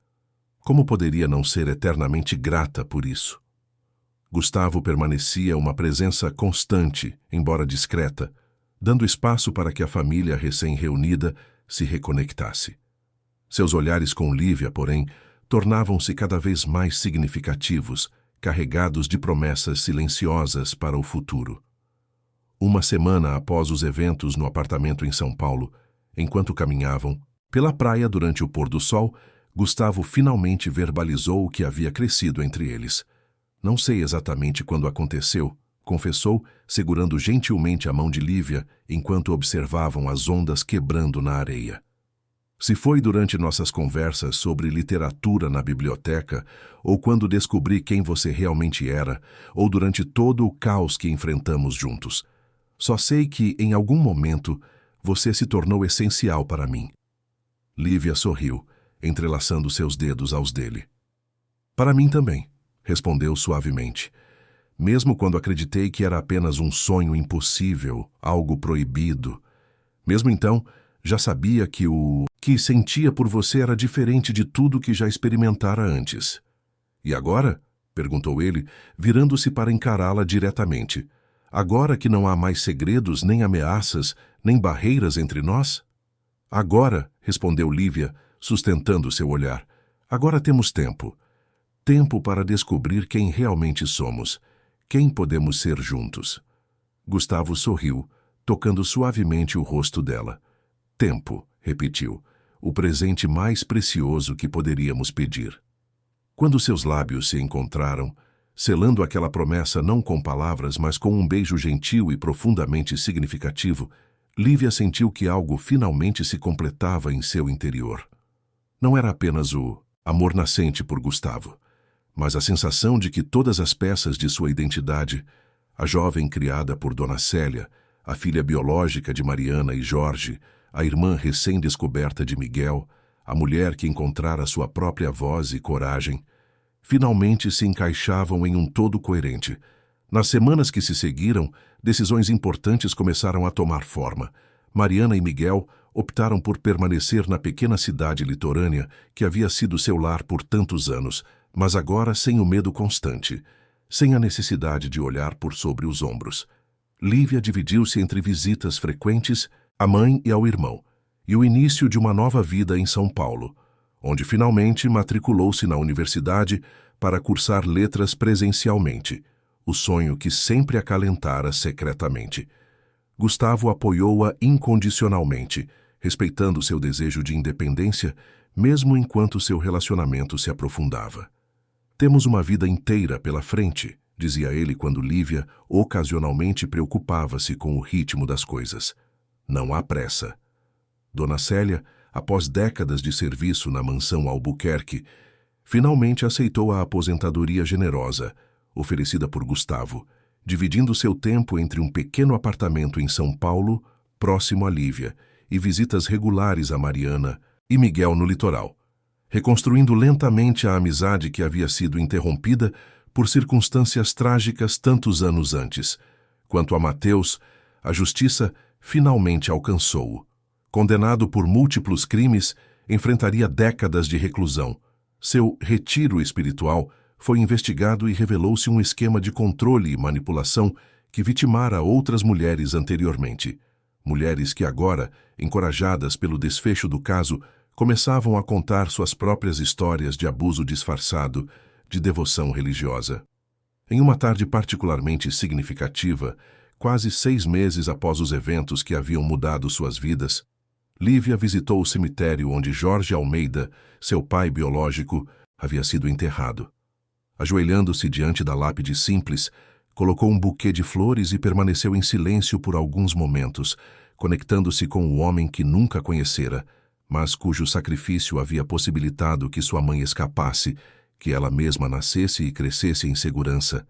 Como poderia não ser eternamente grata por isso? Gustavo permanecia uma presença constante, embora discreta, dando espaço para que a família recém-reunida se reconectasse. Seus olhares com Lívia, porém, tornavam-se cada vez mais significativos, carregados de promessas silenciosas para o futuro. Uma semana após os eventos no apartamento em São Paulo, enquanto caminhavam pela praia durante o pôr do sol, Gustavo finalmente verbalizou o que havia crescido entre eles. Não sei exatamente quando aconteceu, confessou, segurando gentilmente a mão de Lívia enquanto observavam as ondas quebrando na areia. Se foi durante nossas conversas sobre literatura na biblioteca, ou quando descobri quem você realmente era, ou durante todo o caos que enfrentamos juntos. Só sei que, em algum momento, você se tornou essencial para mim. Lívia sorriu, entrelaçando seus dedos aos dele. Para mim também, respondeu suavemente. Mesmo quando acreditei que era apenas um sonho impossível, algo proibido. Mesmo então, já sabia que o que sentia por você era diferente de tudo que já experimentara antes. E agora? Perguntou ele, virando-se para encará-la diretamente. Agora que não há mais segredos, nem ameaças, nem barreiras entre nós? Agora, respondeu Lívia, sustentando seu olhar. Agora temos tempo. Tempo para descobrir quem realmente somos, quem podemos ser juntos. Gustavo sorriu, tocando suavemente o rosto dela. Tempo, repetiu, o presente mais precioso que poderíamos pedir. Quando seus lábios se encontraram, selando aquela promessa não com palavras, mas com um beijo gentil e profundamente significativo, Lívia sentiu que algo finalmente se completava em seu interior. Não era apenas o amor nascente por Gustavo, mas a sensação de que todas as peças de sua identidade, a jovem criada por Dona Célia, a filha biológica de Mariana e Jorge, a irmã recém-descoberta de Miguel, a mulher que encontrara sua própria voz e coragem, finalmente se encaixavam em um todo coerente. Nas semanas que se seguiram, decisões importantes começaram a tomar forma. Mariana e Miguel optaram por permanecer na pequena cidade litorânea que havia sido seu lar por tantos anos, mas agora sem o medo constante, sem a necessidade de olhar por sobre os ombros. Lívia dividiu-se entre visitas frequentes à mãe e ao irmão, e o início de uma nova vida em São Paulo, onde finalmente matriculou-se na universidade para cursar letras presencialmente, o sonho que sempre acalentara secretamente. Gustavo apoiou-a incondicionalmente, respeitando seu desejo de independência, mesmo enquanto seu relacionamento se aprofundava. Temos uma vida inteira pela frente, dizia ele quando Lívia ocasionalmente preocupava-se com o ritmo das coisas. Não há pressa. Dona Célia, após décadas de serviço na mansão Albuquerque, finalmente aceitou a aposentadoria generosa, oferecida por Gustavo, dividindo seu tempo entre um pequeno apartamento em São Paulo, próximo a Lívia, e visitas regulares a Mariana e Miguel no litoral, reconstruindo lentamente a amizade que havia sido interrompida por circunstâncias trágicas tantos anos antes. Quanto a Mateus, a justiça finalmente alcançou-o. Condenado por múltiplos crimes, enfrentaria décadas de reclusão. Seu retiro espiritual foi investigado e revelou-se um esquema de controle e manipulação que vitimara outras mulheres anteriormente. Mulheres que agora, encorajadas pelo desfecho do caso, começavam a contar suas próprias histórias de abuso disfarçado, de devoção religiosa. Em uma tarde particularmente significativa, quase 6 meses após os eventos que haviam mudado suas vidas, Lívia visitou o cemitério onde Jorge Almeida, seu pai biológico, havia sido enterrado. Ajoelhando-se diante da lápide simples, colocou um buquê de flores e permaneceu em silêncio por alguns momentos, conectando-se com o homem que nunca conhecera, mas cujo sacrifício havia possibilitado que sua mãe escapasse, que ela mesma nascesse e crescesse em segurança.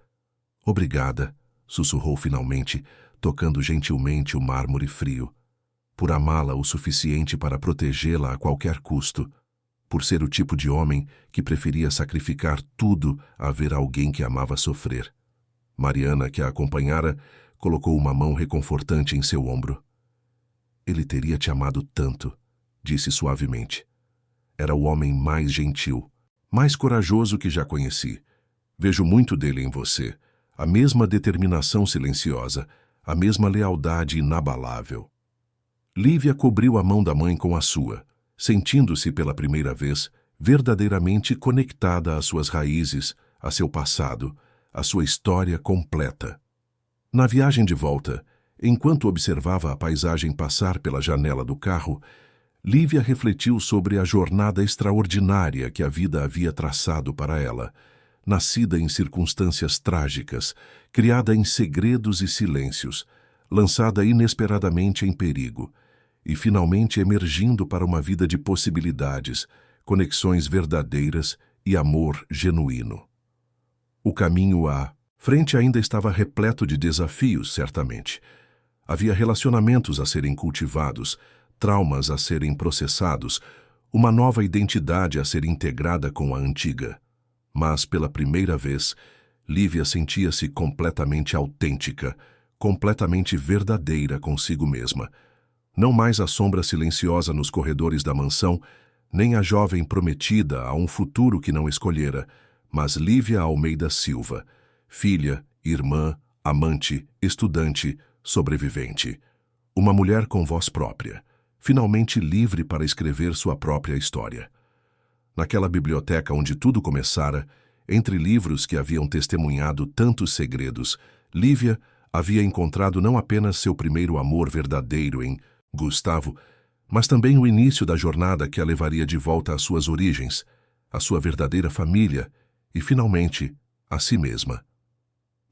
Obrigada, sussurrou finalmente, tocando gentilmente o mármore frio, por amá-la o suficiente para protegê-la a qualquer custo, por ser o tipo de homem que preferia sacrificar tudo a ver alguém que amava sofrer. Mariana, que a acompanhara, colocou uma mão reconfortante em seu ombro. Ele teria te amado tanto, disse suavemente. Era o homem mais gentil, mais corajoso que já conheci. Vejo muito dele em você, a mesma determinação silenciosa, a mesma lealdade inabalável. Lívia cobriu a mão da mãe com a sua, sentindo-se pela primeira vez verdadeiramente conectada às suas raízes, a seu passado, à sua história completa. Na viagem de volta, enquanto observava a paisagem passar pela janela do carro, Lívia refletiu sobre a jornada extraordinária que a vida havia traçado para ela, nascida em circunstâncias trágicas, criada em segredos e silêncios, lançada inesperadamente em perigo, e finalmente emergindo para uma vida de possibilidades, conexões verdadeiras e amor genuíno. O caminho à frente ainda estava repleto de desafios, certamente. Havia relacionamentos a serem cultivados, traumas a serem processados, uma nova identidade a ser integrada com a antiga. Mas, pela primeira vez, Lívia sentia-se completamente autêntica, completamente verdadeira consigo mesma. Não mais a sombra silenciosa nos corredores da mansão, nem a jovem prometida a um futuro que não escolhera, mas Lívia Almeida Silva, filha, irmã, amante, estudante, sobrevivente. Uma mulher com voz própria, finalmente livre para escrever sua própria história. Naquela biblioteca onde tudo começara, entre livros que haviam testemunhado tantos segredos, Lívia havia encontrado não apenas seu primeiro amor verdadeiro em Gustavo, mas também o início da jornada que a levaria de volta às suas origens, à sua verdadeira família e, finalmente, a si mesma.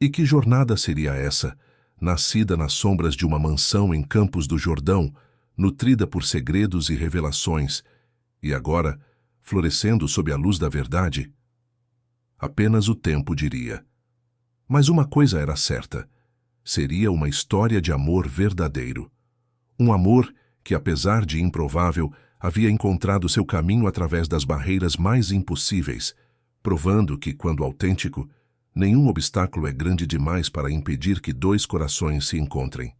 E que jornada seria essa, nascida nas sombras de uma mansão em Campos do Jordão, nutrida por segredos e revelações, e agora, florescendo sob a luz da verdade? Apenas o tempo diria. Mas uma coisa era certa: seria uma história de amor verdadeiro. Um amor que, apesar de improvável, havia encontrado seu caminho através das barreiras mais impossíveis, provando que, quando autêntico, nenhum obstáculo é grande demais para impedir que dois corações se encontrem.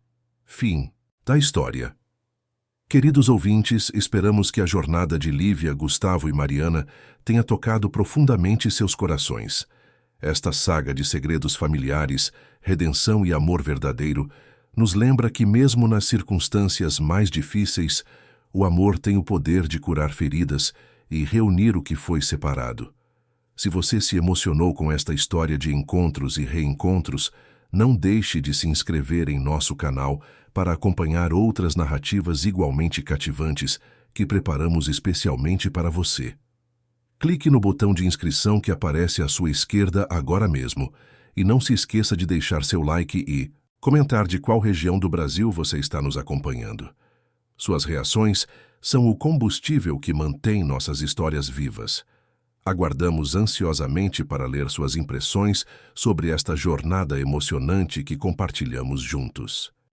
Fim da história. Queridos ouvintes, esperamos que a jornada de Lívia, Gustavo e Mariana tenha tocado profundamente seus corações. Esta saga de segredos familiares, redenção e amor verdadeiro nos lembra que, mesmo nas circunstâncias mais difíceis, o amor tem o poder de curar feridas e reunir o que foi separado. Se você se emocionou com esta história de encontros e reencontros, não deixe de se inscrever em nosso canal para acompanhar outras narrativas igualmente cativantes que preparamos especialmente para você. Clique no botão de inscrição que aparece à sua esquerda agora mesmo e não se esqueça de deixar seu like e comentar de qual região do Brasil você está nos acompanhando. Suas reações são o combustível que mantém nossas histórias vivas. Aguardamos ansiosamente para ler suas impressões sobre esta jornada emocionante que compartilhamos juntos.